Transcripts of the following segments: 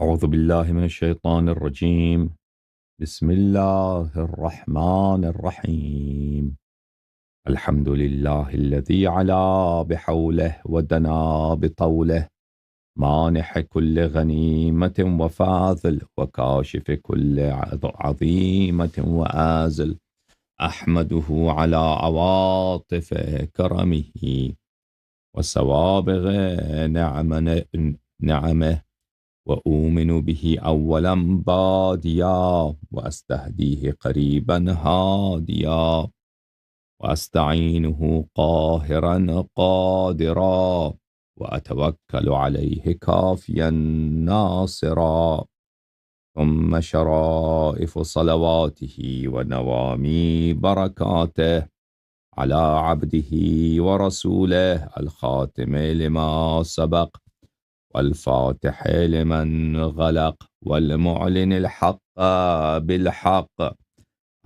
أعوذ بالله من الشيطان الرجيم. بسم الله الرحمن الرحيم. الحمد لله الذي علا بحوله ودنا بطوله، مانح كل غنيمة وفاضل، وكاشف كل عظيمة وآزل. أحمده على عواطف كرمه وسوابغ نعمه، وأؤمن به أولا باديا، وأستهديه قريبا هاديا، وأستعينه قاهرا قادرا، وأتوكل عليه كافيا ناصرا. ثم شرائف صلواته ونوامي بركاته على عبده ورسوله الخاتم لما سبق، والفاتح لمن غلق، والمعلن الحق بالحق،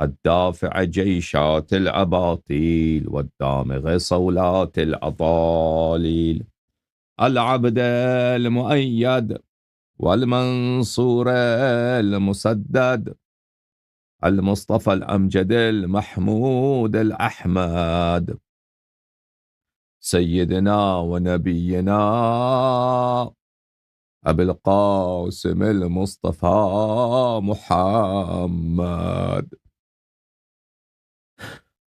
الدافع جيشات الأباطيل، والدامغ صولات الأضاليل، العبد المؤيد والمنصور المسدد، المصطفى الأمجد المحمود الأحمد، سيدنا ونبينا أبي القاسم المصطفى محمد،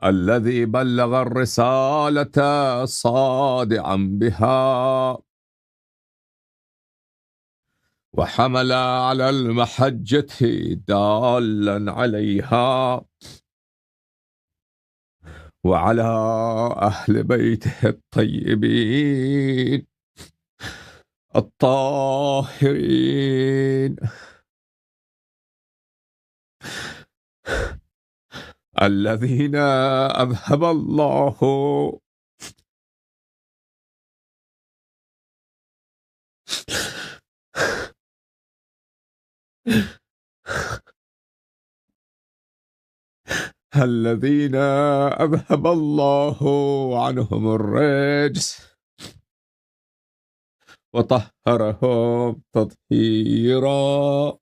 الذي بلغ الرسالة صادعا بها، وحمل على المحجة دالا عليها، وعلى أهل بيته الطيبين الطاهرين الذين أذهب الله الذين أذهب الله عنهم الرجس وطهرهم تطهيرا،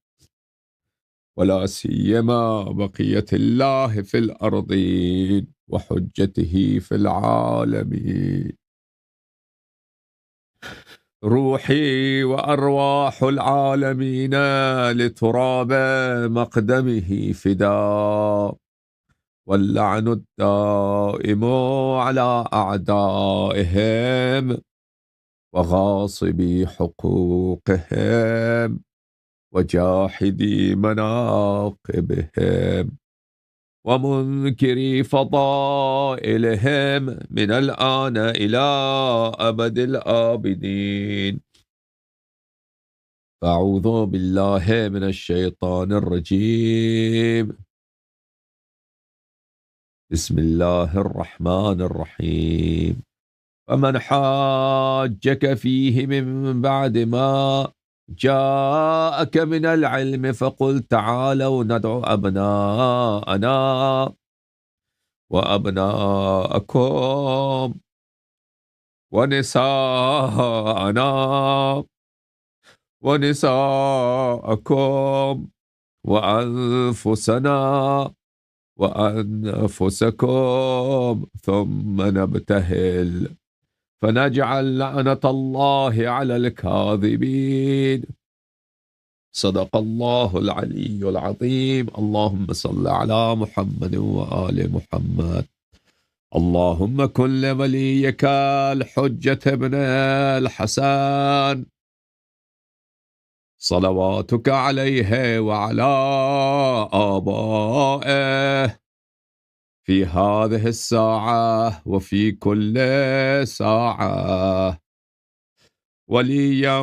ولا سيما بقية الله في الأرضين وحجته في العالمين. روحي وأرواح العالمين لتراب مقدمه فداء، واللعن الدائم على أعدائهم وغاصبي حقوقهم وجاحدي مناقبهم ومنكري فضائلهم من الآن إلى أبد الآبدين. أعوذ بالله من الشيطان الرجيم. بسم الله الرحمن الرحيم. فمن حاجك فيه من بعد ما جاءك من العلم فقل تعالوا ندعو أبناءنا وأبناءكم ونساءنا ونساءكم وأنفسنا وأنفسكم ثم نبتهل فنجعل لعنة الله على الكاذبين. صدق الله العلي العظيم. اللهم صل على محمد وآل محمد. اللهم كن لوليك الحجة ابن الحسن صلواتك عليه وعلى آبائه في هذه الساعة وفي كل ساعة، وليا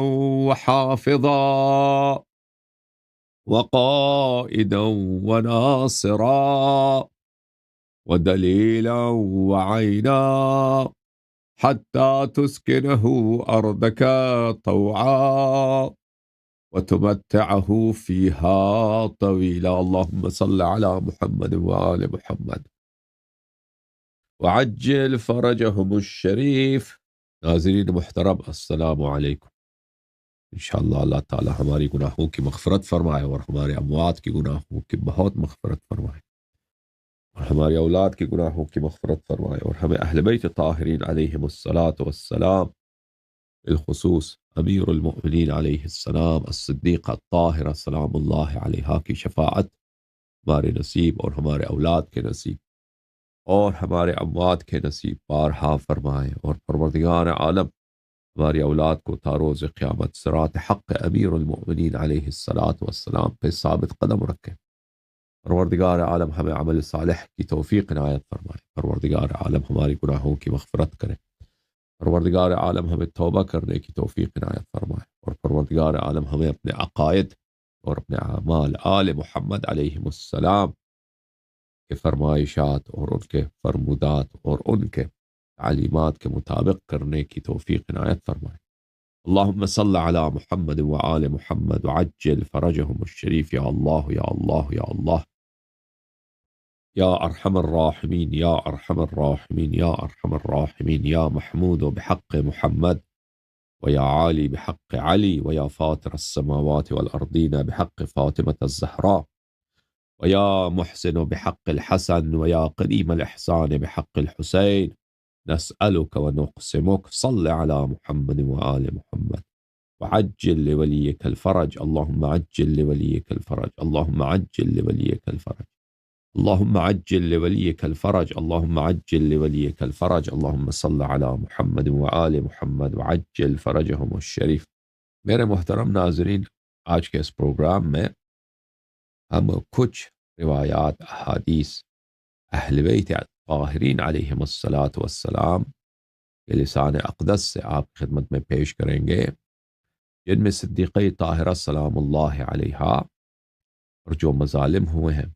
وحافظا وقائدا وناصرا ودليلا وعينا، حتى تسكنه أرضك طوعا وتمتعه فيها طويلا. اللهم صل على محمد وآل محمد وعجل فرجهم الشريف. ناظرين محترم، السلام عليكم. انشاءاللہ اللہ تعالی ہماری گناہوں کی مغفرت فرمائے اور ہمارے اموات کی گناہوں کی بہت مغفرت فرمائے اور ہماری اولاد کی گناہوں کی مغفرت فرمائے اور ہمیں اہل بیت طاہرین علیہم الصلاۃ والسلام بالخصوص امیر المؤمنین علیہ السلام الصدیقہ الطاہرہ سلام اللہ علیہا کی شفاعت ہمارے نصیب اور ہمارے اولاد کے نصیب اور ہمارے اموات کے نصیب بارہا فرمائے اور پروردگار عالم ہماری اولاد کو تاروز قیامت صراط حق امیر المؤمنین علیہ الصلاۃ والسلام پہ ثابت قدم رکھے پروردگار عالم ہمیں عمل صالح کی توفیق عنایت فرمائے پروردگار عالم ہماری گناہوں کی مغفرت کرے پروردگار عالم ہمیں توبہ کرنے کی توفیق عنایت فرمائے اور پروردگار عالم ہمیں اپنے عقائد اور اپنے اعمال آل محمد علیہ السلام کے فرمائشات اور ان کے فرمودات اور ان کے تعلیمات کے مطابق کرنے کی توفیق عنایت فرمائے اللہم صل علی محمد وآل محمد وعجل فرجهم الشریف یا اللہ یا اللہ یا اللہ یا ارحم الراحمین یا ارحم الراحمین یا ارحم الراحمین یا محمود بحق محمد ويا عالي بحق علي ويا فاطر السماوات والأرضين بحق فاطمة الزهراء ويا محسن بحق الحسن ويا قديم الإحسان بحق الحسين نسألك ونقسمك صل على محمد وآل محمد وعجل لوليك الفرج اللهم عجل لوليك الفرج اللهم عجل لوليك الفرج اللهم عجل لوليك الفرج اللهم عجل لوليك الفرج اللهم صل على محمد وآل محمد وعجل فرجهم الشریف میرے محترم ناظرین آج کے اس پروگرام میں ہم کچھ روایات احادیث اہل بیت طاہرین علیہم الصلاۃ والسلام کے لسان اقدس سے آپ کی خدمت میں پیش کریں گے جن میں صدیقہ طاہرہ سلام اللہ علیہا اور جو مظالم ہوئے ہیں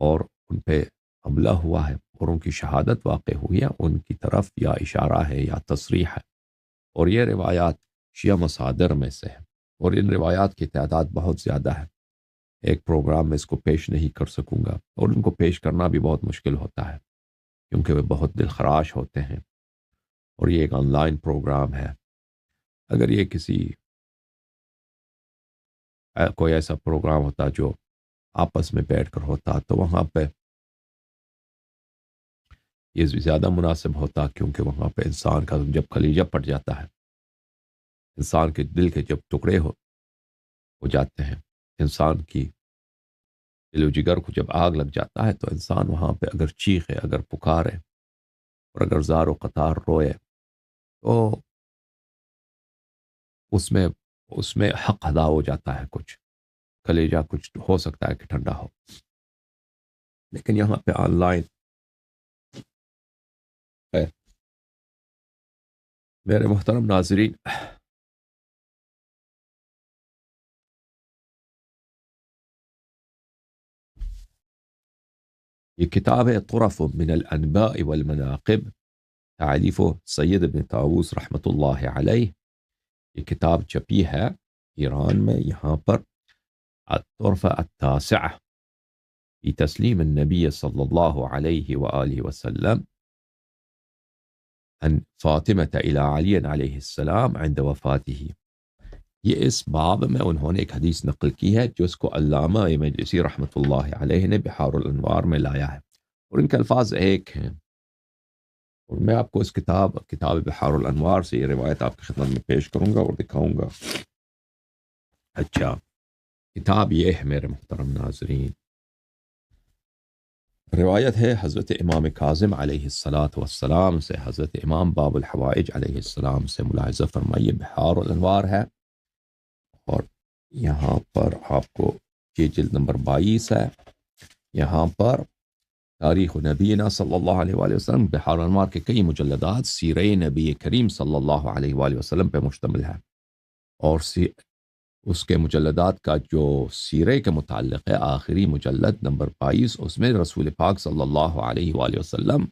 اور ان پہ حملہ ہوا ہے اور ان کی شہادت واقع ہوئی ہے ان کی طرف یا اشارہ ہے یا تصریح ہے اور یہ روایات شیعہ مصادر میں سے ہے اور ان روایات کی تعداد بہت زیادہ ہے ایک پروگرام میں اس کو پیش نہیں کر سکوں گا اور ان کو پیش کرنا بھی بہت مشکل ہوتا ہے کیونکہ وہ بہت دل خراش ہوتے ہیں اور یہ ایک آن لائن پروگرام ہے اگر یہ کسی کوئی ایسا پروگرام ہوتا جو آپس میں بیٹھ کر ہوتا تو وہاں پہ یہ زیادہ مناسب ہوتا کیونکہ وہاں پہ انسان کا جب کلیجہ پٹ جاتا ہے انسان کے دل کے جب ٹکڑے ہو جاتے ہیں انسان کی دل و جگر کو جب آگ لگ جاتا ہے تو انسان وہاں پہ اگر چیخے اگر پکارے اور اگر زار و قطار روئے تو اس میں حق ادا ہو جاتا ہے کچھ کلیجہ کچھ ہو سکتا ہے کہ ٹھنڈا ہو لیکن یہاں پہ آن لائن ہے میرے محترم ناظرین یہ کتاب ہے طرف من الانباء والمناقب تعلیف سید ابن طاووس رحمۃ اللہ علیہ یہ کتاب چھپی ہے ایران میں یہاں پر الطرف التاسعہ فی تسلیم النبی صلی اللہ علیہ وآلہ وسلم عن فاطمة إلى علی علیہ السلام عند وفاته یہ اس باب میں انہوں نے ایک حدیث نقل کی ہے جو اس کو علامہ مجلسی رحمۃ اللہ علیہ نے بحار الانوار میں لایا ہے اور ان کے الفاظ ایک ہیں اور میں آپ کو اس کتاب بحار الانوار سے یہ روایت آپ کی خدمت میں پیش کروں گا اور دکھاؤں گا اچھا کتاب یہ ہے میرے محترم ناظرین روایت ہے حضرت امام کاظم علیہ الصلاۃ والسلام سے حضرت امام باب الحوائج علیہ السلام سے ملاحظہ فرمائیے بحار الانوار ہے اور یہاں پر آپ کو یہ جلد نمبر 22 ہے یہاں پر تاریخ نبینا صلی اللہ علیہ وآلہ وسلم بحار الانوار کے کئی مجلدات سیرہ نبی کریم صلی اللہ علیہ وآلہ وسلم پہ مشتمل ہے اور اس کے مجلدات کا جو سیرے کے متعلق ہے آخری مجلد نمبر 22 اس میں رسول پاک صلی اللہ علیہ وآلہ وسلم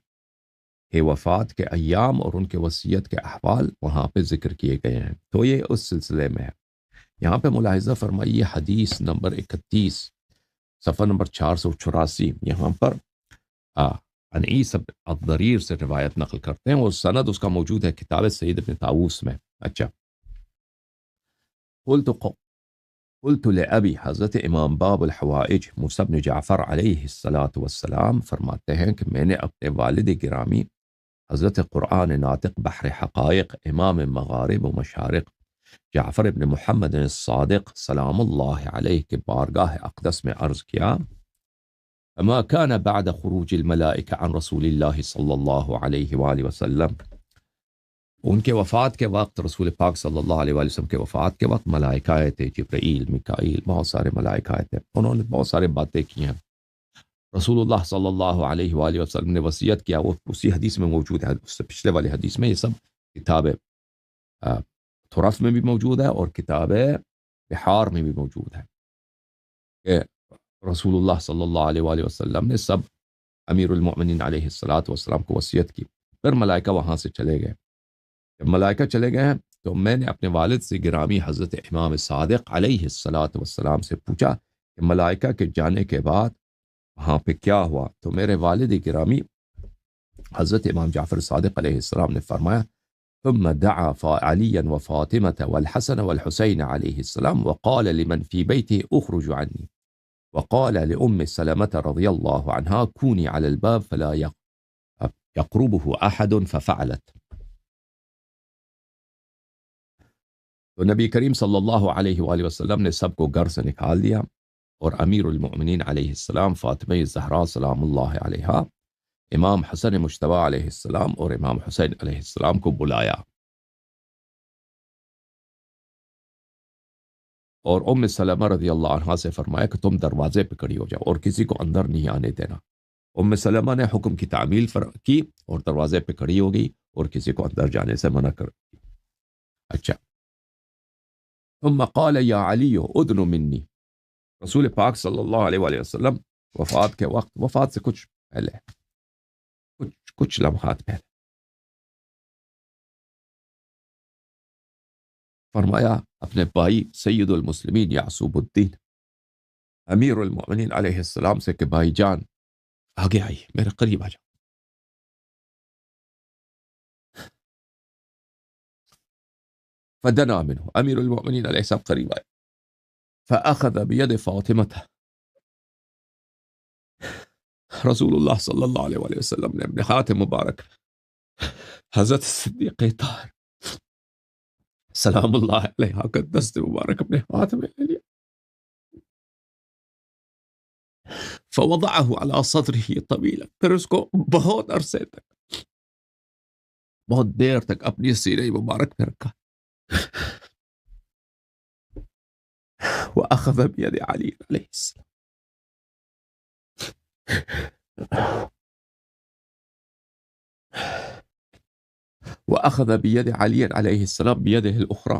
کے وفات کے ایام اور ان کے وصیت کے احوال وہاں پہ ذکر کیے گئے ہیں تو یہ اس سلسلے میں ہے یہاں پہ ملاحظہ فرمائیے حدیث نمبر 31 صفحہ نمبر 484 یہاں پر عن عیسی الضریر سے روایت نقل کرتے ہیں اور سند اس کا موجود ہے کتاب سید ابن طاووس میں اچھا قلت لأبی، حضرت امام باب الحوائج موسیٰ بن جعفر علیہ الصلاۃ والسلام فرماتے ہیں کہ میں نے اپنے والد گرامی حضرت قرآن ناطق بحر حقائق امام مغارب و مشارق جعفر ابن محمد الصادق سلام اللہ علیہ کے بارگاہ اقدس میں عرض کیا، فما كان بعد خروج الملائکہ عن رسول اللہ صلی اللہ علیہ وآلہ وسلم، ان کے وفات کے وقت، رسول پاک صلی اللہ علیہ وآلہ وسلم کے وفات کے وقت ملائکہ آئے تھے، جبرائیل، میکائیل، بہت سارے ملائکہ آئے تھے، انہوں نے بہت سارے باتیں کی ہیں۔ رسول اللہ صلی اللہ علیہ وآلہ وسلم نے وصیت کیا، وہ اسی حدیث میں موجود ہے، اس سے پچھلے والے حدیث میں، یہ سب کتاب تھرف میں بھی موجود ہے اور کتاب بحار میں بھی موجود ہے کہ رسول اللہ صلی اللہ علیہ وآلہ وسلم نے سب امیر المؤمنین علیہ الصلاۃ والسلام کو وصیت کی۔ پھر ملائکہ وہاں سے چلے گئے، جب ملائکہ چلے گئے ہیں تو میں نے اپنے والد سے گرامی حضرت امام صادق علیہ الصلاۃ والسلام سے پوچھا کہ ملائکہ کے جانے کے بعد وہاں پہ کیا ہوا، تو میرے والد گرامی حضرت امام جعفر صادق علیہ السلام نے فرمایا، ثم دعا عليا وفاطمة والحسن والحسين عليه السلام وقال لمن في بيته اخرج عني، وقال لأم سلمة رضي الله عنها كوني على الباب فلا يقربه أحد ففعلت۔ تو نبی کریم صلی اللہ علیہ وآلہ وسلم نے سب کو گھر سے نکال دیا اور امیر المؤمنین علیہ السلام فاطمہ الزہرا سلام اللہ علیہا، امام حسن مجتبی علیہ السلام اور امام حسین علیہ السلام کو بلایا، اور ام سلمہ رضی اللہ عنہ سے فرمایا کہ تم دروازے پہ کھڑی ہو جاؤ اور کسی کو اندر نہیں آنے دینا۔ ام سلمہ نے حکم کی تعمیل کی اور دروازے پہ کھڑی ہو گئی اور کسی کو اندر جانے سے منع کر دی۔ اچھا، ثم قال یا علی ادن منی، رسول پاک صلی اللہ علیہ وآلہ وسلم وفات کے وقت، وفات سے کچھ پہلے، کچھ لمحات پہلے، فرمایا اپنے بھائی سید المسلمین یعصوب الدین امیر المؤمنین علیہ السلام سے کہ بھائی جان آگے آئیے، میرے قریب آ جاؤ۔ فدنا منه، امیر المؤمنین علیہ السلام قریب آئے، فاخذ بید فاطمہ، رسول اللہ صلی اللہ علیہ وآلہ وسلم نے اپنے ہاتھ مبارک حضرت صدیق طاہر سلام اللہ علیہ کا دست مبارک اپنے ہاتھ میں لے لیا، فوضعه على صدره طویلا، پھر اس کو بہت عرصے تک، بہت دیر تک اپنی سینے مبارک پہ رکھا، وأخذ بيد علي عليه السلام، وأخذ بيد علي عليه السلام بيده الأخرى،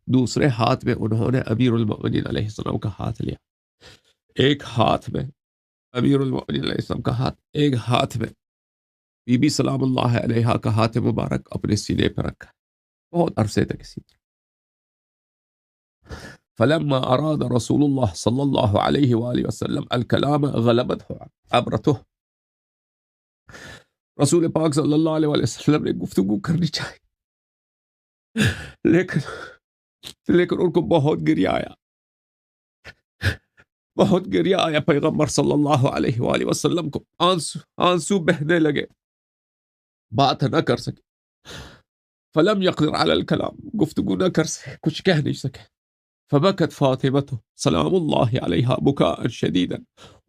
دوسرے ہاتھ میں انہوں نے امیر المؤمنین علیہ السلام کا ہاتھ لیا، ایک ہاتھ میں امیر المؤمنین علیہ السلام کا ہاتھ، ایک ہاتھ میں بی بی سلام اللہ علیہا کا ہاتھ مبارک اپنے سینے پہ رکھا، بہت عرصے تک اسی طرح۔ فلما اراد رسول اللہ صلی اللہ علیہ وآلہ وسلم الکلام غلبته عبرته، رسول پاک صلی اللہ علیہ وآلہ وسلم نے گفتگو کرنی چاہی، لیکن ان کو بہت گریہ آیا، بہت گریہ آیا پیغمبر صلی اللہ علیہ وآلہ وسلم کو، آنسو بہنے لگے، بات نہ کر سکے، فلم يقدر على الكلام، گفتگو نہ کر سکے، کچھ کہہ نہیں سکے، فبكت فاطمة سلام الله عليها بكاء شديدا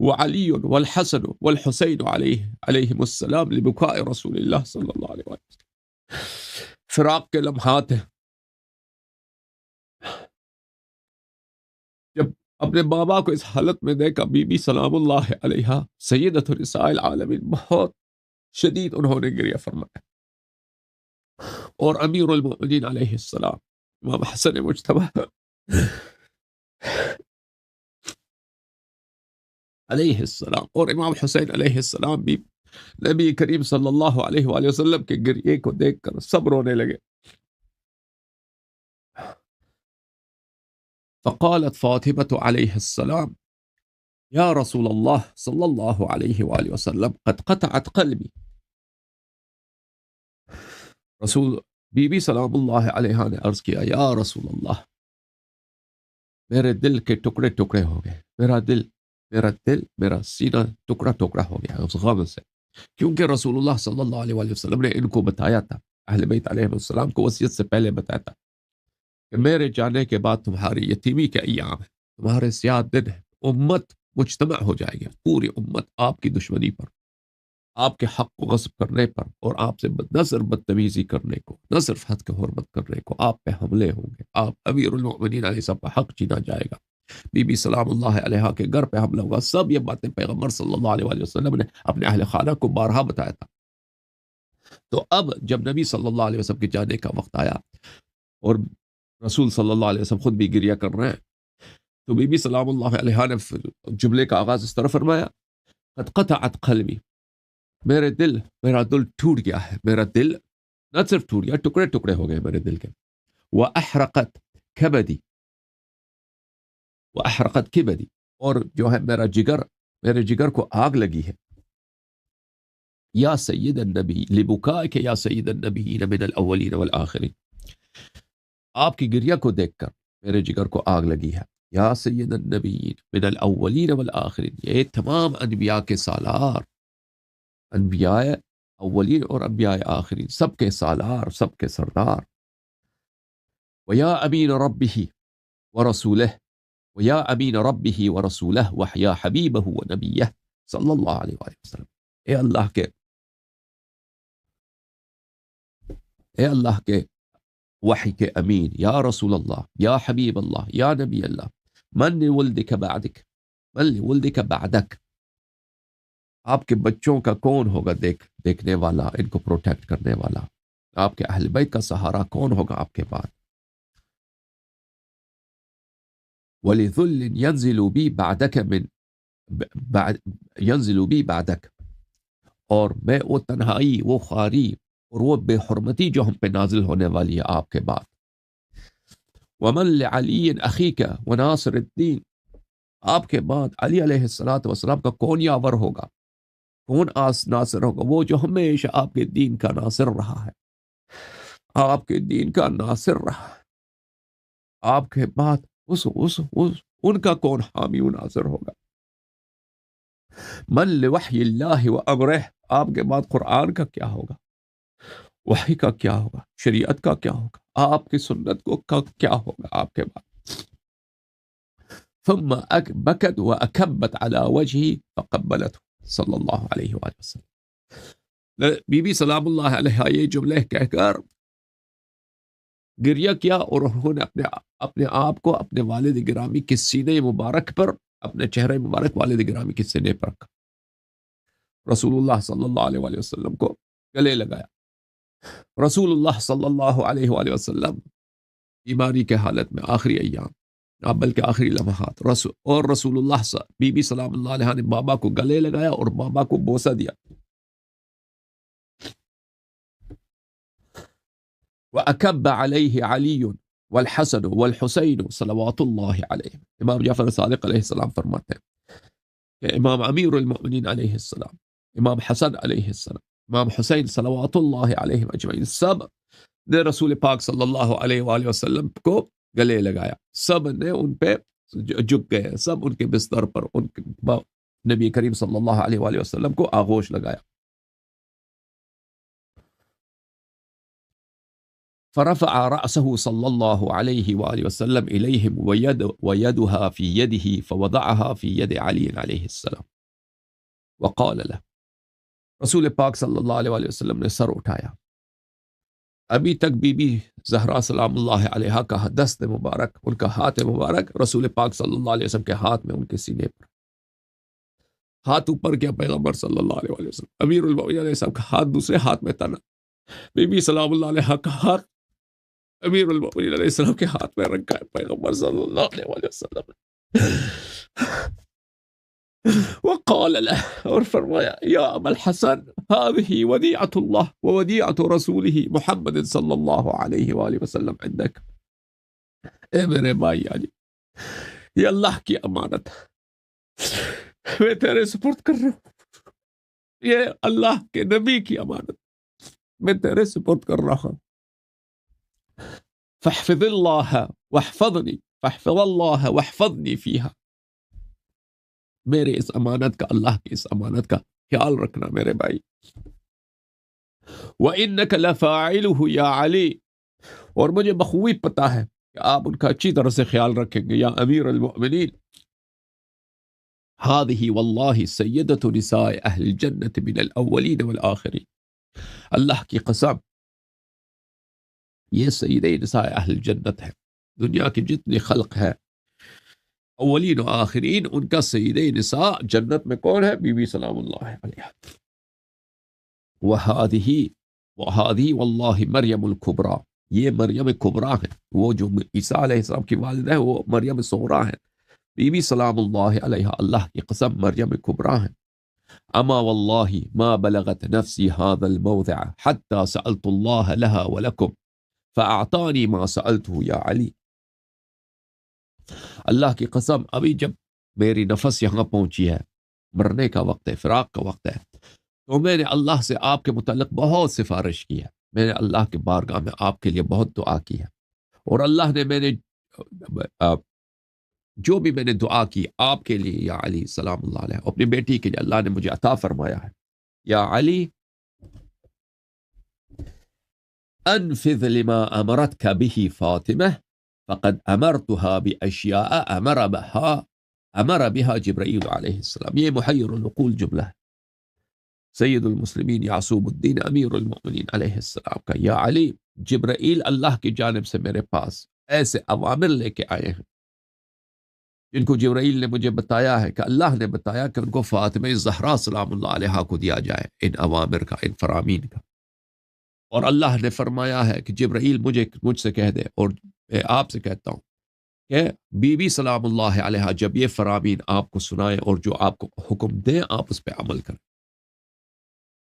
وعلي والحسن والحسين عليهم السلام لبكاء رسول الله صلی اللہ علیہ وسلم، فراق کے لمحات ہیں، جب اپنے بابا کو اس حالت میں دیکھا، بی بی سلام اللہ علیہا سیدۃ النساء العالمین، بہت شدید انہوں نے گریہ فرمایا، اور امیر المؤمنین علیہ السلام امام حسن مجتبی علیہ السلام اور امام حسین علیہ السلام بھی نبی کریم صلی اللہ علیہ وآلہ وسلم کے گریے کو دیکھ کر سب رونے لگے۔ فقالت فاطمة علیہ السلام یا رسول اللہ صلی اللہ علیہ وآلہ وسلم قد قطعت قلبی، رسول بی بی سلام اللہ علیہ نے عرض کیا، یا رسول اللہ میرے دل کے ٹکڑے ٹکڑے ہو گئے، میرا سینہ ٹکڑا ٹکڑا ہو گیا اس غم سے، کیونکہ رسول اللہ صلی اللہ علیہ وآلہ وسلم نے ان کو بتایا تھا، اہل بیت علیہ السلام کو وصیت سے پہلے بتایا تھا کہ میرے جانے کے بعد تمہاری یتیمی کے ایام ہے، تمہارے سیاہ دن ہے، امت مجتمع ہو جائے گی، پوری امت آپ کی دشمنی پر، آپ کے حق کو غصب کرنے پر، اور آپ سے نہ صرف بدتمیزی کرنے کو، نہ صرف حد کے حرمت کرنے کو، آپ پہ حملے ہوں گے، آپ امیر المؤمنین علیہ السلام کا حق چھینا جائے گا، بی بی سلام اللہ علیہ کے گھر پہ حملہ ہوگا، سب یہ باتیں پیغمبر صلی اللہ علیہ وآلہ وسلم نے اپنے اہل خانہ کو بارہا بتایا تھا۔ تو اب جب نبی صلی اللہ علیہ وسلم کے جانے کا وقت آیا اور رسول صلی اللہ علیہ وسلم خود بھی گریہ کر رہے ہیں، تو بی بی سلام اللہ علیہ نے جملے کا آغاز اس طرح فرمایا، قد قطعت قلبی، میرا دل ٹوٹ گیا ہے، میرا دل نہ صرف ٹوٹ گیا، ٹکڑے ٹکڑے ہو گئے میرے دل کے، وَأَحْرَقَتْ كَبَدِي، وَأَحْرَقَتْ كِبَدِي، اور جو ہے میرے جگر کو آگ لگی ہے، یا سید النبی لبکائک یا سید النبیین من الاولین والآخرین، آپ کی گریہ کو دیکھ کر میرے جگر کو آگ لگی ہے، یا سید النبیین من الاولین والآخرین، یہ تمام انبیاء کے سالار، انبیاء اولین اور انبیاء آخرین، سب کے سالار، سب کے سردار، ویا امین ربہ ورسولہ، ویا امین ربہ ورسولہ وحیا حبیبہ ونبیہ صلی اللہ علیہ وآلہ وسلم، اے اللہ کے وحی کے امین، یا رسول اللہ، یا حبیب اللہ، یا نبی اللہ، من ولدک بعدک، من ولدک بعدک، آپ کے بچوں کا کون ہوگا دیکھنے والا، ان کو پروٹیکٹ کرنے والا، آپ کے اہل بیت کا سہارا کون ہوگا آپ کے بعد، وَلِذُلٍ يَنزِلُ بِي بَعْدَكَ يَنزِلُ بِي بَعْدَكَ، اور میں وہ تنہائی، وہ خواری اور وہ بے حرمتی جو ہم پہ نازل ہونے والی ہے آپ کے بعد، وَمَن لِعَلِيٍّ أَخِيكَ وَنَاصِرِ الدِّينِ، آپ کے بعد علی علیہ السلام کا کون یاور ہوگا، کون ناصر ہوگا، وہ جو ہمیشہ آپ کے دین کا ناصر رہا ہے، آپ کے دین کا ناصر رہا ہے، آپ کے بعد ان کا کون حامی و ناصر ہوگا، من لوحی اللہ و امرہ، آپ کے بعد قرآن کا کیا ہوگا، وحی کا کیا ہوگا، شریعت کا کیا ہوگا، آپ کی سنت کو کیا ہوگا آپ کے بعد، ثم بکت و اکبت علی وجہی فقبلته صلی اللہ علیہ وآلہ وسلم، بی بی سلام اللہ علیہ یہ جملے کہہ کر گریہ کیا، اور انہوں نے اپنے آپ کو اپنے والد گرامی کے سینے مبارک پر، اپنے چہرے مبارک والد گرامی کے سینے پر رکھا، رسول اللہ صلی اللہ علیہ وآلہ وسلم کو گلے لگایا، رسول اللہ صلی اللہ علیہ وآلہ وسلم بیماری کے حالت میں آخری ایام، بلکہ آخری لمحات، اور رسول اللہ بی بی سلام اللہ علیہ نے بابا کو گلے لگایا اور بابا کو بوسہ دیا، وَأَكَبَّ عَلَيْهِ عَلِيٌّ وَالْحَسَنُ وَالْحُسَيْنُ صلوات اللہ علیہ، امام جعفر صادق علیہ السلام فرماتے ہیں کہ امام امیر المؤمنین علیہ السلام، امام حسن علیہ السلام، امام حسین صلوات اللہ علیہ اجمعین، سب نے رسول پاک صلی اللہ علیہ وآلہ وسلم کو گلے لگایا، سب نے ان پہ جھک گئے، سب ان کے بستر پر نبی کریم صلی اللہ علیہ وآلہ وسلم کو آغوش لگایا، فرفع رأسه صلی اللہ علیہ وآلہ وسلم الیہم ویدها فی یده فوضعها فی ید علی علیہ السلام وقال له، رسول پاک صلی اللہ علیہ وآلہ وسلم نے سر اٹھایا، ابھی تک بی بی زہرا سلام اللہ علیہ کا دست مبارک، ان کا ہاتھ مبارک رسول پاک صلی اللہ علیہ وسلم کے ہاتھ میں، ان کے سینے پر ہاتھ اوپر کیا، پیغمبر صلی اللہ علیہ وسلم، امیر المؤمنین علیہ السلام کا ہاتھ دوسرے ہاتھ میں تنا، بی بی سلام اللہ علیہ کا ہاتھ امیر المؤمنین علیہ السلام کے ہاتھ میں رکھا ہے پیغمبر صلی اللہ علیہ وسلم وقال له، اور فرمایا، یا ابا الحسن هذه ودیعة اللہ وودیعة رسوله محمد صلی اللہ علیہ وآلہ وسلم عندك، اے میرے بھائی علی، یہ اللہ کی امانت میں تیرے سپرد کر رہا ہوں، یہ اللہ کے نبی کی امانت میں تیرے سپرد کر رہا ہوں، فاحفظ اللہ واحفظنی فاحفظ اللہ واحفظنی فیہا، میرے اس امانت کا، اللہ کی اس امانت کا خیال رکھنا میرے بھائی. وَإِنَّكَ لَفَاعِلُهُ یا علی، اور مجھے بخوبی پتا ہے کہ آپ ان کا اچھی طرح سے خیال رکھیں گے یا امیر المؤمنین. هذه واللہ سیدۃ نساء اہل الجنة من الاولین والآخرین، اللہ کی قسم یہ سید نساء اہل جنت ہے، دنیا کی جتنی خلق ہے اولین و آخرین ان کا سید نساء جنت میں کون ہے؟ بی بی سلام اللہ علیہ. وَهَذِهِ واللہ مریم الکبریٰ، یہ مریم کبریٰ ہے، وہ جو عیسیٰ علیہ السلام کی والدہ ہے وہ مریم صغریٰ ہے. بی بی سلام اللہ علیہ، اللہ کی قسم مریم کبریٰ ہے. اما واللہ ما بلغت نفسی هذا الموضع حتى سألت الله لها ولكم فأعطانی ما سألته یا علی. اللہ کی قسم ابھی جب میری نفس یہاں پہنچی ہے، مرنے کا وقت ہے، فراق کا وقت ہے، تو میں نے اللہ سے آپ کے متعلق بہت سفارش کی ہے، میں نے اللہ کے بارگاہ میں آپ کے لیے بہت دعا کی ہے، اور اللہ نے میں نے جو بھی میں نے دعا کی آپ کے لیے یا علی سلام اللہ علیہ، اپنی بیٹی کے لیے اللہ نے مجھے عطا فرمایا ہے. یا علی انفذ لما امرتك به فاطمہ فقد امرتها باشیاء امر بها جبرائیل علیہ السلام. یہ محیر العقول جملہ ہے سید المسلمین یعصوب الدین امیر المؤمنین علیہ السلام کا. یا علی، جبرائیل اللہ کی جانب سے میرے پاس ایسے اوامر لے کے آئے ہیں جن کو جبرائیل نے مجھے بتایا ہے کہ اللہ نے بتایا کہ ان کو فاطمہ زہرا سلام اللہ علیہ کو دیا جائے، ان اوامر کا، ان فرامین کا. اور اللہ نے فرمایا ہے کہ جبرائیل مجھ سے کہہ دے، اور میں آپ سے کہتا ہوں کہ بی بی سلام اللہ علیہ جب یہ فرامین آپ کو سنائے اور جو آپ کو حکم دیں آپ اس پہ عمل کریں.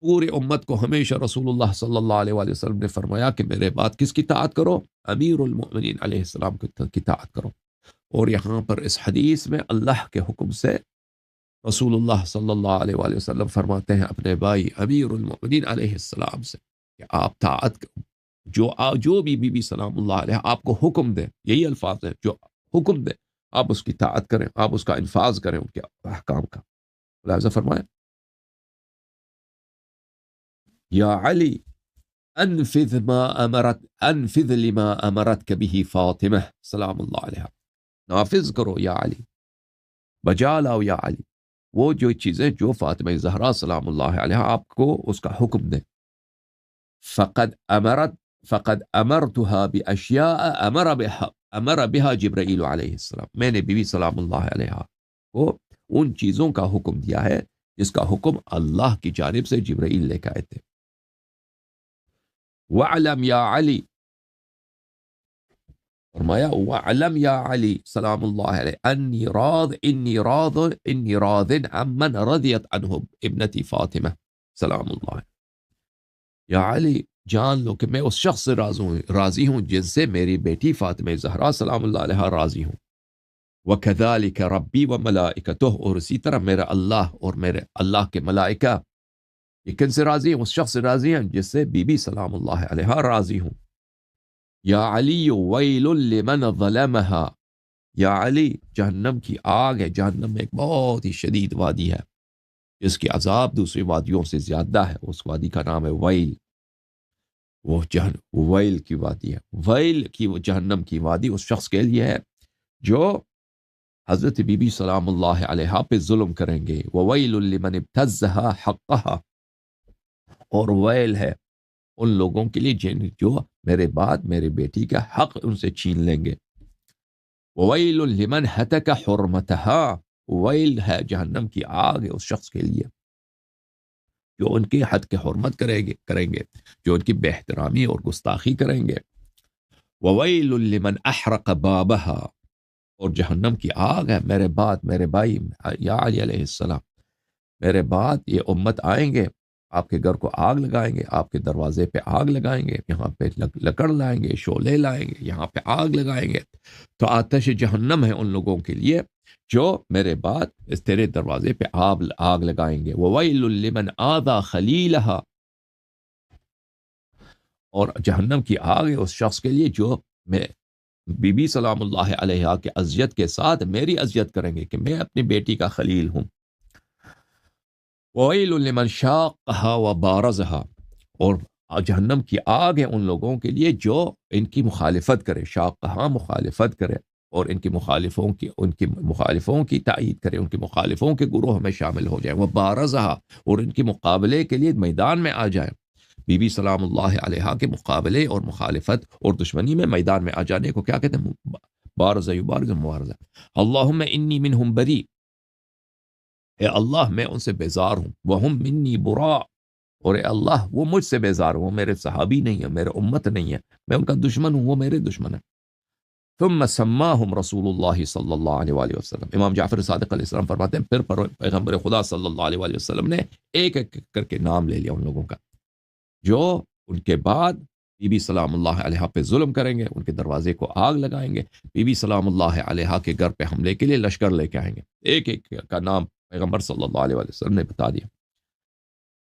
پورے امت کو ہمیشہ رسول اللہ صلی اللہ علیہ وآلہ وسلم نے فرمایا کہ میرے بعد کس کی اطاعت کرو؟ امیر المؤمنین علیہ السلام کی اطاعت کرو. اور یہاں پر اس حدیث میں اللہ کے حکم سے رسول اللہ صلی اللہ علیہ وآلہ وسلم فرماتے ہیں اپنے بھائی امیر المؤمنین علیہ السلام سے کہ آپ طاعت جو بھی بی بی سلام اللہ علیہ آپ کو حکم دے، یہی الفاظ ہیں، جو حکم دے آپ اس کی طاعت کریں، آپ اس کا انفاذ کریں ان کے احکام کا. لہذا فرمایا یا علی انفذ لما امرتک به فاطمہ سلام اللہ علیہ، نافذ کرو یا علی، بجا لاؤ یا علی وہ جو چیزیں جو فاطمہ زہرا سلام اللہ علیہ آپ کو اس کا حکم دے. فقد امرتها باشیاء امر بها جبرائیل علیہ السلام، میں نے بی بی سلام اللہ علیہ کو ان چیزوں کا حکم دیا ہے جس کا حکم اللہ کی جانب سے جبرائیل لے کے آئے تھے. وَعْلَمْ یا علی، فرمایا وَعْلَمْ یا علی سلام اللہ علیہ انی راض عمن رضیت عنہ ابنتی فاطمہ سلام اللہ علیہ. یا علی جان لو کہ میں اس شخص سے راضی ہوں جن سے میری بیٹی فاطمہ زہرا سلام اللہ علیہ راضی ہوں. وَكَذَلِكَ رَبِّي وَمَلَائِكَتُهُ، اور اسی طرح میرا اللہ اور میرے اللہ کے ملائکہ یہ کن سے راضی ہیں؟ اس شخص سے راضی ہیں جس سے بی بی سلام اللہ علیہ راضی ہوں. یا علی ویل لمن ظلمها، یا علی جہنم کی آگ ہے، جہنم میں ایک بہت ہی شدید وادی ہے جس کی عذاب دوسری وادیوں سے زیادہ ہے، اس وادی کا نام ہے ویل. وہ ویل کی وادی ہے، ویل کی وہ جہنم کی وادی اس شخص کے لیے ہے جو حضرت بی بی سلام اللہ علیہ پہ ظلم کریں گے. وویل لمن ابتزها حقها، اور ویل ہے ان لوگوں کے لیے جو میرے بعد میرے بیٹی کا حق ان سے چھین لیں گے. وویل لمن ہتک حرمتها، ویل ہے جہنم کی آگ ہے اس شخص کے لیے جو ان کی حد کے حرمت کریں گے، جو ان کی بے احترامی اور گستاخی کریں گے. وویل لمن احرق بابها، اور جہنم کی آگ ہے میرے بعد میرے بھائی یا علی علیہ السلام، میرے بعد یہ امت آئیں گے آپ کے گھر کو آگ لگائیں گے، آپ کے دروازے پہ آگ لگائیں گے، یہاں پہ لکڑ لائیں گے، شعلے لائیں گے، یہاں پہ آگ لگائیں گے. تو آتش جہنم ہے ان لوگوں کے لیے جو میرے بعد اس تیرے دروازے پہ آگ لگائیں گے. وَوَيْلٌ لِّمَنْ آذَى خَلِيلَهَا، اور جہنم کی آگ ہے اس شخص کے لیے جو بی بی سلام اللہ علیہا کے اذیت کے ساتھ میری اذیت کریں گے کہ میں اپنی بیٹی کا خلیل ہوں. وَوَيْلٌ لِمَنْ شَاقَّهَا وَبَارَزَهَا، اور جہنم کی آگ ہے ان لوگوں کے لیے جو ان کی مخالفت کرے. شاقہا مخالفت کرے، اور ان کی مخالفوں کی تائید کرے، ان کی مخالفوں کے گروہ میں شامل ہو جائے. وَبَارَزَهَا، اور ان کی مقابلے کے لیے میدان میں آ جائے. بی بی سلام اللہ علیہا کے مقابلے اور مخالفت اور دشمنی میں میدان میں آ جانے کو کیا کہتے ہیں؟ بارزہ یبارز مبارزہ. اللہم انی منہم بری، اے اللہ میں ان سے بیزار ہوں. وہم منی برا، اور اے اللہ وہ مجھ سے بیزار ہوں، وہ میرے صحابی نہیں ہے، میرے امت نہیں ہے، میں ان کا دشمن ہوں، وہ میرے دشمن ہے. ثم سماہم رسول اللہ صلی اللہ علیہ وآلہ وسلم. امام جعفر صادق علیہ السلام فرماتے ہیں پھر پیغمبر خدا صلی اللہ علیہ وآلہ وسلم نے ایک ایک کر کے نام لے لیا ان لوگوں کا جو ان کے بعد بی بی سلام اللہ علیہ پہ ظلم کریں گے، ان کے دروازے کو آگ لگائیں گے، بی بی سلام اللہ علیہ کے گھر پہ حملے کے لیے لشکر لے کے آئیں گے. ایک ایک کا نام پیغمبر صلی اللہ علیہ وسلم نے بتا دیا.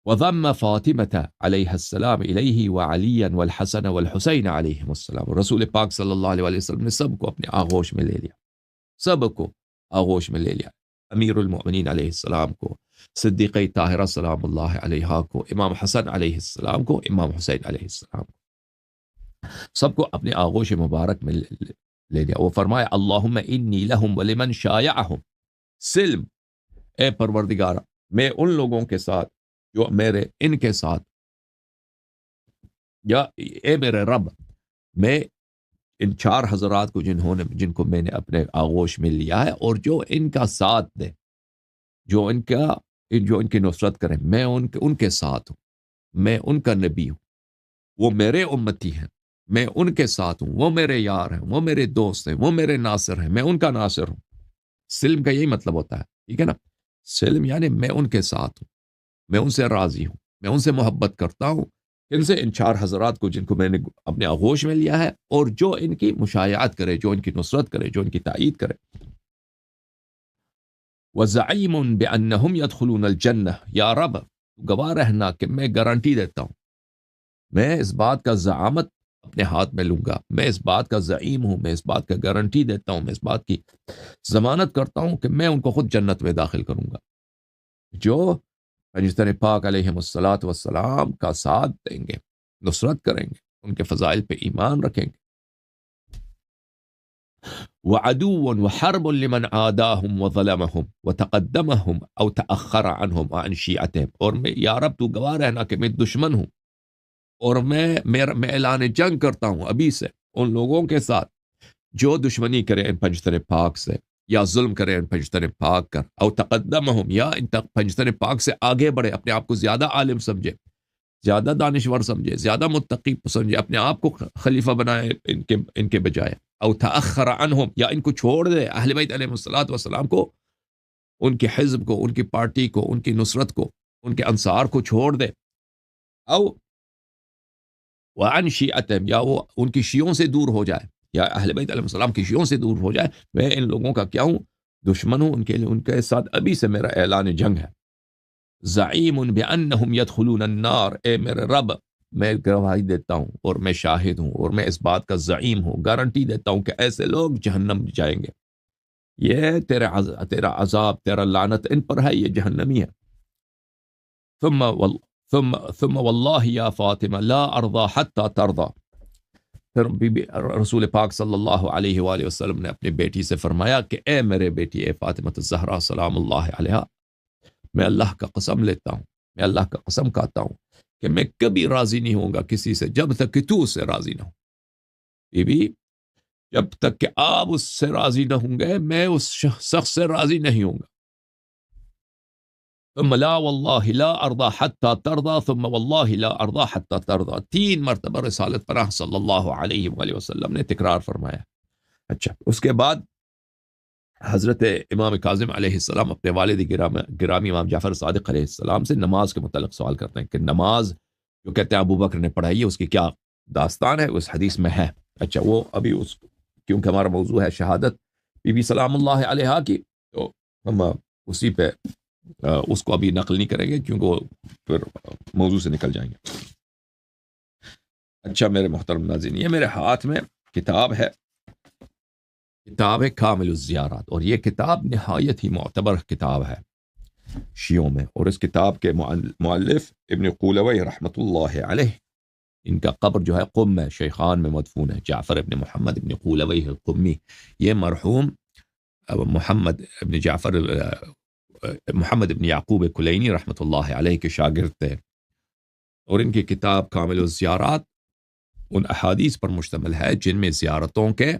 وَضَمَّ فَاطِمَةَ علیہ السلام الیہ وعلیا والحسن والحسین علیہم السلام. رسول پاک صلی اللہ علیہ وسلم نے سب کو اپنے آغوش میں لے لیا، سب کو آغوش میں لے لیا. امیر المؤمنین علیہ السلام کو، صدیقہ طاہرہ سلام اللہ علیہا کو، امام حسن علیہ السلام کو، امام حسین علیہ السلام کو، سب کو اپنے آغوش مبارک میں لے لیا. وہ فرمایا اللہم انی لہم ولمن شایعہم سلم، اے پروردگار میں ان لوگوں کے ساتھ جو میرے ان کے ساتھ، یا اے میرے رب میں ان 4 حضرات کو جن کو میں نے اپنے آغوش میں لیا ہے اور جو ان کا ساتھ دے، جو ان کی نصرت کریں، میں ان کے ساتھ ہوں، میں ان کا نبی ہوں، وہ میرے امتی ہیں، میں ان کے ساتھ ہوں، وہ میرے یار ہیں، وہ میرے دوست ہیں، وہ میرے ناصر ہیں، میں ان کا ناصر ہوں. سلم کا یہی مطلب ہوتا ہے، ٹھیک ہے نا؟ سلم یعنی میں ان کے ساتھ ہوں، میں ان سے راضی ہوں، میں ان سے محبت کرتا ہوں، ان سے ان 4 حضرات کو جن کو میں نے اپنے آغوش میں لیا ہے، اور جو ان کی مشایعت کرے، جو ان کی نصرت کرے، جو ان کی تائید کرے. وَزَعِيمٌ بِأَنَّهُمْ يَدْخُلُونَ الْجَنَّةَ، یا رب گواہ رہنا کہ میں گارنٹی دیتا ہوں، میں اس بات کا زعامت اپنے ہاتھ میں لوں گا، میں اس بات کا زعیم ہوں، میں اس بات کا گارنٹی دیتا ہوں، میں اس بات کی ضمانت کرتا ہوں کہ میں ان کو خود جنت میں داخل کروں گا جو پیغمبر پاک علیہ السلام کا ساتھ دیں گے، نصرت کریں گے، ان کے فضائل پہ ایمان رکھیں گے. وَعَدُوٌ وَحَرْبٌ لِمَنْ عَادَاهُمْ وَظَلَمَهُمْ وَتَقَدَّمَهُمْ أَوْ تَأَخَّرَ عَنْهُمْ وَعَنْ شِيعَتِهِمْ. اور میں یا رب تو گواہ رہنا کہ میں دشمن ہوں، اور میں اعلان جنگ کرتا ہوں ابھی سے ان لوگوں کے ساتھ جو دشمنی کرے ان پنجتن پاک سے، یا ظلم کرے ان پنجتن پاک کر، او تقدمہم، یا ان پنجتن پاک سے آگے بڑھے، اپنے آپ کو زیادہ عالم سمجھے، زیادہ دانشور سمجھے، زیادہ متقی سمجھے، اپنے آپ کو خلیفہ بنائے ان کے بجائے. او تأخر عنہم، یا ان کو چھوڑ دے، اہل بیت علیہ السلام کو، ان کے حزب کو، ان کی پارٹی کو، ان کی نصرت کو، ان کے انصار کو چھوڑ دے. او وعن شیعتہم، یا وہ ان کی شیعوں سے دور ہو جائے، یا اہل بیت علیہ السلام کی شیعوں سے دور ہو جائے. میں ان لوگوں کا کیا ہوں؟ دشمن ہوں، ان کے ساتھ ابھی سے میرا اعلان جنگ ہے. زعیم بانہم یدخلون النار، اے میرے رب میں گواہی دیتا ہوں، اور میں شاہد ہوں، اور میں اس بات کا زعیم ہوں، گارنٹی دیتا ہوں کہ ایسے لوگ جہنم جائیں گے. یہ تیرا عذاب، تیرا لعنت ان پر ہے، یہ جہنمی ہے. ثم واللہ یا فاطمہ لا ارضى حتى ترضى. پھر رسول پاک صلی اللہ علیہ وآلہ وسلم نے اپنی بیٹی سے فرمایا کہ اے میرے بیٹی، اے فاطمہ الزہرا سلام اللہ علیہا، میں اللہ کا قسم لیتا ہوں، میں اللہ کا قسم کھاتا ہوں کہ میں کبھی راضی نہیں ہوں گا کسی سے جب تک کہ تو اس سے راضی نہ ہو. بی بی، جب تک کہ آپ اس سے راضی نہ ہوں گے میں اس شخص سے راضی نہیں ہوں گا. ثم لا واللہ لا ارضى حتى ترضى، ثم واللہ لا ارضى حتى ترضى. 3 مرتبہ رسالت پناہ صلی اللہ علیہ وآلہ وسلم نے تکرار فرمایا. اچھا، اس کے بعد حضرت امام کاظم علیہ السلام اپنے والد گرامی امام جعفر صادق علیہ السلام سے نماز کے متعلق سوال کرتے ہیں کہ نماز جو کہتے ہیں ابو بکر نے پڑھائی ہے اس کی کیا داستان ہے، اس حدیث میں ہے. اچھا، وہ ابھی کیونکہ ہمارا موضوع ہے شہادت بی بی سلام اللہ علیہا کی، تو ہم اسی پہ اس کو ابھی نقل نہیں کریں گے کیونکہ وہ پھر موضوع سے نکل جائیں گے. اچھا میرے محترم ناظرین، یہ میرے ہاتھ میں کتاب ہے کتاب ہے کامل الزیارات، اور یہ کتاب نہایت ہی معتبر کتاب ہے شیعوں میں، اور اس کتاب کے مؤلف ابن قولوی رحمۃ اللہ علیہ، ان کا قبر جو ہے قم میں شیخان میں مدفون ہے، جعفر ابن محمد ابن قولوی القمی. یہ مرحوم محمد ابن جعفر محمد ابن یعقوب کلینی رحمۃ اللہ علیہ کے شاگرد تھے، اور ان کی کتاب کامل الزیارات ان احادیث پر مشتمل ہے جن میں زیارتوں کے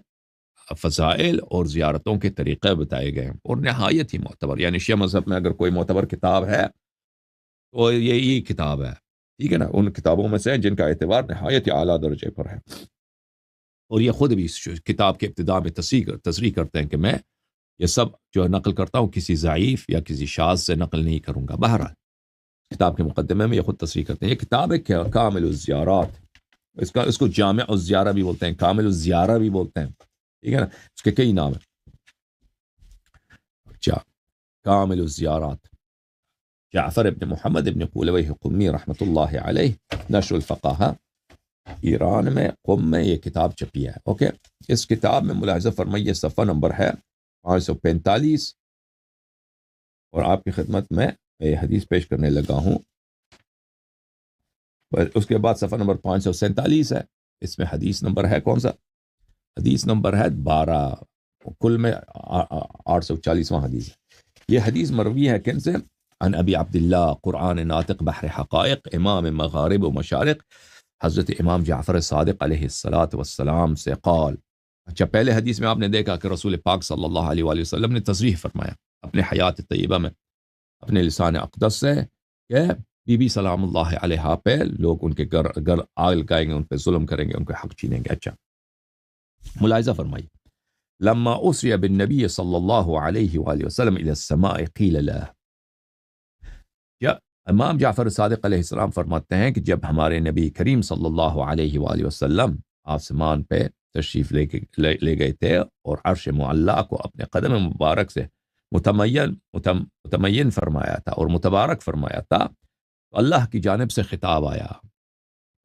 فضائل اور زیارتوں کے طریقے بتائے گئے ہیں، اور نہایت ہی معتبر. یعنی شیعہ مذہب میں اگر کوئی معتبر کتاب ہے تو یہی کتاب ہے، ٹھیک ہے نا، ان کتابوں میں سے جن کا اعتبار نہایت ہی اعلیٰ درجے پر ہے. اور یہ خود بھی اس کتاب کے ابتداء میں تصریح کرتے ہیں کہ میں یہ سب جو نقل کرتا ہوں کسی ضعیف یا کسی شاذ سے نقل نہیں کروں گا. بہرحال کتاب کے مقدمے میں یہ خود تصریح کرتے ہیں. یہ کتاب ہے کامل الزیارات، اس کو جامع الزیارہ بھی بولتے ہیں، کامل الزیارہ بھی بولتے ہیں، ٹھیک ہے نا، اس کے کئی نام ہیں. اچھا، کامل الزیارات جعفر ابن محمد ابن قولوی قمی رحمۃ اللہ علیہ، نشر الفقاہہ، ایران میں قم میں یہ کتاب چھپی ہے. اوکے، اس کتاب میں ملاحظہ فرمائیے صفحہ نمبر ہے 545، اور آپ کی خدمت میں یہ حدیث پیش کرنے لگا ہوں. اس کے بعد صفحہ نمبر 547 ہے، اس میں حدیث نمبر ہے کون سا؟ حدیث نمبر ہے 12، کل میں 840واں حدیث ہے. یہ حدیث مروی ہے کن سے؟ عن ابی عبداللہ قرآن ناطق بحر حقائق امام مغارب و مشارق، حضرت امام جعفر صادق علیہ السلام سے قال. اچھا، پہلے حدیث میں آپ نے دیکھا کہ رسول پاک صلی اللہ علیہ وآلہ وسلم نے تصریح فرمایا اپنے حیات طیبہ میں اپنے لسان اقدس سے کہ بی بی سلام اللہ علیہ پہ لوگ ان کے گھر آگ لگائیں گے، ان پہ ظلم کریں گے، ان کے حق چھینیں گے. اچھا، ملاحظہ فرمائیے، لما اسری بالنبی صلی اللہ علیہ وآلہ وسلم الى السماء قیل له. امام جعفر صادق علیہ السلام فرماتے ہیں کہ جب ہمارے نبی کریم صلی اللہ علیہ وآلہ وسلم آسمان پہ تشریف لے گئے تھے اور عرش معلیٰ کو اپنے قدم مبارک سے متمین فرمایا تھا اور متبارک فرمایا تھا، تو اللہ کی جانب سے خطاب آیا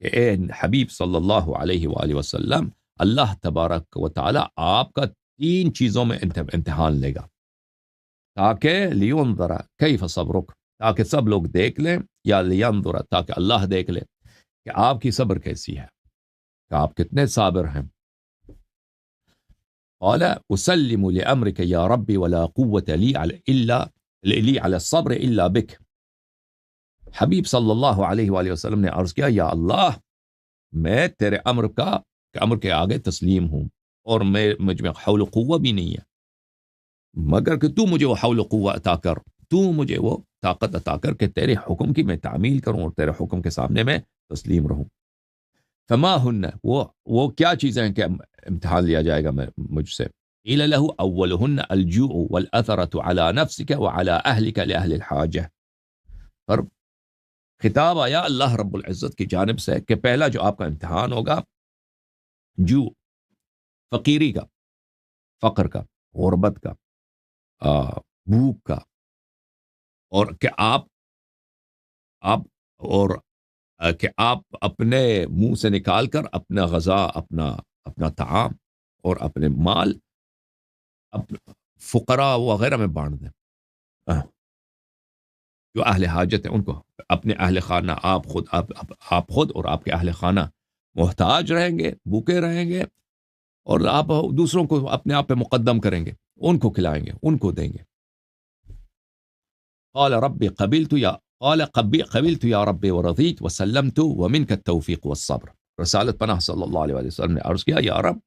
کہ اے حبیب صلی اللہ علیہ وآلہ وسلم، اللہ تبارک و تعالی آپ کا 3 چیزوں میں امتحان لے گا، تاکہ لینظر کیف صبرک، تاکہ سب لوگ دیکھ لیں، یا لینظر تاکہ اللہ دیکھ لے کہ آپ کی صبر کیسی ہے، کہ آپ کتنے صابر ہیں. قال اسلم لامرک یا ربی ولا قوت لی علی الصبر الا بک. حبیب صلی اللہ علیہ وآلہ وسلم نے عرض کیا، یا اللہ، میں تیرے امر کے آگے تسلیم ہوں، اور مجھ میں حول و قوت بھی نہیں ہے مگر کہ تو مجھے وہ حول و قوت عطا کر، تو مجھے وہ طاقت عطا کر کہ تیرے حکم کی میں تعمیل کروں اور تیرے حکم کے سامنے میں تسلیم رہوں. فما ہن، وہ کیا چیزیں ہیں کہ امتحان لیا جائے گا مجھ سے؟ قیل له اولهن الجوع والاثرة على نفسك وعلى اهلك لاهل الحاجة. پر خطاب آیا اللہ رب العزت کی جانب سے کہ پہلا جو آپ کا امتحان ہوگا جو فقیری کا، فقر کا، غربت کا، بھوک کا، اور کہ آپ اپنے منہ سے نکال کر اپنا غذا، اپنا طعام اور اپنے مال فقراء وغیرہ میں بانٹ دیں. جو اہل حاجت ہیں ان کو، اپنے اہل خانہ آپ خود اور آپ کے اہل خانہ محتاج رہیں گے، بھوکے رہیں گے، اور آپ دوسروں کو اپنے آپ پہ مقدم کریں گے، ان کو کھلائیں گے، ان کو دیں گے. قال قبلت یا رب ورضیت وسلمت ومنك التوفیق والصبر. رسالت پناہ صلی اللہ علیہ وسلم نے عرض کیا، یا رب،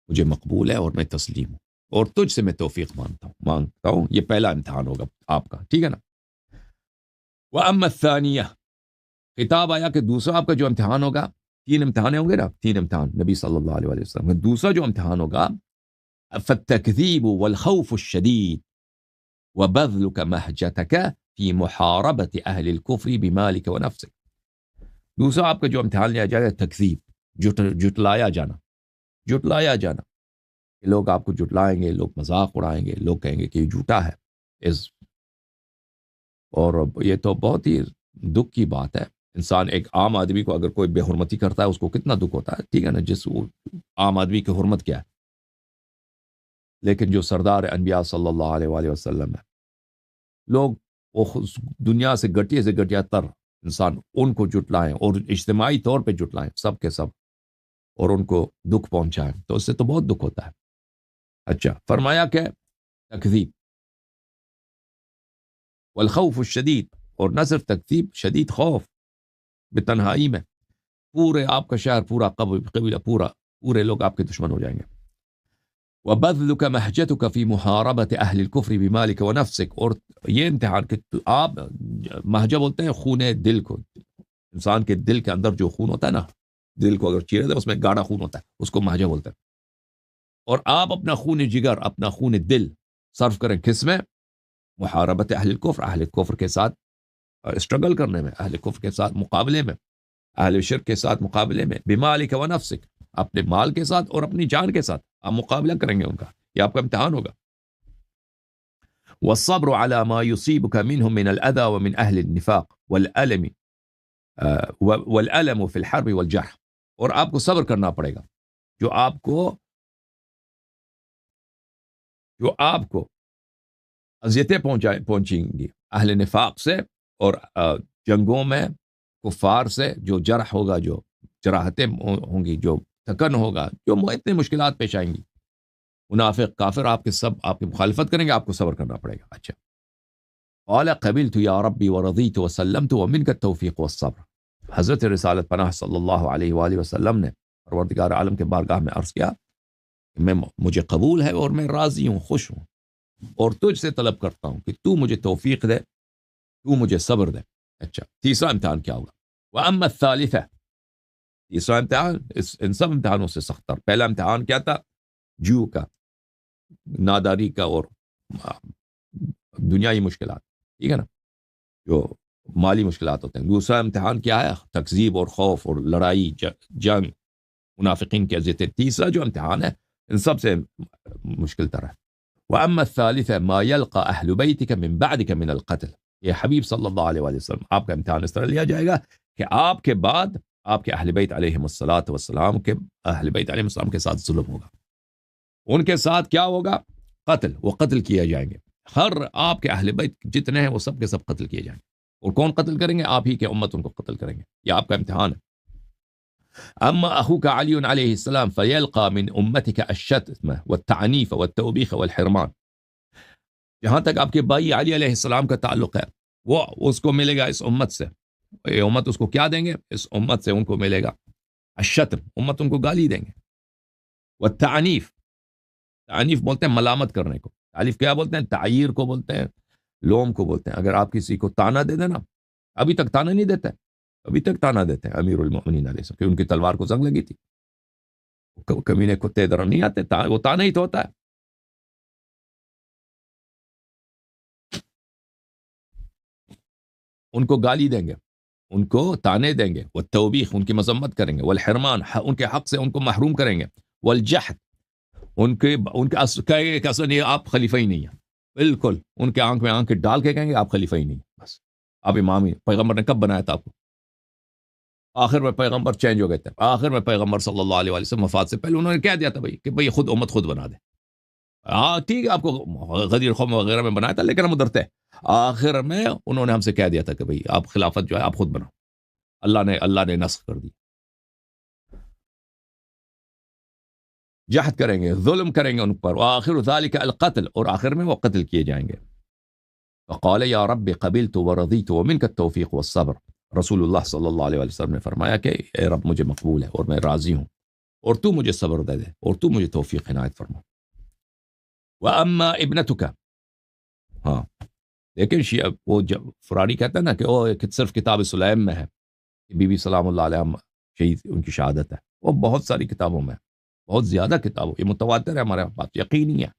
مجھے مقبول ہے اور میں تسلیم ہوں، اور تجھ سے میں توفیق مانگتا ہوں. یہ پہلا امتحان ہوگا آپ کا، ٹھیک ہے نا. وَأَمَّا الثَّانِيَةُ، خطاب آیا کہ دوسرا آپ کا جو امتحان ہوگا، 3 امتحان ہوں گے نا، 3 امتحان نبی صلی اللہ علیہ وسلم کا. دوسرا جو امتحان ہوگا، فَالتَّكْذِيبُ وَالْخَوْفُ الشَّدِيدُ وَبَذْلُكَ مَحْجَتَكَ فِي مُحَارَبَةِ أَهْلِ الْكُفْرِ بِمَالِكَ وَنَفْسِكَ. دوسرا آپ کا جو امتحان لیا جائے گا تکذیب، جھٹلایا جانا، کہ لوگ آپ کو جھٹلائیں گے، لوگ مذاق اڑائیں گے، لوگ کہیں گے کہ یہ جھوٹا ہے. اور یہ تو بہت ہی دکھ کی بات ہے. انسان، ایک عام آدمی کو اگر کوئی بے حرمتی کرتا ہے اس کو کتنا دکھ ہوتا ہے، ٹھیک ہے نا. جس عام آدمی کی حرمت کیا ہے، لیکن جو سردار انبیاء صلی اللہ علیہ وآلہ وسلم ہے، لوگ وہ دنیا سے گھٹیا تر انسان ان کو جٹلائیں اور اجتماعی طور پہ جٹلائیں سب کے سب، اور ان کو دکھ پہنچائیں، تو اس سے تو بہت دکھ ہوتا ہے۔ اچھا، فرمایا کہ تکذیب والخوف الشدید، اور نہ صرف تکذیب، شدید خوف بتنہائی میں، پورے آپ کا شہر، پورا قبیلہ، پورے لوگ آپ کے دشمن ہو جائیں گے۔ وَبَذْلُكَ مَحْجَتُكَ فِي مُحَارَبَةِ أَهْلِ الْكُفْرِ بِمَالِكَ وَنَفْسِكَ، اور یہ امتحان کہ آپ مہجہ بولتے ہیں خون دل کو، انسان کے دل کے اندر جو خون ہوتا ہے نا، دل کو اگر چیرے تو اس میں گاڑھا خون ہوتا ہے، اس کو مہجہ بولتے ہیں، اور آپ اپنا خون جگر، اپنا خون دل صرف کریں کس میں؟ محاربت اہل الکفر، اہل کفر کے ساتھ اسٹرگل کرنے میں، اہل کفر کے ساتھ مقابلے میں، اہل شرک کے ساتھ مقابلے میں، بمالک و نفسک، اپنے مال کے ساتھ اور اپنی جان کے ساتھ آپ مقابلہ کریں گے ان کا، یہ آپ کا امتحان ہوگا۔ والصبر على ما يصيبك منهم من الأذى ومن أهل النفاق والألم في الحرب والجرح، اور آپ کو صبر کرنا پڑے گا جو آپ کو اذیتیں پہنچیں گی اہل نفاق سے، اور جنگوں میں کفار سے جو جرح ہوگا، جو جراحتیں ہوں گی، جو تھکن ہوگا، جو اتنی مشکلات پیش آئیں گی، منافق کافر آپ کی مخالفت کریں گے، آپ کو صبر کرنا پڑے گا۔ اچھا، قال قبلت یا ربی ورضیت وسلمت ومنک التوفیق والصبر، حضرت رسالت پناہ صلی اللہ علیہ وآلہ وسلم نے پروردگار عالم کے بارگاہ میں عرض کیا کہ مجھے قبول ہے اور میں راضی ہوں، خوش ہوں، اور تجھ سے طلب کرتا ہوں کہ تو مجھے توفیق دے، تو مجھے صبر دے۔ اچھا، تیسرا امتحان کیا ہوگا؟ وَأَمَّا الثَّالِثَةُ، تیسرا امتحان ان سب امتحانوں سے سخت تر، پہلا امتحان کیا تھا؟ جو کا، ناداری کا، اور دنیائی مشکلات، ٹھیک ہے نا، جو مالی مشکلات ہوتے ہیں۔ دوسرا امتحان کیا ہے؟ تکذیب اور خوف اور لڑائی، جنگ، منافقین کی اذیتیں۔ تیسرا جو امتحان ہے ان سب سے مشکل تر ہے۔ وَأَمَّا الثَّالِثَةُ مَا يَلْقَى أَهْلُ بَيْتِكَ مِن بَعْدِكَ مِنَ الْقَتْلِ، یہ حبیب صلی اللہ علیہ وآلہ وسلم آپ کا امتحان اس طرح لیا جائے گا کہ آپ کے بعد آپ کے اہل بیت علیہم الصلاۃ والسلام کے اہل بیت علیہم السلام کے ساتھ ظلم ہوگا، ان کے ساتھ کیا ہوگا؟ قتل، وہ قتل کیے جائیں گے، ہر آپ کے اہل بیت جتنے ہیں وہ سب کے سب قتل کیے جائیں گے، اور کون قتل کریں گے؟ آپ ہی کے امت ان کو قتل کریں گے، یہ آپ کا امتحان ہے۔ اما اخوك علی علیہ السلام فیلقى من امتك الشتم والتعنیف والتوبیخ والحرمان، جہاں تک آپ کے بھائی علی علیہ السلام کا تعلق ہے، وہ اس کو ملے گا اس امت سے، یہ امت اس کو کیا دیں گے؟ اس امت سے ان کو ملے گا الشتم، امت ان کو گالی دیں گے، والتعنیف، تعنیف بولتے ہیں ملامت کرنے کو، تعلیف کیا بولتے ہیں؟ تعیر کو بولتے ہیں، لوم کو بولتے ہیں۔ اگر آپ کسی کو تانا دے دینا، ابھی تک تانا نہیں دیتے، ابھی تک تانا دیتے ہیں امیر المؤمنین علیہ السلام کہ ان کی تلوار کو زنگ لگی تھی، کمینے کتے درم نہیں آتے، وہ تانا ہی تو ہوتا ہے۔ ان کو گالی دیں گے، ان کو تانے دیں گے، والتوبیخ، ان کی مذمت کریں گے، والحرمان، ان کے حق سے ان کو محروم کریں گے، والجحد، ان کے اصل نہیں، آپ خلیفہ ہی نہیں ہیں، بالکل ان کے آنکھ میں آنکھ ڈال کے کہیں گے آپ خلیفہ ہی نہیں، بس آپ امام ہی۔ پیغمبر نے کب بنایا تھا آپ کو؟ آخر میں پیغمبر چینج ہو گئے تھے، آخر میں پیغمبر صلی اللہ علیہ وسلم وفات سے پہلے انہوں نے کہہ دیا تھا کہ بھئی خود امت خود بنا دے۔ ہاں ٹھیک ہے، آپ کو غدیر قوم وغیرہ میں بنایا تھا، لیکن ہم ادھر تھے، آخر میں انہوں نے ہم سے کہہ دیا تھا کہ بھئی آپ خلافت جو ہے آپ خود بناؤ، اللہ نے نسخ کر دی۔ جہد کریں گے، ظلم کریں گے ان پر، وآخر ذلك القتل، اور آخر میں وہ قتل کیے جائیں گے۔ فقال یا رب قبلت ورضیت ومنک التوفیق والصبر، رسول اللہ صلی اللہ علیہ وسلم نے فرمایا کہ اے رب مجھے مقبول ہے اور میں راضی ہوں، اور تو مجھے صبر دے دے، اور تو مجھے توفیق عنایت فرما۔ وَأَمَّا ابْنَتُكَ، ہاں لیکن وہ فراری کہتا ہے نا کہ وہ صرف کتاب سلیم میں ہے کہ بی بی سلام اللہ علیہ شہید ان کی شہادت ہے، وہ بہت ساری کتابوں میں، بہت زیادہ کتابوں، یہ متواتر ہے ہمارے پاس، یقینی ہے،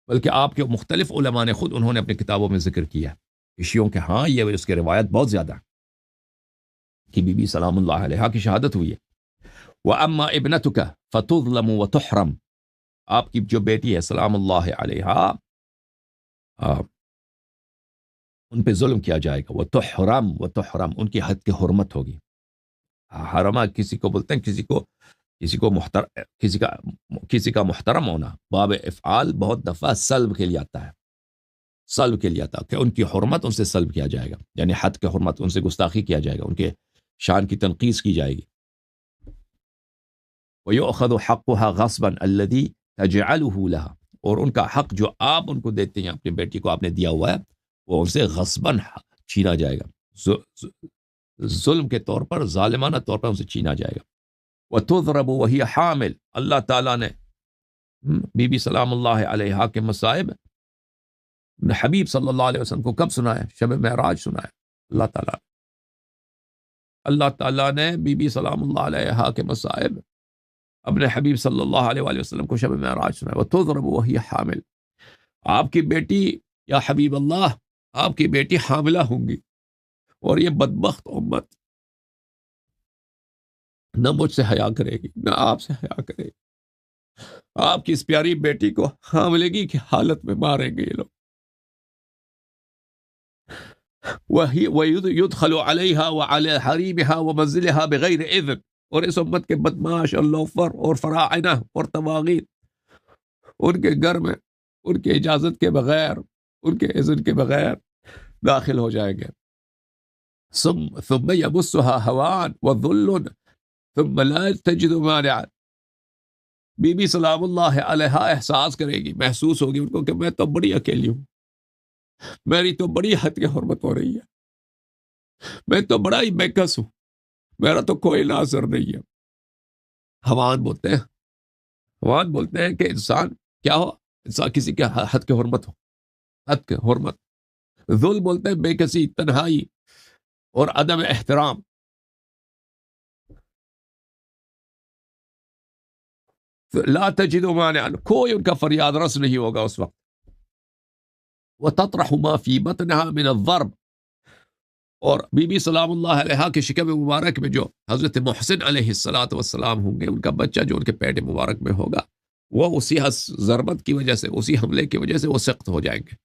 بلکہ آپ کے مختلف علماء نے خود انہوں نے اپنی کتابوں میں ذکر کیا ہے، شیعوں کے ہاں یہ اس کے روایت بہت زیادہ ہے کہ بی بی سلام اللہ علیہ کی شہادت ہوئی ہے۔ وَأَمَّا ابْنَتُكَ فَتُظْلَمُ وَتُحْرَمُ، آپ کی جو بیٹی ہے سلام اللہ علیہ، ان پہ ظلم کیا جائے گا، وَتُحْرَمُ ان کی حد کی حرمت ہوگی۔ حرمہ کسی کو بولتے ہیں، کسی کو کسی کا محترم ہونا باب افعال بہت دفعہ سلب کے لیے آتا ہے، سلب کے لیے آتا ہے کہ ان کی حرمت ان سے سلب کیا جائے گا، یعنی حد کے حرمت ان سے گستاخی کیا جائے گا، ان کے شان کی تنقیص کی جائے گی. وَيُؤْخَذُ حَقُّهَا غَصْبًا الَّذِي تَجْعَلُهُ لَهَا، اور ان کا حق جو آپ ان کو دیتے ہیں، اپنی بیٹی کو آپ نے دیا ہوا ہے، وہ ان سے غصباً چھینا جائے گا، ظلم کے طور پر، ظالمانہ طور پر ان سے چھینا جائے گا. وَتُضْرَبُ وَهِيَ حَامِلٌ، اللہ تعالیٰ نے بی بی سلام اللہ علیہا کے مصائب حبیب صلی اللہ علیہ وسلم کو کب سنایا؟ شب معراج سنایا. اللہ تعالیٰ نے بی بی سلام اللہ علیہا کے مصائب اپنے حبیب صلی اللہ علیہ وآلہ وسلم کو شب معراج سنایا. وَتُضْرَبُ وَهِيَ حَامِلٌ، آپ کی بیٹی یا حبیب اللہ، آپ کی بیٹی حاملہ ہوں گی، اور یہ بدبخت امت نہ مجھ سے حیا کرے گی نہ آپ سے حیا کرے گی. آپ کی اس پیاری بیٹی کو حاملگی کی حالت میں ماریں گے یہ لوگ. وَيُدْخَلُ عَلَيْهَا وَعَلَى حَرِيمِهَا وَمَنزِلِهَا بِغَيْرِ إِذْنٍ، اور اس امت کے بدماش اور لوفر اور فراعنہ اور طواغین ان کے گھر میں ان کے اجازت کے بغیر، ان کے اذن کے بغیر داخل ہو جائیں گے. ثم يبصها هوان وذل ثم لا تجد مانعا، بی بی سلام اللہ علیہ احساس کرے گی، محسوس ہوگی ان کو کہ میں تو بڑی اکیلی ہوں، میری تو بڑی حد کی حرمت ہو رہی ہے، میں تو بڑا ہی بیکس ہوں، میرا تو کوئی ناظر نہیں ہے. ہوان بولتے ہیں کہ انسان کیا ہو، انسان کسی کے حد کے حرمت ہو، حد کے حرمت. ذل بولتے ہیں بے کسی، تنہائی اور عدم احترام. لا تجد مانعا، کوئی ان کا فریاد رس نہیں ہوگا اس وقت. وتطرح ما في بطنها من الضرب، اور بی بی سلام اللہ علیہ کے شکم مبارک میں جو حضرت محسن علیہ السلام ہوں گے، ان کا بچہ جو ان کے پیٹ مبارک میں ہوگا، وہ اسی ضربت کی وجہ سے، اسی حملے کی وجہ سے وہ سخت ہو جائیں گے.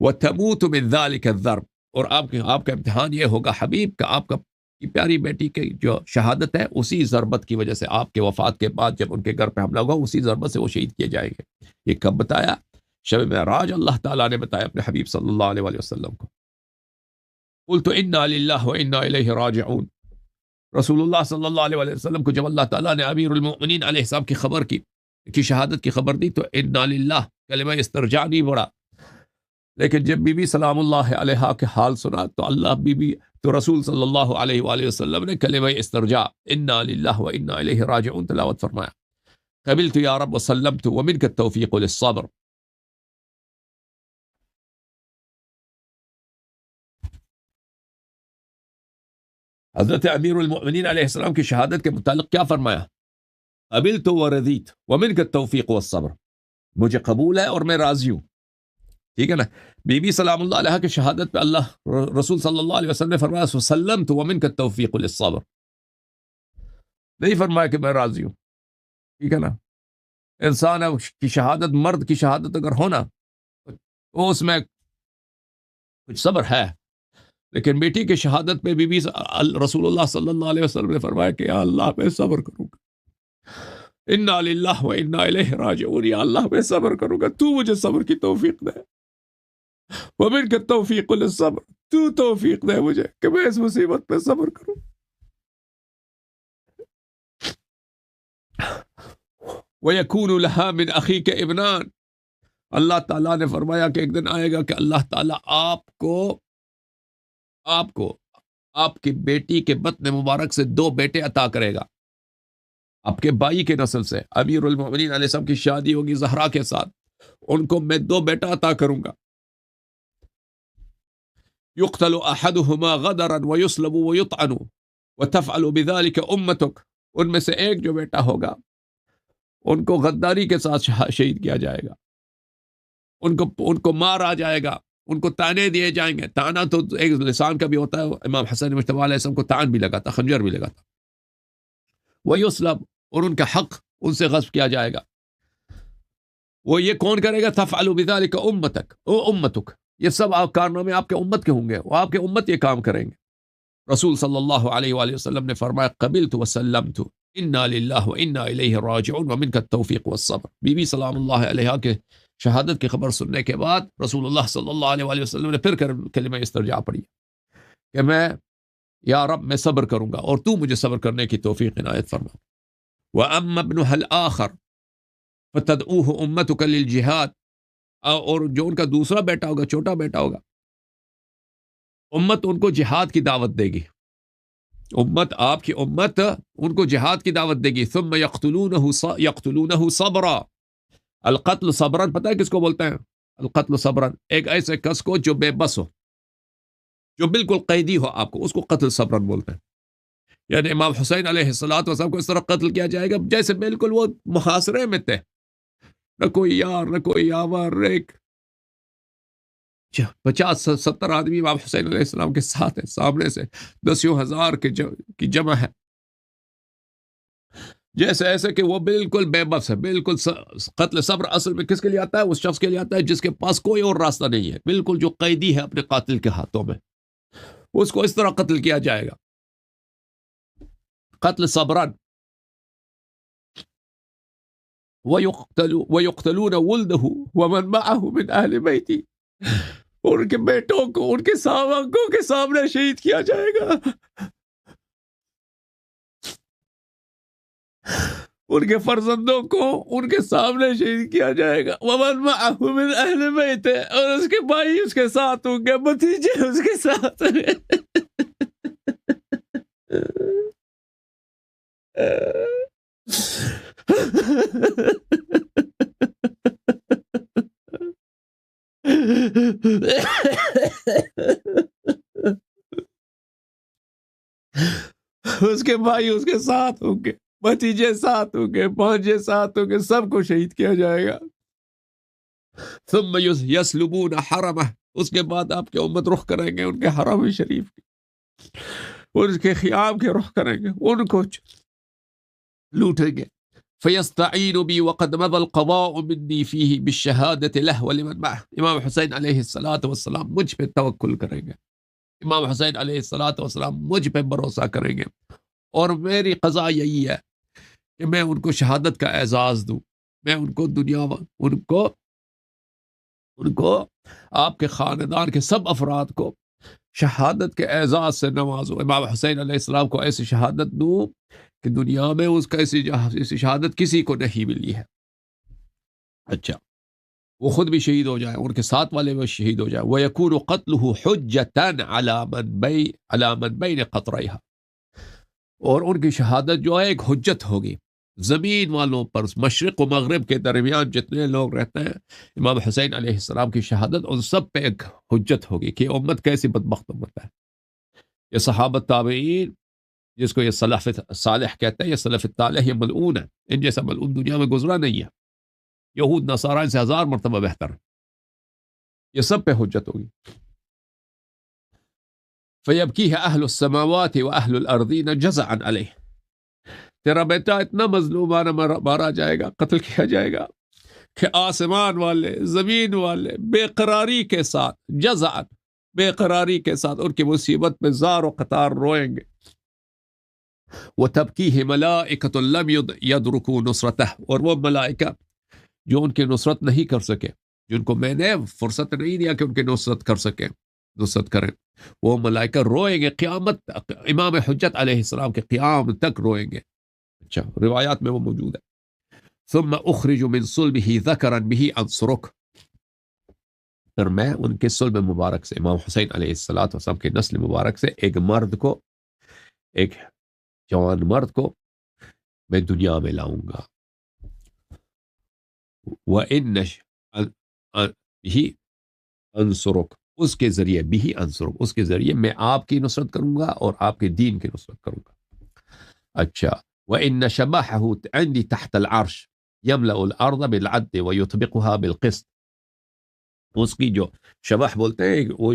وتموت من ذلك الضرب، اور آپ کا امتحان یہ ہوگا حبیب کا، آپ کا پیاری بیٹی کی جو شہادت ہے اسی ضربت کی وجہ سے، آپ کے وفات کے بعد جب ان کے گھر پہ حملہ ہوگا اسی ضربت سے وہ شہید کیے جائیں گے. یہ کب بتایا؟ شب معراج اللہ تعالیٰ نے بتایا اپنے حبیب صلی اللہ علیہ وآلہ وسلم کو. قلت انا للہ و انا الیہ راجعون، رسول اللہ صلی اللہ علیہ وآلہ وسلم کو جب اللہ تعالیٰ نے امیر المؤمنین علیہ السلام کی خبر کی شہادت کی خبر دی تو انا للہ کلمہ استرجاع نہیں پڑا، لیکن جب بی بی سلام اللہ علیہ کے حال سنا تو رسول صلی اللہ علیہ وآلہ وسلم نے کلمہ استرجاع انا للہ و انا الیہ راجعون تلاوت فرمایا. قبلت یا رب وسلمت ومنک التوفیق للصبر. حضرت امیر المؤمنین علیہ السلام کی شہادت کے متعلق کیا فرمایا؟ قبلت ورضیت ومنک التوفیق والصبر، مجھے قبول ہے اور میں راضی ہوں. ٹھیک ہے نا. بی بی سلام اللہ علیہ کی شہادت پہ اللہ رسول صلی اللہ علیہ وسلم نے فرمایا وسلمت ومنک التوفیق للصبر، نہیں فرمایا کہ میں راضی ہوں. ٹھیک ہے نا. انسان کی شہادت، مرد کی شہادت اگر ہونا تو اس میں کچھ صبر ہے، لیکن بیٹی کی شہادت پہ بی بی رسول اللہ صلی اللہ علیہ وسلم نے فرمایا کہ یا اللہ میں صبر کروں گا، انا للہ و انا الیہ راجعون، یا اللہ میں صبر کروں گا، تو مجھے صبر کی توفیق دے. ومنک التوفیق للصبر، تو توفیق دے مجھے کہ میں اس مصیبت پہ صبر کروں. وَيَكُونُ لَهَا مِنْ أَخِيكَ ابْنَانِ، اللہ تعالیٰ نے فرمایا کہ ایک دن آئے گا کہ اللہ تعالیٰ آپ کی بیٹی کے بطن مبارک سے 2 بیٹے عطا کرے گا، آپ کے بھائی کے نسل سے. امیر المؤمنین علیہ السلام کی شادی ہوگی زہرا کے ساتھ، ان کو میں 2 بیٹا عطا کروں گا. يقتل احدهما غدرا ويصلب ويطعن وتفعل بذلك امتك، ان میں سے ایک جو بیٹا ہوگا ان کو غداری کے ساتھ شہید کیا جائے گا، ان کو مارا جائے گا، ان کو تانے دیے جائیں گے. تانا تو ایک لسان کا بھی ہوتا ہے، امام حسن مجتبی علیہ السلام کو تان بھی لگا تھا، خنجر بھی لگا تھا. ویصلب، اور ان کا حق ان سے غصب کیا جائے گا. وہ یہ کون کرے گا؟ تفعل بذلك امتك، یہ سب کارنامے آپ کے امت کے ہوں گے، وہ آپ کے امت یہ کام کریں گے. رسول صلی اللہ علیہ وآلہ وسلم نے فرمایا قبلت وسلمت، انا للہ و انا الیہ راجعون ومنک التوفیق والصبر. بی بی سلام اللہ علیہا کے شہادت کی خبر سننے کے بعد رسول اللہ صلی اللہ علیہ وآلہ وسلم نے پھر کلمہ استرجاع پڑھی کہ میں یا رب میں صبر کروں گا اور تو مجھے صبر کرنے کی توفیق عنایت فرما. وَأَمَّا ابْنُهَا الْآخَرُ فَتَدْعُوهُ أُمَّتُكَ لِلْجِهَادِ. اور جو ان کا دوسرا بیٹا ہوگا، چھوٹا بیٹا ہوگا، امت ان کو جہاد کی دعوت دے گی. امت، آپ کی امت ان کو جہاد کی دعوت دے گی. ثم یقتلونہ صبرا. القتل صبرا پتہ ہے کس کو بولتے ہیں؟ القتل صبرا ایک ایسے کس کو جو بے بس ہو، جو بالکل قیدی ہو آپ کو، اس کو قتل صبرا بولتے ہیں. یعنی امام حسین علیہ السلام کو اس طرح قتل کیا جائے گا جیسے بالکل وہ محاصرے میں تھے، نہ کوئی یار نہ کوئی یاور. ایک 50-70 آدمی امام حسین علیہ السلام کے ساتھ ہیں، سامنے سے 10,000 کی جمع ہے. جیسے ایسے کہ وہ بالکل بے بس ہے، بالکل. قتل صبر اصل میں کس کے لیے آتا ہے؟ اس شخص کے لیے آتا ہے جس کے پاس کوئی اور راستہ نہیں ہے، بالکل جو قیدی ہے اپنے قاتل کے ہاتھوں میں، اس کو اس طرح قتل کیا جائے گا. قتل صبران. وَيُقْتَلُونَ وُلْدَهُ وَمَنْ مَعَهُ مِنْ أَهْلِ بَيْتِهِ. ان کے بیٹوں کو ان کے آنکھوں کے سامنے شہید کیا جائے گا، ان کے فرزندوں کو ان کے سامنے شہید کیا جائے گا. وَمَنْ مَعَهُ مِنْ أَهْلِ بَيْتِهِ. اور اس کے بھائی اس کے ساتھ ہوں گے، بھتیجے اس کے ساتھ ہوں گے. اس کے بھائی اس کے ساتھ ہوں گے، بھتیجے ساتھ ہوں گے، بھانجے ساتھ ہوں گے، سب کو شہید کیا جائے گا. ثم یسلبون حرمہ. اس کے بعد آپ کے امت رخ کریں گے ان کے حرم شریف کی، ان کے خیام کے رخ کریں گے، ان کو لوٹیں گے. فیستعین بی وقد مضى القضاء منی فیہ بالشہادۃ لہ ولمن معہ. امام حسین علیہ السلام مجھ پہ توکل کریں گے، امام حسین علیہ السلام مجھ پہ بھروسہ کریں گے، اور میری قضا یہی ہے کہ میں ان کو شہادت کا اعزاز دوں، میں ان کو دنیا ان کو آپ کے خاندان کے سب افراد کو شہادت کے اعزاز سے نوازوں. امام حسین علیہ السلام کو ایسی شہادت دوں کہ دنیا میں اس کا ایسی شہادت کسی کو نہیں ملی ہے. اچھا، وہ خود بھی شہید ہو جائے، ان کے ساتھ والے بھی شہید ہو جائے. وَيَكُونُ قَتْلُهُ حُجَّةً عَلَى مَنْ بَيْنِ قَطْرَيْهَا. اور ان کی شہادت جو ہے ایک حجت ہوگی زمین والوں پر، مشرق و مغرب کے درمیان جتنے لوگ رہتے ہیں، امام حسین علیہ السلام کی شہادت ان سب پہ ایک حجت ہوگی کہ امت کیسی بدبخت امت ہے. یہ صحابت تابعین جس کو یہ سلف صالح کہتے ہیں، یہ سلف طالح، یہ ملعون ہے. ان جیسا ملعون دنیا میں گزرا نہیں ہے. یہود نصارہ سے 1000 مرتبہ بہتر. یہ سب پہ حجت ہوگی. فَيَبْكِيهَ أَهْلُ السَّمَاوَاتِ وَأَهْلُ الْأَرْضِينَ جَزَعًا عَلَيْهِ. تیرا بیٹا اتنا مظلومانہ مارا جائے گا، قتل کیا جائے گا کہ آسمان والے زمین والے بے قراری کے ساتھ، جزعًا بے قراری کے ساتھ ان کی مصیبت میں زار و قطار روئیں گے. وَتَبْكِيهِ مَلَائِكَةٌ لَمْ يَدْرُكُوا نُصْرَتَهُ. اور وہ ملائکہ جو ان کی نصرت نہیں کر سکے، جن کو میں نے فرصت نہیں دیا کہ ان کی نصرت کریں، وہ ملائکہ روئیں گے قیامت تک. امام حجت علیہ السلام کے قیام تک روئیں گے. اچھا، روایات میں وہ موجود ہے. ثم اخرج من صلبه ذکرا به انصرک. پھر میں ان کے صلب مبارک سے، امام حسین علیہ السلام کے نسل مبارک سے ایک مرد کو، ایک جوان مرد کو میں دنیا میں لاؤں گا. وَإِنَّ بِهِ أَنصُرُكَ. اس کے ذریعے بھی انصرک، اس کے ذریعے میں آپ کی نصرت کروں گا اور آپ کے دین کی نصرت کروں گا. اچھا، وَإِنَّ شَبَحَهُ عِنْدِي تَحْتَ الْعَرْشِ يَمْلَأُ الْأَرْضَ بِالْعَدْلِ وَيُطْبِقُهَا بِالْقِسْطِ. اس کی جو شبح بولتے ہیں، وہ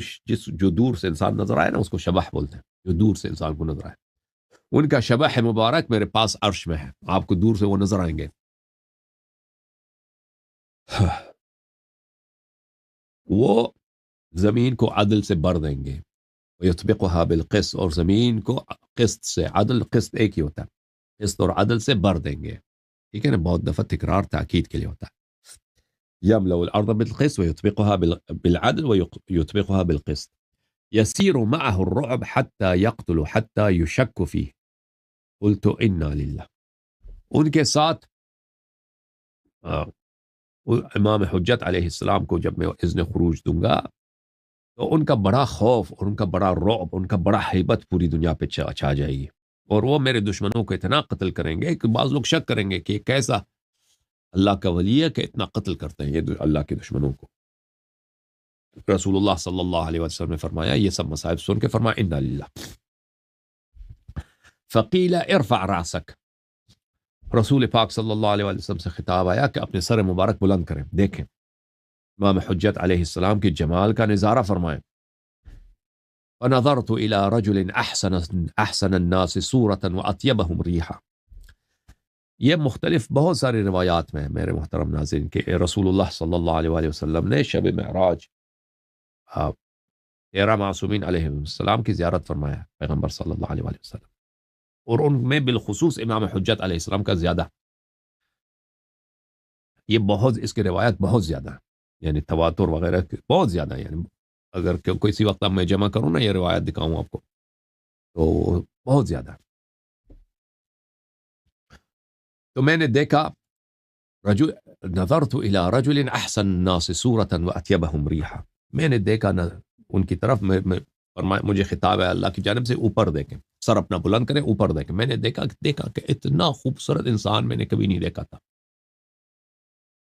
جو دور سے انسان نظر آئے نا، اس کو شبح بولتے ہیں، جو دور سے انسان کو نظر آئے. ان کا شبح مبارک میرے پاس عرش میں ہے، آپ کو دور سے وہ نظر آئیں گے. وہ زمین کو عدل سے بھر دیں گے. وَيُطْبِقُهَا بِالْقِسْطِ. اور زمین کو قسط سے، عدل قسط ایک ہی ہوتا ہے. قسط اور عدل سے بھر دیں گے. ٹھیک ہے نا, بہت دفعہ تکرار تاکید کے لیے ہوتا ہے. يملأ الأرض بالقسط ويطبقها بالعدل ويطبقها بالقسط يسير معه الرعب حتى يقتل حتى يشك فيه قلت إنا لله. ان کے ساتھ امام حجت علیہ السلام کو جب میں اذن خروج دوں گا تو ان کا بڑا خوف اور ان کا بڑا رعب, ان کا بڑا ہیبت پوری دنیا پہ چھا جائے گی, اور وہ میرے دشمنوں کو اتنا قتل کریں گے کہ بعض لوگ شک کریں گے کہ کیسا اللہ کا ولی ہے کہ اتنا قتل کرتے ہیں یہ اللہ کے دشمنوں کو. رسول اللہ صلی اللہ علیہ وسلم نے فرمایا, یہ سب مصائب سن کے فرمایا انا للہ. فقیل ارفع راسک, رسول پاک صلی اللہ علیہ وسلم سے خطاب آیا کہ اپنے سر مبارک بلند کریں. دیکھیں امام حجت علیہ السلام کی جمال کا نظارہ فرمائیں. فنظرت الى رجل احسن الناس صورة واطيبهم ريحا. یہ مختلف بہت ساری روایات میں میرے محترم ناظرین کہ رسول اللہ صلی اللہ علیہ وآلہ وسلم نے شب معراج 13 معصومین علیہ السلام کی زیارت فرمایا, پیغمبر صلی اللہ علیہ وآلہ وسلم, اور ان میں بالخصوص امام حجت علیہ السلام کا زیادہ, یہ بہت اس کی روایت بہت زیادہ ہے, یعنی تواتر وغیرہ بہت زیادہ, یعنی اگر کسی وقت میں جمع کروں نا یہ روایت دکھاؤں آپ کو تو بہت زیادہ. تو میں نے دیکھا نظرت الى رجل احسن الناس صورة واطيبهم ريحا, میں نے دیکھا ان کی طرف, مجھے خطاب ہے اللہ کی جانب سے, اوپر دیکھیں, سر اپنا بلند کریں, اوپر دیکھیں. میں نے دیکھا کہ اتنا خوبصورت انسان میں نے کبھی نہیں دیکھا تھا.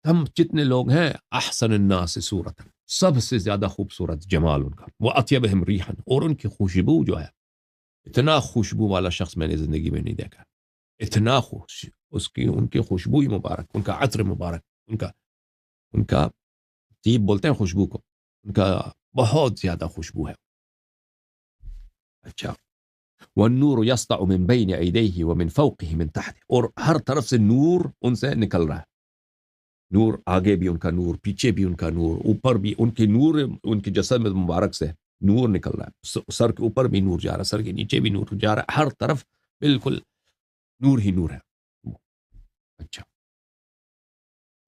ہم جتنے لوگ ہیں احسن الناس صورتا, سب سے زیادہ خوبصورت جمال ان کا, واطيبهم ريحا, اور ان کی خوشبو جو ہے, اتنا خوشبو والا شخص میں نے زندگی میں نہیں دیکھا. اتنا خوش ان کی خوشبو ہی مبارک, ان کا عطر مبارک, ان کا طیب بولتے ہیں خوشبو کو, ان کا بہت زیادہ خوشبو ہے. اچھا, والنور يسطع من بين ايديه ومن فوقه من تحته, اور ہر طرف سے نور ان سے نکل رہا ہے. نور آگے بھی ان کا نور, پیچھے بھی ان کا نور, اوپر بھی ان کی نور, ان کی جسد میں مبارک سے نور نکل رہا ہے. سر کے اوپر بھی نور جا رہا ہے, سر کے نیچے بھی نور جا رہا ہے, ہر طرف بالکل نور ہی نور ہے. اچھا,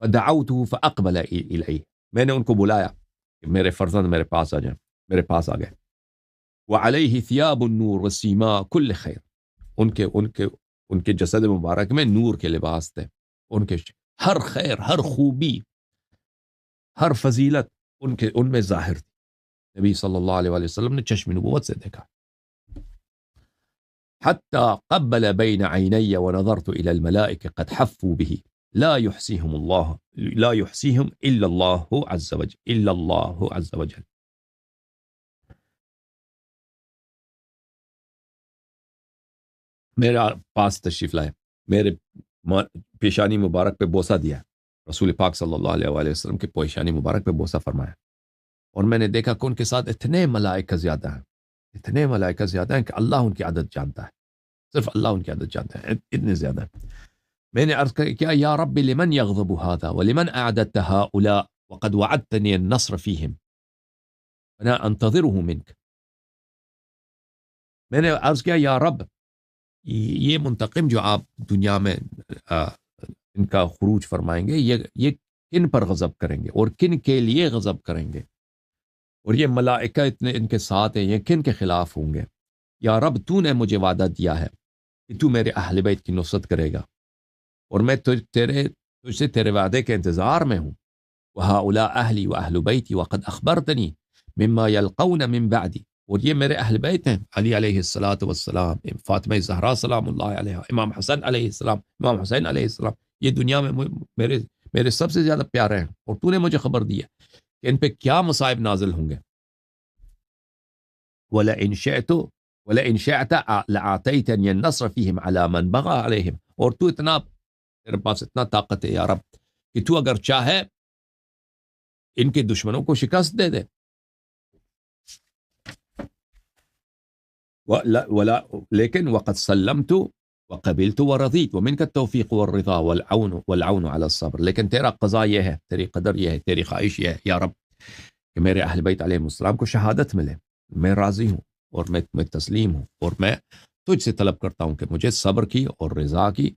فدعوته فاقبل الیہ, میں نے ان کو بلایا کہ میرے فرزند میرے پاس آ جائیں, میرے پاس آ گئے. وعلیہ ثیاب النور والسیماء کل خیر, ان کے جسد مبارک میں نور کے لباس تھے, ان کے ہر خیر, ہر خوبی, ہر فضیلت ان میں ظاہر تھی. نبی صلی اللہ علیہ وآلہ وسلم نے چشم نبوت سے دیکھا. حتى قبل بين عيني ونظرت إلى الملائكة قد حفوا به لا يحصيهم إلا الله عز وجل. میرے پاس تشریف لائے, میرے پیشانی مبارک پہ بوسہ دیا, رسول پاک صلی اللہ علیہ وآلہ وسلم کے پیشانی مبارک پہ بوسہ فرمایا, اور میں نے دیکھا کہ ان کے ساتھ اتنے ملائکہ زیادہ ہیں کہ اللہ ان کی عدد جانتا ہے, صرف اللہ ان کی عدد جانتا ہے, اتنے زیادہ. میں نے عرض کیا یا رب لمن يغضب هذا ولمن اعددت هؤلاء وقد وعدتني النصر فيهم انا انتظره منك. میں نے عرض کیا یا رب, یہ منتقم جو آپ دنیا میں ان کا خروج فرمائیں گے, یہ کن پر غضب کریں گے اور کن کے لیے غضب کریں گے, اور یہ ملائکہ اتنے ان کے ساتھ ہیں, یہ کن کے خلاف ہوں گے. یا رب تو نے مجھے وعدہ دیا ہے کہ تو میرے اہل بیت کی نصرت کرے گا, اور میں تجھ سے تیرے وعدے کے انتظار میں ہوں. وَهَؤُلَاء أَهْلِي وَأَهْلُ بَيْتِي وَقَدْ أَخْبَرْتَنِي مِمَّا يَلْقَوْنَ مِن بَعْدِي, اور یہ میرے اہل بیت ہیں, علی علیہ الصلاۃ والسلام, فاطمہ زہرا سلام اللہ علیہا, امام حسن علیہ السلام, امام حسین علیہ السلام, یہ دنیا میں میرے سب سے زیادہ پیارے ہیں, اور تو نے مجھے خبر دی ہے کہ ان پہ کیا مصائب نازل ہوں گے. وَلَئِنْ شَئْتَ لَآتَيْتَنِي النَّصْرَ فِيهِمْ عَلَى مَنْ بَغَى عَلَيْهِمْ, اور تو تیرے پاس اتنا طاقت ہے یا رب کہ تو اگر چاہے ان کے دشمنوں کو شکست دے دے. لیکن وقد سلمت وقبلت ورضیت ومنك التوفیق والرضا والعون على الصبر, لیکن تیرا قضا یہ ہے, تیری قدر یہ ہے, تیری خواہش یہ ہے یا رب کہ میرے اہل بیت علیہ السلام کو شہادت ملے. میں راضی ہوں اور میں تسلیم ہوں, اور میں تجھ سے طلب کرتا ہوں کہ مجھے صبر کی اور رضا کی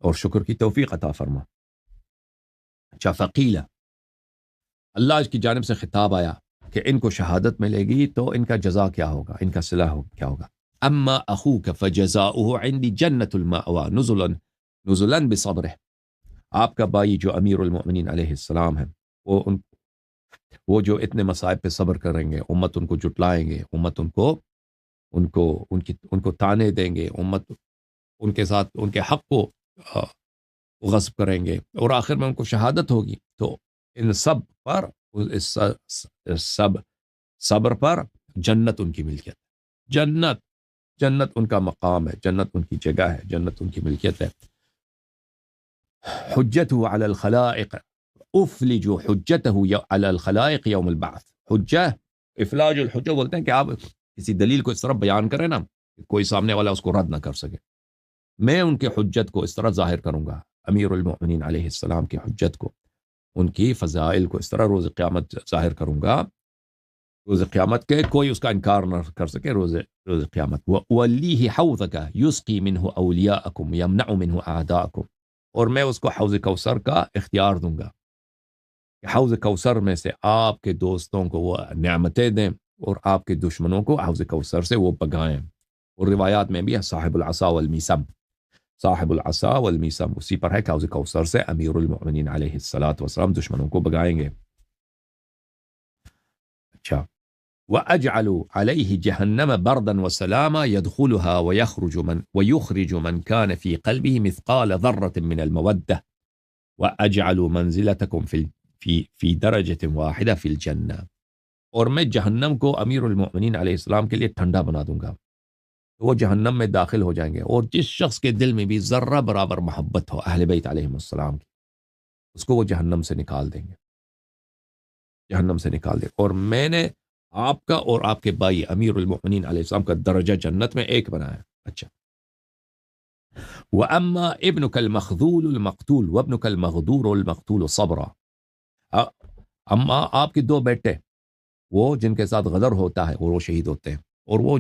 اور شکر کی توفیق عطا فرما۔ اچھا، فقیلہ، اللہ کی جانب سے خطاب آیا کہ ان کو شہادت ملے گی تو ان کا جزا کیا ہوگا، ان کا صلہ کیا ہوگا۔ اما اخوک فجزاؤہ عندی جنت المأوى نزلا بصبرہ، آپ کا بھائی جو امیر المؤمنین علیہ السلام ہے، وہ جو اتنے مصائب پہ صبر کریں گے، امت ان کو جٹلائیں گے، امت ان کو تانے دیں گے، امت ان کے ساتھ ان کے حق کو غصب کریں گے، اور آخر میں ان کو شہادت ہوگی، تو ان سب پر سب صبر پر جنت ان کی ملکیت، جنت ان کا مقام ہے، جنت ان کی جگہ ہے، جنت ان کی ملکیت ہے۔ حجته علی الخلائق، افلج حجته علی الخلائق یوم البعث۔ حجہ، افلاج الحجہ بولتے ہیں کہ آپ کسی دلیل کو اس طرح بیان کریں نا کہ کوئی سامنے والا اس کو رد نہ کر سکے، میں ان کے حجت کو اس طرح ظاہر کروں گا، امیر المؤمنین علیہ السلام کی حجت کو، ان کی فضائل کو اس طرح روز قیامت ظاہر کروں گا، روز قیامت کے کوئی اس کا انکار نہ کر سکے روز قیامت۔ وَوَلِّيهِ حَوْضَكَ يُسْقِي مِنْهُ أَوْلِيَاءَكُمْ يَمْنَعُ مِنْهُ أَعْدَاءَكُمْ، اور میں اس کو حوض کوثر کا اختیار دوں گا کہ حوض کوثر میں سے آپ کے دوستوں کو وہ نعمتیں دیں اور آپ کے دشمنوں کو حوض کوثر سے وہ بگائیں۔ اور روایات میں بھی ہے صاحب العصا والمیسم، صاحب العصا والمیسم اسی پر ہے کہ حوض کوثر سے امیر المؤمنین علیہ السلام دشمنوں کو بگائیں گے۔ اچھا، وَأَجْعَلُ عَلَيْهِ جَهَنَّمَ بَرْدًا وَسَلَامًا يَدْخُلُهَا وَيُخْرِجُ مَنْ كَانَ فِي قَلْبِهِ مِثْقَالَ ذَرَّةٍ مِنَ الْمَوَدَّةِ وَأَجْعَلُ مَنْزِلَتَكُمْ فِي دَرَجَةٍ وَاحِدَةٍ فِي الْجَنَّةِ، اور میں جہنم کو امیر المؤمنین علیہ السلام کے لیے ٹھنڈا بنا دوں گا، وہ جہنم میں داخل ہو جائیں گے، اور جس شخص کے دل میں بھی ذرہ برابر محبت ہو اہل بیت علیہم السلام کی، اس کو وہ جہنم سے نکال دیں گے، جہنم سے نکال دیں، اور میں نے آپ کا اور آپ کے بھائی امیر المؤمنین علیہ السلام کا درجہ جنت میں ایک بنایا۔ اچھا، وَأَمَّا ابْنُكَ الْمَخْذُولُ الْمَقْتُولُ وَابْنُكَ الْمَغْدُورُ الْمَقْتُولُ صَبْرًا، اما آپ کے دو بیٹے، وہ جن کے ساتھ غدر ہوتا ہے اور وہ شہید ہوتے ہیں، اور وہ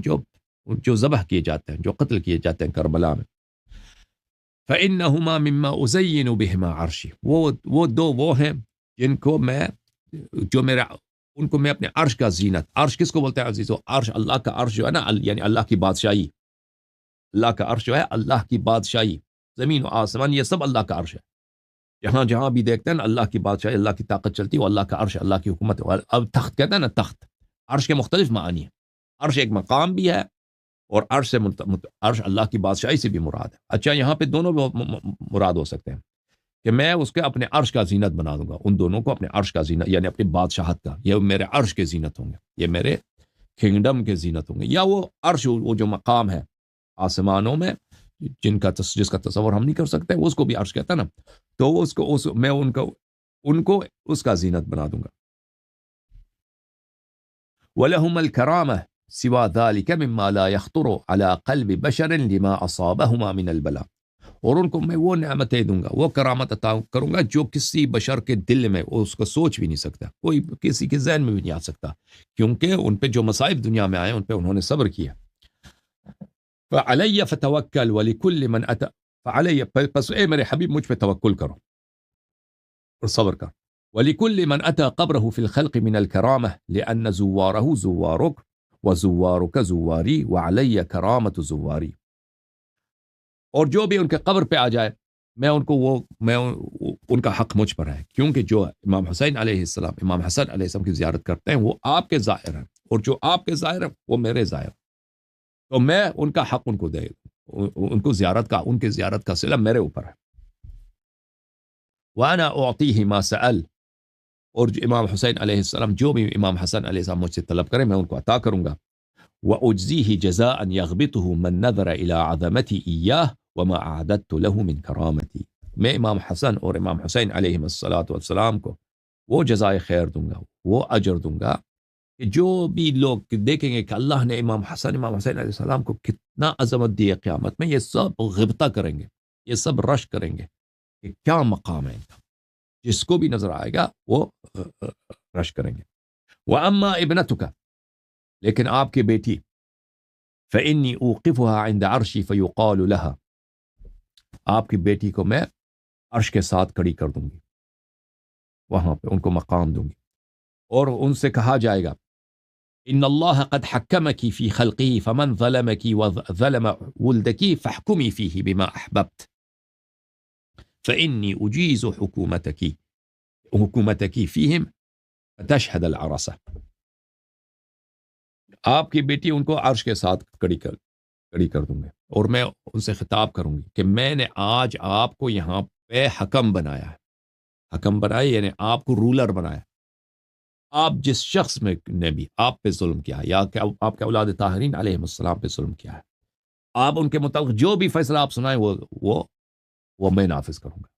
جو ذبح کیے جاتے ہیں، جو قتل کیے جاتے ہیں کربلا میں، فَإِنَّهُمَا مِمَّا أُزَيِّنُ بِهِمَا عَرْشِي، وہ دو وہ ہیں جن کو میں، جو میرا، ان کو میں اپنے عرش کا زینت، عرش کس کو بولتے ہیں عزیزو؟ عرش اللہ کا عرش جو ہے نا، یعنی اللہ کی بادشاہی، اللہ کا عرش جو ہے اللہ کی بادشاہی، زمین و آسمان یہ سب اللہ کا عرش ہے، جہاں جہاں بھی دیکھتے ہیں نا اللہ کی بادشاہی، اللہ کی طاقت چلتی ہے، وہ اللہ کا عرش، اللہ کی حکومت ہے۔ اب تخت کہتے ہیں نا، تخت، عرش کے مختلف معنی ہیں، عرش ایک مقام بھی ہے، اور عرش سے عرش اللہ کی بادشاہی سے بھی مراد ہے۔ اچھا، یہاں پہ دونوں مراد ہو سکتے ہیں کہ میں اس کے اپنے عرش کا زینت بنا دوں گا، ان دونوں کو اپنے عرش کا زینت، یعنی اپنی بادشاہت کا، یہ میرے عرش کے زینت ہوں گے، یہ میرے کنگڈم کے زینت ہوں گے، یا وہ عرش، وہ جو مقام ہے آسمانوں میں جس کا تصور ہم نہیں کر سکتے، اس کو بھی عرش کہتا ہے نا، تو میں ان کو اس کا زینت بنا دوں گا۔ وَلَهُمَ الْكَرَامَةُ سِوَى ذَلِكَ مِمَّا لَا يَخْطُرُ عَلَى قَلْبِ بَشَرٍ لِمَا أَصَابَهُمَا مِنَ الْبَلَاءِ، اور ان کو میں وہ نعمتیں دوں گا، وہ کرامت عطا کروں گا جو کسی بشر کے دل میں اس کو سوچ بھی نہیں سکتا، کوئی کسی کے ذہن میں بھی نہیں آ سکتا، کیونکہ ان پہ جو مصائب دنیا میں آئے ان پہ انہوں نے صبر کیا۔ فَعَلَيَّ فَتَوَكَّلْ وَلِكُلِّ مَنْ أَتَى، فَعَلَيَّ، پس اے میرے حبیب مجھ پہ توکل کرو اور صبر کر۔ وَلِكُلِّ مَنْ أَتَى قَبْرَهُ فِي الْخَلْقِ مِنَ الْكَرَامَةِ لِأَنَّ زُوَّارَهُ زُوَّارُكَ وَزُوَّارُكَ زُوَّارِي وَعَلَيَّ كَرَامَةُ زُوَّارِي، اور جو بھی ان کے قبر پہ آ جائے، میں ان کا حق مجھ پر ہے، کیونکہ جو امام حسین علیہ السلام، امام حسن علیہ السلام کی زیارت کرتے ہیں وہ آپ کے زائر ہیں، اور جو آپ کے زائر ہیں وہ میرے زائر، تو میں ان کا حق ان کو دے، ان کی زیارت کا صلہ میرے اوپر ہے۔ وَأَنَا أُعْطِيهِ مَا سَأَلَ، اور جو امام حسین علیہ السلام جو بھی امام حسن علیہ السلام مجھ سے طلب کریں میں ان کو عطا کروں گا۔ وَأُجْزِيهِ جَزَاءً يَغْبِطُهُ مَنْ نَظَرَ إِلَىٰ عَظَمَتِي إِيَّاهُ وَمَا أَعْدَدتُ لَهُ مِنْ كَرَامَتِي، میں امام حسن اور امام حسین علیہم السلام کو وہ جزائے خیر دوں گا، وہ اجر دوں گا کہ جو بھی لوگ دیکھیں گے کہ اللہ نے امام حسن علیہ السلام کو کتنا عظمت دی ہے، قیامت میں یہ سب غبطہ کریں گے، یہ سب رش کریں گے کہ کیا مقام ہے ان کا، جس کو بھی نظر آئے گا وہ رش کریں گے۔ وَأَمَّا ابْنَتُكَ، لیکن آپ کی بیٹی، فإني أوقفها عند عرشي فيقال لها، آپ کی بیٹی کو میں عرش کے ساتھ کھڑی کر دوں گی، وہاں پہ ان کو مقام دوں گی، اور ان سے کہا جائے گا ان اللہ قد حکمکی فی خلقی فمن ظلمکی وظلم ولدکی فاحکمی فیہ بما احببت فإنی اجیز حکومتکی فیہم فتشہد العرصہ۔ آپ کی بیٹی ان کو عرش کے ساتھ کھڑی کر دوں گے، اور میں ان سے خطاب کروں گی کہ میں نے آج آپ کو یہاں پہ حکم بنایا ہے، حکم بنایا یعنی آپ کو رولر بنایا۔ آپ جس شخص میں نے بھی آپ پہ ظلم کیا ہے، یا کہ آپ کے اولاد طاہرین علیہ السلام پہ ظلم کیا ہے، آپ ان کے متعلق جو بھی فیصلہ آپ سنائیں وہ میں نافذ کروں گا،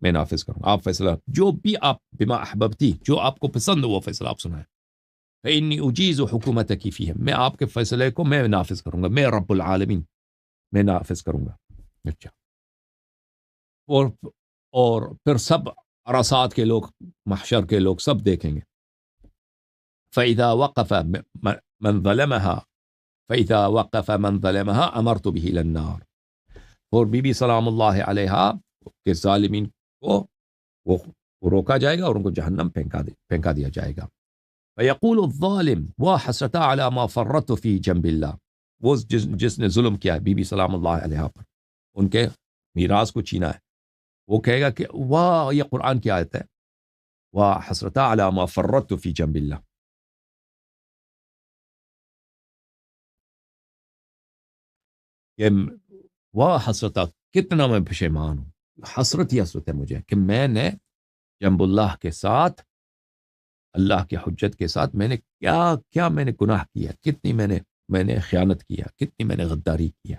میں نافذ کروں گا۔ آپ فیصلہ جو بھی آپ بما احببتی، جو آپ کو پسند ہو وہ فیصلہ آپ سنائیں۔ فإنی اجیز حکومتکی فیہم، میں آپ کے فیصلے کو میں نافذ کروں گا، میں رب العالمین میں نافذ کروں گا۔ اچھا، اور پھر سب عرصات کے لوگ، محشر کے لوگ سب دیکھیں گے۔ فإذا وقف من ظلمها امرت به الى النار، اور بی بی سلام اللہ علیہ کے ظالمین کو وہ روکا جائے گا اور ان کو جہنم پھینکا دیا جائے گا۔ فیقول الظالم وحسرۃ علی ما فرطت فی جنب اللہ، وہ جس نے ظلم کیا ہے بی بی سلام اللہ علیہ پر، ان کے میراث کو چھینا ہے، وہ کہے گا کہ واہ، یہ قرآن کی آیت ہے، وحسرۃ علی ما فرطت فی جنب اللہ، کہ واہ حسرت، کتنا میں پشیمان ہوں، حسرت ہی حسرت ہے مجھے کہ میں نے جنب اللہ کے ساتھ، اللہ کی حجت کے ساتھ میں نے کیا میں نے گناہ کیا، کتنی میں نے خیانت کیا، کتنی میں نے غداری کیا۔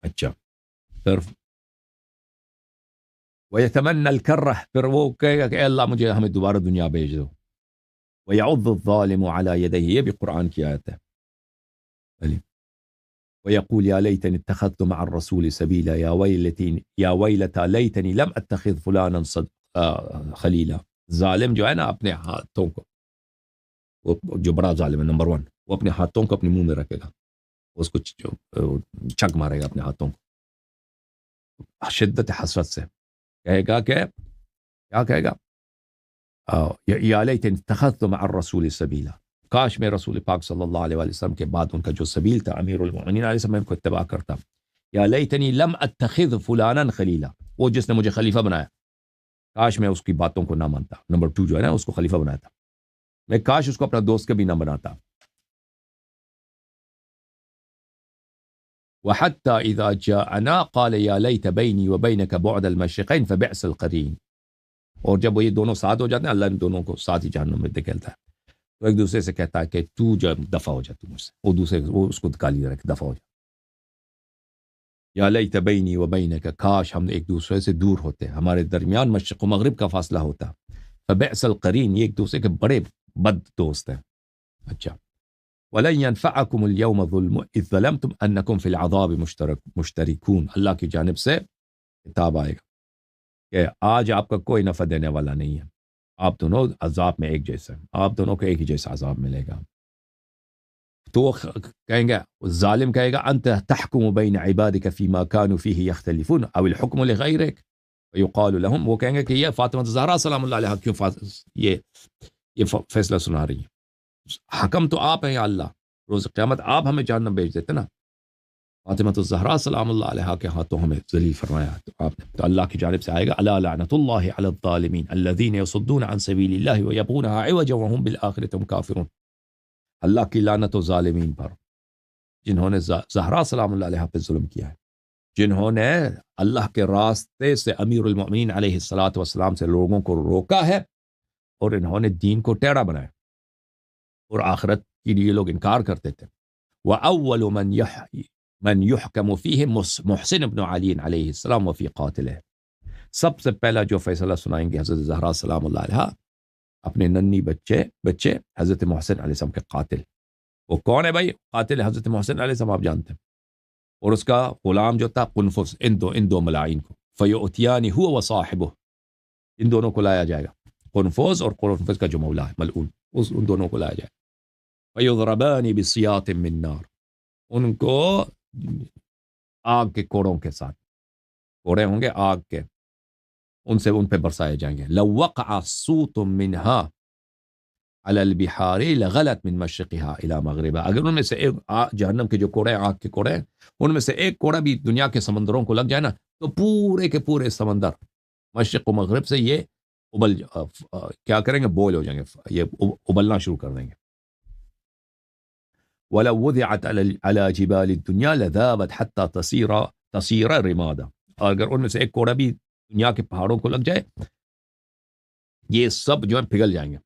اچھا، پھر وَيَتَمَنَّى الْكَرَّةَ، پھر وہ کہے گا کہ اے اللہ مجھے ہمیں دوبارہ دنیا بھیج دو۔ وَيَعُضُّ الظَّالِمُ عَلَى يَدَيْهِ، یہ بھی قرآن کی آیت ہے۔ وَيَقُولُ يَا لَيْتَنِي اتَّخَذْتُ مَعَ الرَّسُولِ سَبِيلًا يَا وَيْلَتَا لَيْتَنِي لَمْ أَتَّخِذْ فُلَانًا خَلِيلًا۔ ظالم جو ہے نا، اپنے ہاتھوں کو، وہ جو بڑا ظالم ہے نمبر 1، وہ اپنے ہاتھوں کو اپنے منہ میں رکھے گا، اس کو چھک مارے گا اپنے ہاتھوں کو شدت حسرت سے، کہے گا کہ کیا کہے گا، یا لیتنی اتخذت مع الرسول سبیلا، کاش میں رسول پاک صلی اللہ علیہ وسلم کے بعد ان کا جو سبیل تھا امیر المؤمنین علیہ السلام کو اتباع کرتا۔ یا لیتنی لم اتخذ فلانا خلیلا، وہ جس نے مجھے خلیفہ بنایا، کاش میں اس کی باتوں کو نہ مانتا، نمبر 2 جو ہے نا اس کو خلیفہ بنایا تھا، میں کاش اس کو اپنا دوست کبھی نہ بناتا۔ وحتى اذا جاءنا قال يا ليت بيني وبينك بعد المشرقين فبئس القرين، اور جب وہ یہ دونوں ساتھ ہو جاتے ہیں، اللہ ان دونوں کو ساتھ ہی جہنم میں دھکیلتا ہے، تو ایک دوسرے سے کہتا ہے کہ تو جب دفع ہو جا تو مجھ سے، وہ اس کو گالی رکھ دفع ہو جا۔ یا لیت بینی و بینک، کاش ہم ایک دوسرے سے دور ہوتے، ہمارے درمیان مشرق و مغرب کا فاصلہ ہوتا۔ فبئس القرین، یہ ایک دوسرے کے بڑے بد دوست ہیں۔ اچھا، وَلَن يَنفَعَكُمُ الْيَوْمَ إِذ ظَلَمْتُمْ أَنَّكُمْ فِي الْعَذَابِ مُشْتَرِكُونَ، اللہ کی جانب سے خطاب آئے گا کہ آج آپ کا کوئی نفع دینے والا نہیں ہے، آپ دونوں عذاب میں ایک جیسے ہیں، آپ دونوں کو ایک ہی جیسا عذاب ملے گا۔ تو وہ کہیں گے، ظالم کہے گا انت تحکم بین عبادک فیما کانوا فیہ یختلفون او الحکم لغیرک، ویقال لهم، وہ کہیں گے کہ یہ فاطمہ الزہرا سلام اللہ علیہا کیوں یہ فیصلہ سنا رہی ہیں، حکم تو آپ ہیں یا اللہ، روز قیامت آپ ہمیں جہنم بھیج دیتے نا، فاطمہ الزہرا سلام اللہ علیہا کے ہاتھوں ہمیں ذلیل فرمایا تو آپ نے، تو اللہ کی جانب سے آئے گا الا لعنت اللہ علی الظالمین الذین یصدون عن سبیل اللہ ویبغونها عوجا وهم بالآخرۃ هم کافرون، اللہ کی لعنت و ظالمین پر جنہوں نے زہرا سلام اللہ علیہ پہ ظلم کیا ہے، جنہوں نے اللہ کے راستے سے امیر المؤمنین علیہ الصلاۃ والسلام سے لوگوں کو روکا ہے، اور انہوں نے دین کو ٹیڑھا بنایا اور آخرت کے لیے لوگ انکار کرتے تھے۔ وَأَوَّلُ مَنْ يُحْكَمُ فِيهِ محسن ابن علی علیہ السلام وفی قاتلہ، سب سے پہلا جو فیصلہ سنائیں گے حضرت زہرا سلام اللہ علیہ اپنے ننھی بچے حضرت محسن علیہ السلام کے قاتل۔ وہ کون ہے بھائی؟ قاتل حضرت محسن علیہ السلام، آپ جانتے ہیں، اور اس کا غلام جو تھا قنفذ، ان دو ملائن کو، فیؤتیانی هو وصاحبہ، ان دونوں کو لایا جائے گا، قنفذ اور قنفذ کا جو مولا ہے ملعون، ان دونوں کو لایا جائے گا۔ فَيُضْرَبَانِ بِصِيَاطٍ مِّن نَّارٍ، ان کو آگ کے کوڑوں کے ساتھ، کوڑے ہوں گے آگ کے، ان سے ان پہ برسائے جائیں گے. لو وقع صوت منها على البحار لغلت من مشرقها الى مغربها، اگر ان میں سے ایک جہنم کے جو کوڑے آگ کے کوڑے ہیں ان میں سے ایک کوڑا بھی دنیا کے سمندروں کو لگ جائے نا تو پورے کے پورے سمندر مشرق و مغرب سے یہ کیا کریں گے، بوئل ہو جائیں گے، یہ ابلنا شروع کر دیں گے. وَلَوْ وُضِعَتْ عَلَى جِبَالِ الدُّنْيَا لَذَابَتْ حَتَّى تَصِيرَ رِمَادًا، اور اگر ان میں سے ایک کوڑا بھی دنیا کے پہاڑوں کو لگ جائے یہ سب جو ہے پگھل جائیں گے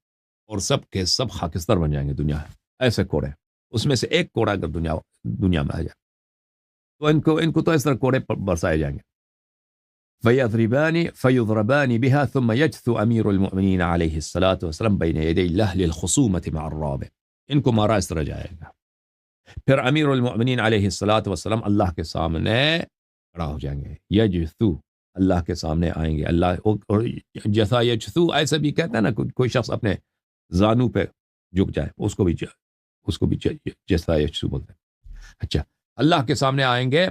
اور سب کے سب خاکستر بن جائیں گے. دنیا ایسے کوڑے، اس میں سے ایک کوڑا اگر دنیا میں آ جائے تو ان کو تو اس طرح کوڑے برسائے جائیں گے. فَيُضْرَبَانِ بِهَا ثُمَّ يَجْثُ أَمِيرُ الْمُؤْمِنِينَ عَلَيْهِ الصَّلَاةُ وَالسَّلَامُ بَيْنَ يَدَيْ اللَّهِ لِلْخُصُومَةِ مَعَ الرَّابِعِ، ان کو مارا اس طرح جائے گا. پھر امیر المؤمنین علیہ الصلاۃ والسلام اللہ کے سامنے کھڑا ہو جائیں گے. یجثو، اللہ کے سامنے آئیں گے. اللہ جیسا یجثو ایسے بھی کہتا ہے نا، کوئی شخص اپنے زانو پہ جھک جائے اس کو بھی جیسا یجثو بولتے ہیں. اچھا، اللہ کے سامنے آئیں گے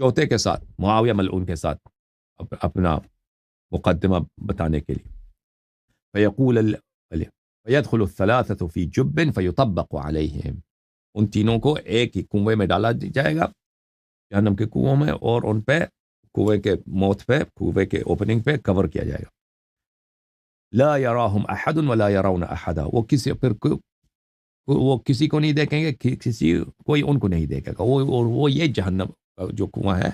چوتھے کے ساتھ، معاویہ ملعون کے ساتھ اپنا مقدمہ بتانے کے لیے. فيدخل الثلاثة في جب فيطبق عليهم، ان تینوں کو ایک ہی کنویں میں ڈالا جائے گا، جہنم کے کنووں میں، اور ان پہ کنویں کے موت پہ، کنویں کے اوپننگ پہ کور کیا جائے گا. لا يراهم احد ولا يرون احدا، وہ کسی کو نہیں دیکھیں گے، کوئی ان کو نہیں دیکھے گا. وہ یہ جہنم جو کنواں ہے،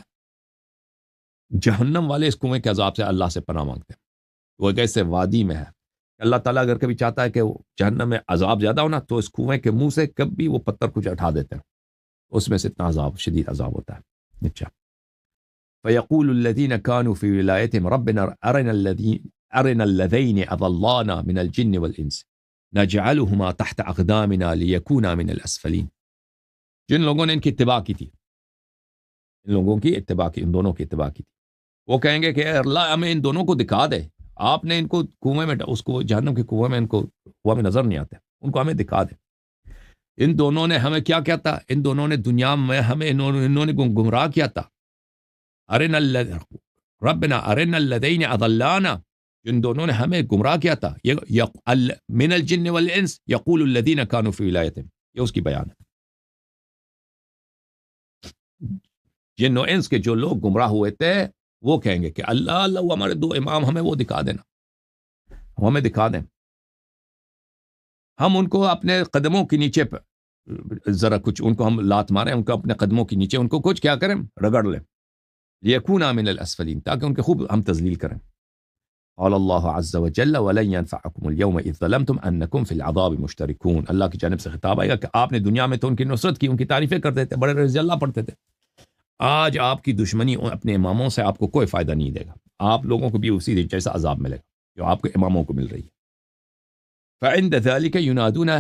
جہنم والے اس کنویں کے عذاب سے اللہ سے پناہ مانگتے ہیں. وہ ایک ایسے وادی میں ہے، اللہ تعالیٰ اگر کبھی چاہتا ہے کہ جہنم میں عذاب زیادہ ہونا تو اس کنویں کے منہ سے کبھی وہ پتھر کچھ اٹھا دیتے ہیں، اس میں سے اتنا عذاب، شدید عذاب ہوتا ہے. اچھا، فَيَقُولُ الَّذِينَ كَانُوا فِي وِلَایَتِهِمْ رَبَّنَا أَرِنَا الَّذَيْنِ أَضَلَّانَا مِنَ الْجِنِّ وَالْإِنسِ نَجْعَلُهُمَا تَحْتَ أَقْدَامِنَا لِيَكُونَا مِنَ الْأَسْفَلِينَ. جن لوگوں نے ان کی اتباع کی تھی، ان لوگوں کی اتباع کی، ان دونوں کی اتباع کی تھی، وہ کہیں گے کہ اللہ ہمیں ان دونوں کو دکھا دے، آپ نے ان کو کنویں میں، اس کو جہنم کے کنویں میں، ان کو کنویں میں نظر نہیں آتے، ان کو ہمیں دکھا دے. ان دونوں نے ہمیں کیا کیا تھا، ان دونوں نے دنیا میں ہمیں انہوں نے گمراہ کیا تھا. ربنا ارنا الذین اضلانا، ان دونوں نے ہمیں گمراہ کیا تھا. من الجن والانس یقول الذین كانوا فی ولایتہم، یہ اس کی بیان ہے. جن و انس کے جو لوگ گمراہ ہوئے تھے وہ کہیں گے کہ اللہ وہ ہمارے دو امام ہمیں وہ دکھا دینا، ہمیں دکھا دیں، ہم ان کو اپنے قدموں کے نیچے پہ ذرا کچھ، ان کو ہم لات ماریں، ان کو اپنے قدموں کے نیچے ان کو کچھ کیا کریں، رگڑ لیں. لیکونا من الاسفلین، تاکہ ان کے خوب ہم تذلیل کریں. قال اللہ عز وجل ولن ينفعكم اليوم اذ ظلمتم انکم فی العذاب مشترکون. اللہ کی جانب سے خطاب آئے گا کہ آپ نے دنیا میں تو ان کی نصرت کی، ان کی تعریفیں کرتے تھے، بڑے رضی اللہ پڑھتے تھے. آج آپ کی دشمنی اپنے اماموں سے آپ کو کوئی فائدہ نہیں دے گا، آپ لوگوں کو بھی اسی جیسا عذاب ملے گا جو آپ کے اماموں کو مل رہی ہے. فعند ذلك ينادون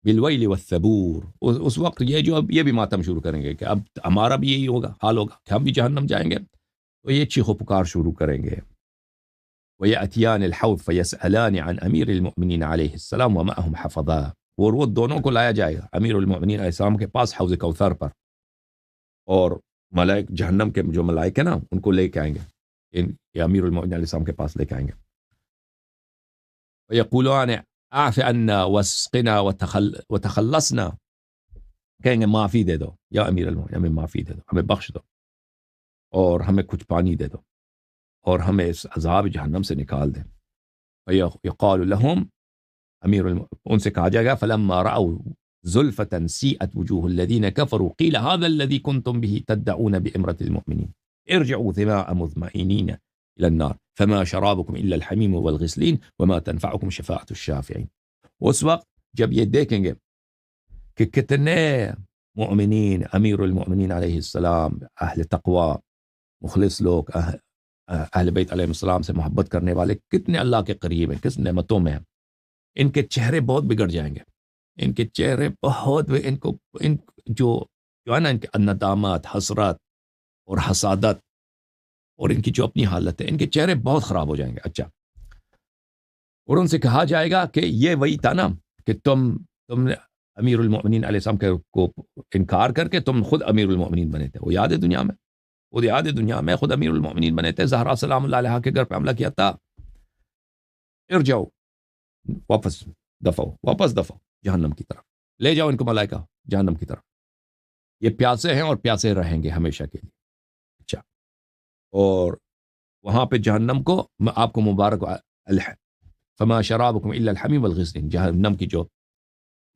بالويل والثبور، اس وقت یہ بھی ماتم شروع کریں گے کہ اب ہمارا بھی یہی ہوگا، حال ہوگا کہ ہم بھی جہنم جائیں گے، تو یہ چیخ و پکار شروع کریں گے. وَيَأْتِيَانِ الْحَوْضَ فَيَسْأَلَانِ عَنْ أَمِيرِ الْمُؤْمِنِينَ عَلَيْهِ السَّلَامُ وَمَعَهُمْ حَفَظَاءُ، وہ دونوں کو لایا جائے گا امیر المؤمنین علیہ السلام کے پاس حوض کوثر پر، اور ملائک جہنم کے جو ملائک ہیں نا ان کو لے کے آئیں گے، یہ امیر المؤمنین علیہ السلام کے پاس لے کے آئیں گے. وَيَقُولُونَ اعف عنا واسقنا وتخلصنا، کہیں گے معافی دے دو یا امیر المؤمنین، ہمیں معافی دے دو، ہمیں بخش دو، اور ہمیں کچھ پانی دے دو، اور ہمیں اس عذاب جہنم سے نکال دیں. یقال لهم، ان سے کہا جائے گا فلما رأوا زلفة سیئت وجوه الذین كفروا قیل هذا الذي كنتم به تدعون بإمرة المؤمنین ارجعوا ثماء مذمئنین إلى النار فما شرابكم إلا الحميم والغسلين وما تنفعكم شفاعة الشافعين. اس وقت جب یہ دیکھیں گے کہ کتنے مؤمنین، امیر المؤمنین علیہ السلام، اہل تقوی، مخلص لوگ، اہل بیت علیہ السلام سے محبت کرنے والے، کتنے اللہ کے قریب ہیں، کس نعمتوں میں ہیں، ان کے چہرے بہت بگڑ جائیں گے، ان کے چہرے بہت، ان جو ہے نا، ان کے ندامات، حسرات اور حسادت، اور ان کی جو اپنی حالت ہے، ان کے چہرے بہت خراب ہو جائیں گے. اچھا، اور ان سے کہا جائے گا کہ یہ وہی تھا نا کہ تم نے امیر المؤمنین علیہ السلام کو انکار کر کے تم خود امیر المؤمنین بنے تھے. وہ یاد ہے دنیا میں، وہ یاد ہے دنیا میں خود امیر المؤمنین بنے تھے. زہرا سلام اللہ علیہ کے گھر پہ حملہ کیا تھا. ارجعو، واپس واپس دفعو جہنم کی طرف، لے جاؤ ان کو ملائکہ جہنم کی طرف. یہ پیاسے ہیں اور پیاسے رہیں گے ہمیشہ کے لیے. اچھا، اور وہاں پہ جہنم کو آپ کو مبارک فما شرابکم الا الحمیم والغسلین. جہنم کی جو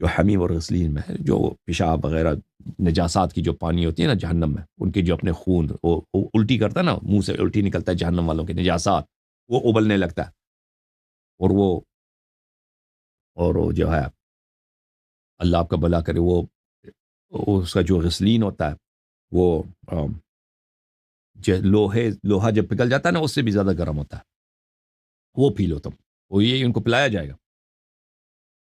حمیم اور غسلین میں ہے، جو پیشاب وغیرہ نجاسات کی جو پانی ہوتی ہے نا جہنم میں، ان کے جو اپنے خون وہ الٹی کرتا ہے نا، منہ سے الٹی نکلتا ہے جہنم والوں کے نجاسات، وہ ابلنے لگتا ہے. اور وہ جو ہے اللہ آپ کا بھلا کرے، وہ اس کا جو غسلین ہوتا ہے وہ لوہا جب پگھل جاتا ہے نا اس سے بھی زیادہ گرم ہوتا ہے. وہ پی لو تم، وہ یہ ان کو پلایا جائے گا.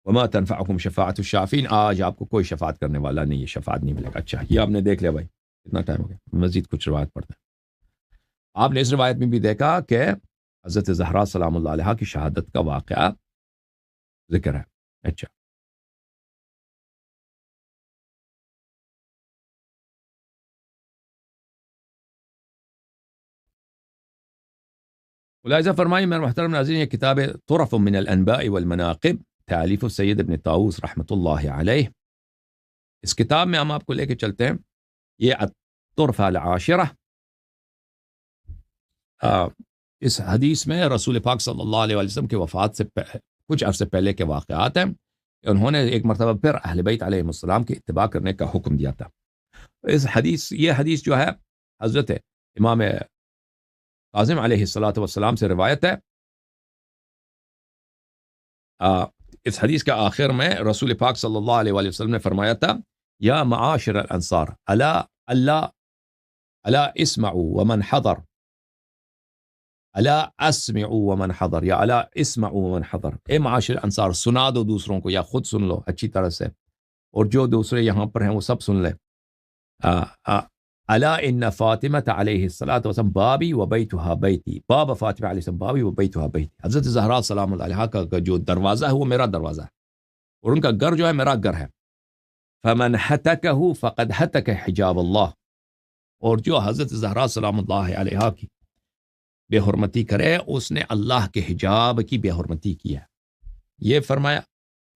وما تنفعکم شفاعت الشافین. آج آپ کو کوئی شفاعت کرنے والا نہیں ہے، شفاعت نہیں ملے گا. اچھا، یہ آپ نے دیکھ لیا بھائی، اتنا ٹائم ہو گیا. مزید کچھ روایت پڑھتے ہیں. آپ نے اس روایت میں بھی دیکھا کہ حضرت زہرا سلام اللہ علیہ کی شہادت کا واقعہ ذکر ہے. اچھا، ملاحظہ فرمائی میرے محترم ناظرین، یہ کتاب طرف من الانباء والمناقب تالیف السید ابن طاووس رحمۃ اللہ علیہ. اس کتاب میں ہم آپ کو لے کے چلتے ہیں. یہ الطرفہ العاشرہ، اس حدیث میں رسول پاک صلی اللہ علیہ وسلم کی وفات سے کچھ عرصے پہلے کے واقعات ہیں. انہوں نے ایک مرتبہ پھر اہل بیت علیہ السلام کی اتباع کرنے کا حکم دیا تھا. یہ حدیث جو ہے حضرت امام کاظم علیہ الصلاۃ والسلام سے روایت ہے. اس حدیث کے آخر میں رسول پاک صلی اللہ علیہ وسلم نے فرمایا تھا، یا معاشر الانصار الا اسمعوا ومن حضر، الا اسمعوا ومن حضر، یا الا اسمعوا ومن حضر. اے معاشر انصار، سنا دو دوسروں کو یا خود سن لو اچھی طرح سے، اور جو دوسرے یہاں پر ہیں وہ سب سن لیں. الا ان فاطمہ علیہ الصلاۃ والسلام بابی و بیتھا بیتی. باب فاطمہ علیہ السلام بابی و بیتھا بیتی. حضرت زہرا سلام اللہ علیہ کا جو دروازہ ہے وہ میرا دروازہ ہے، اور ان کا گھر جو ہے میرا گھر ہے. فمن حتکہ فقد حتک حجاب اللہ. اور جو حضرت زہرا سلام اللہ علیہ کی بے حرمتی کرے اس نے اللہ کے حجاب کی بے حرمتی کی ہے. یہ فرمایا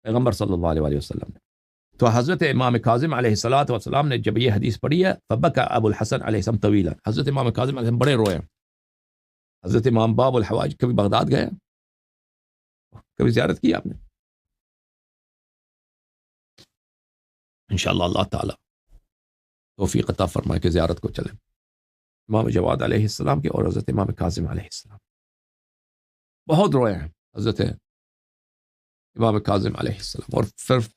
پیغمبر صلی اللہ علیہ وسلم نے. تو حضرت امام کاظم علیہ الصلاۃ والسلام نے جب یہ حدیث پڑھی ہے، فبکا ابو الحسن علیہ السلام طویلا. حضرت امام کاظم علیہ السلام بڑے روئے. حضرت امام باب الحواج کبھی بغداد گئے، کبھی زیارت کی آپ نے؟ انشاءاللہ اللہ تعالی توفیق عطا فرمائے کہ زیارت کو چلیں. امام جواد علیہ السلام کی اور حضرت امام کاظم علیہ السلام بہت روئے ہیں حضرت امام کاظم علیہ السلام. اور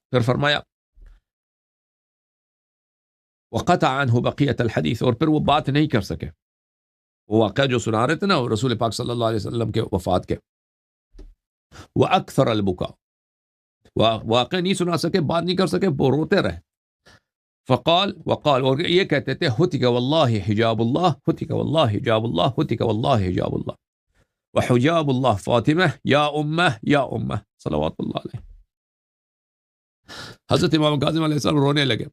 پھر فرمایا وقطع عنہ بقیت الحدیث. اور پھر وہ بات نہیں کر سکے. وہ واقعہ جو سنا رہے تھے نا رسول پاک صلی اللہ علیہ وسلم کے وفات کے، وہ اکثر البکا، واقعہ نہیں سنا سکے، بات نہیں کر سکے، وہ روتے رہے. وقال اور یہ کہتے تھے ہتک واللہ حجاب اللہ، ہتک واللہ حجاب اللہ، ہتک واللہ حجاب اللہ، وحجاب اللہ فاطمہ یا امہ یا امہ صلوات اللہ علیہ. حضرت امام کاظم علیہ السلام رونے لگے.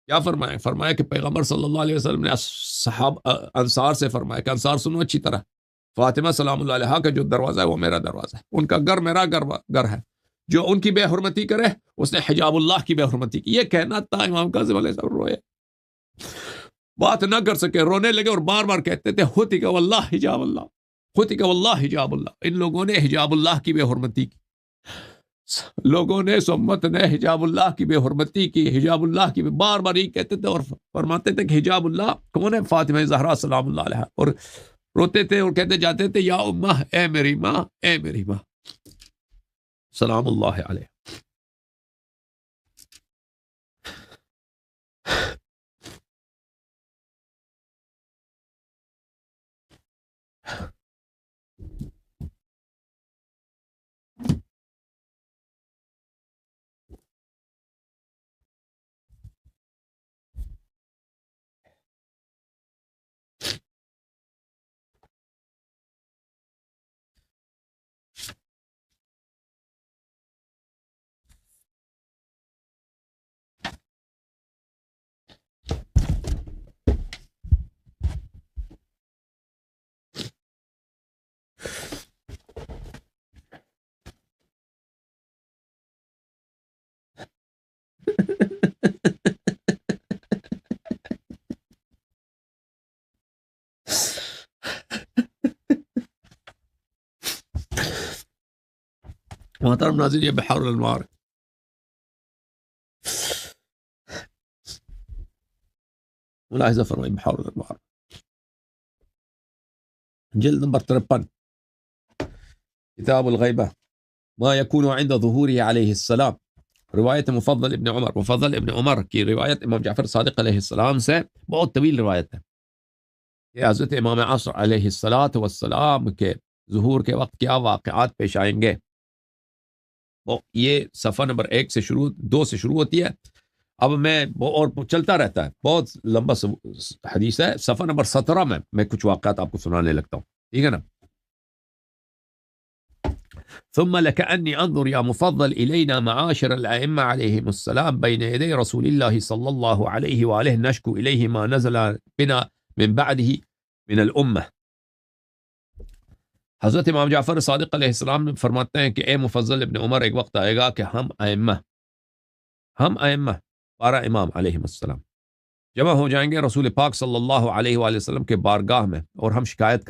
کیا فرمایا کہ پیغمبر صلی اللہ علیہ وسلم نے انصار سے فرمایا کہ انصار سنو اچھی طرح، فاطمہ سلام اللہ علیہ کا جو دروازہ ہے وہ میرا دروازہ ہے، ان کا گھر میرا گھر ہے. جو ان کی بے حرمتی کرے اس نے حجاب اللہ کی بے حرمتی کی. یہ کہنا تھا. امام کاظم علیہ السلام روئے، بات نہ کر سکے، رونے لگے اور بار بار کہتے تھے ہتک واللہ حجاب اللہ، ہتک واللہ حجاب اللہ. ان لوگوں نے حجاب اللہ کی بے حرمتی کی، لوگوں نے سمت نے حجاب اللہ کی بے حرمتی کی، حجاب اللہ کی بار بار ہی کہتے تھے. اور فرماتے تھے کہ حجاب اللہ کون ہے؟ فاطمہ زہرا سلام اللہ علیہ. اور روتے تھے اور کہتے جاتے تھے یا امہ، اے میری ماں، اے میری ماں سلام اللہ علیہ. محترم ناظرین، یہ بحار الانوار ملاحظہ فرمائیں، بحار الانوار جلد نمبر 53، کتاب الغیبہ، ما یکون عند ظہورہ علیہ السلام، روایت مفضل ابن عمر کی روایت امام جعفر صادق علیہ السلام سے، بہت طویل روایت ہے کہ حضرت امام عصر علیہ السلام کے ظہور کے وقت کیا واقعات پیش آئیں گے. یہ صفحہ نمبر 1 سے شروع 2 سے شروع ہوتی ہے. اب میں اور چلتا رہتا ہے، بہت لمبا حدیث ہے. صفحہ نمبر 17 میں کچھ واقعات آپ کو سنانے لگتا ہوں، ٹھیک ہے نا. ثم لكأني انظر يا مفضل الينا معاشر الائمه عليهم السلام بين يدي رسول الله صلى الله عليه واله نشكو اليه ما نزل بنا من بعده من الامه. حضرت امام جعفر صادق علیہ السلام فرماتے ہیں کہ اے مفضل ابن عمر، ایک وقت آئے گا کہ ہم ائمہ 12 امام علیہ السلام جمع ہو جائیں گے رسول پاک صلی اللہ علیہ وآلہ وسلم کے بارگاہ میں، اور ہم شکایت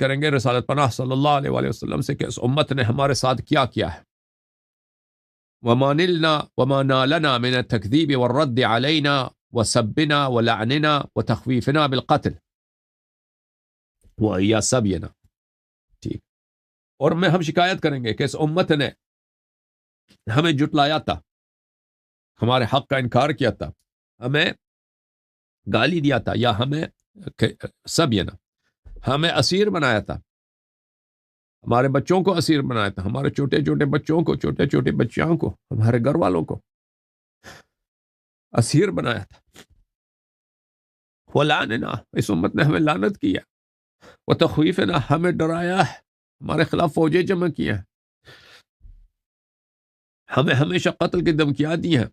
کریں گے رسالت پناہ صلی اللہ علیہ وآلہ وسلم سے کہ اس امت نے ہمارے ساتھ کیا کیا ہے. وما نالنا من التکذیب والرد علینا وسبنا ولعننا وتخویفنا بالقتل وَإِيَا سَبْيَنَا. ٹھیک، اور ہم شکایت کریں گے کہ اس امت نے ہمیں جھٹلایا تھا، ہمارے حق کا انکار کیا تھا، ہمیں گالی دیا تھا، یا ہمیں سبینا ہمیں اسیر بنایا تھا، ہمارے بچوں کو اسیر بنایا تھا، ہمارے چھوٹے چھوٹے بچوں کو، چھوٹے چھوٹے بچیاں کو، ہمارے گھر والوں کو اسیر بنایا تھا. وَلَعْنَنَا، اس امت نے ہمیں لعنت کیا. وَتَخْوِيفَنَا، ہمیں ڈرایا ہے، ہمارے خلاف فوجیں جمع کی ہیں، ہمیں ہمیشہ قتل کی دھمکیاں دی ہیں.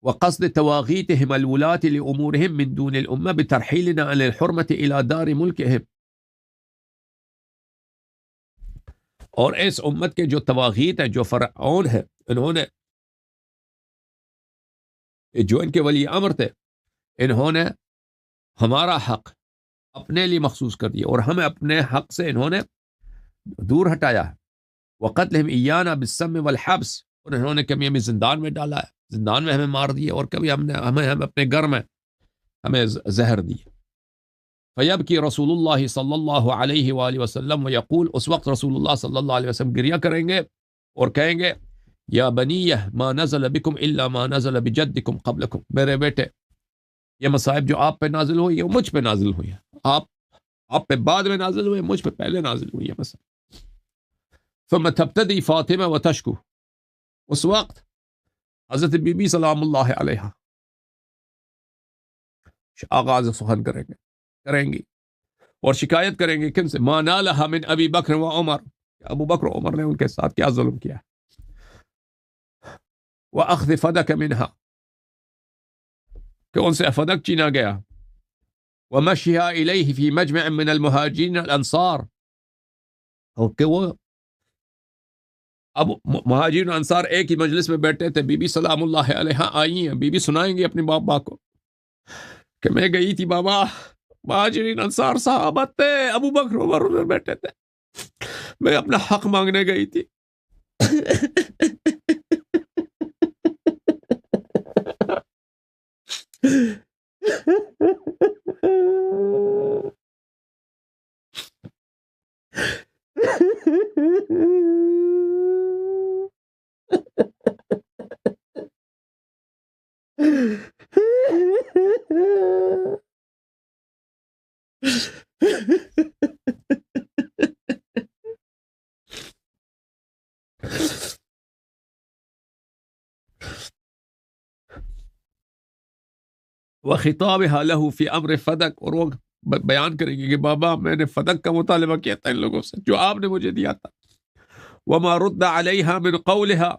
وقصد تواغیتهم الولاة لأمورهم من دون الأمة بترحيلنا عن الحرمة إلى دار ملكهم. اور اس امت کے جو تواغیت ہیں، جو فرعون ہیں، انہوں نے جو ان کے ولی امر تھے، انہوں نے ہمارا حق اپنے لیے مخصوص کر دیا اور ہمیں اپنے حق سے انہوں نے دور ہٹایا ہے. وقتلہم ایانا بالسم والحبس، اور انہوں نے کبھی ہمیں زندان میں ڈالا ہے، زندان میں ہمیں مار دیا، اور کبھی ہمیں اپنے گھر میں ہمیں زہر دی. فیبکی رسول اللہ صلی اللہ علیہ وآلہ وسلم ویقول، اس وقت رسول اللہ صلی اللہ علیہ وسلم گریہ کریں گے اور کہیں گے یا بنیہ ما نزل بکم الا ما نزل بجدکم قبلکم، میرے بیٹے یہ مصائب جو آپ پہ نازل ہوئی ہے مجھ پہ نازل ہوئی ہے، آپ پہ بعد میں نازل ہوئی ہے، مجھ پہ پہلے نازل ہوئی ہے مصائب. ثم تبتدی فاطمہ وتشکو، اس وقت حضرت بی بی سلام اللہ علیہ آغاز سخن کریں گی اور شکایت کریں گے. کن سے؟ ما نالہا من ابی بکر و عمر، ابو بکر و عمر نے ان کے ساتھ کیا ظلم کیا. وَأَخْذِ فَدَكَ مِنْهَا، کہ ان سے فدق چینا گیا. وَمَشْيِهَا إِلَيْهِ فِي مَجْمَعٍ مِّنَ الْمُهَاجِرِينَ الْأَنصَارِ، اور کہ وہ اب مہاجرین انصار ایک ہی مجلس میں بیٹھے تھے. بی بی سلام اللہ علیہ آئی ہیں، بی بی سنائیں گی اپنے بابا کو کہ میں گئی تھی بابا، مہاجرین انصار صحابہ تھے، ابو بکر عمر میں بیٹھے تھے، میں اپنا حق مانگنے گئی تھی. وخطابها له في امر فدق، اور وہ بیان کریں گے کہ بابا میں نے فدق کا مطالبہ کیا تھا ان لوگوں سے جو آپ نے مجھے دیا تھا. وما رد عليها من قولها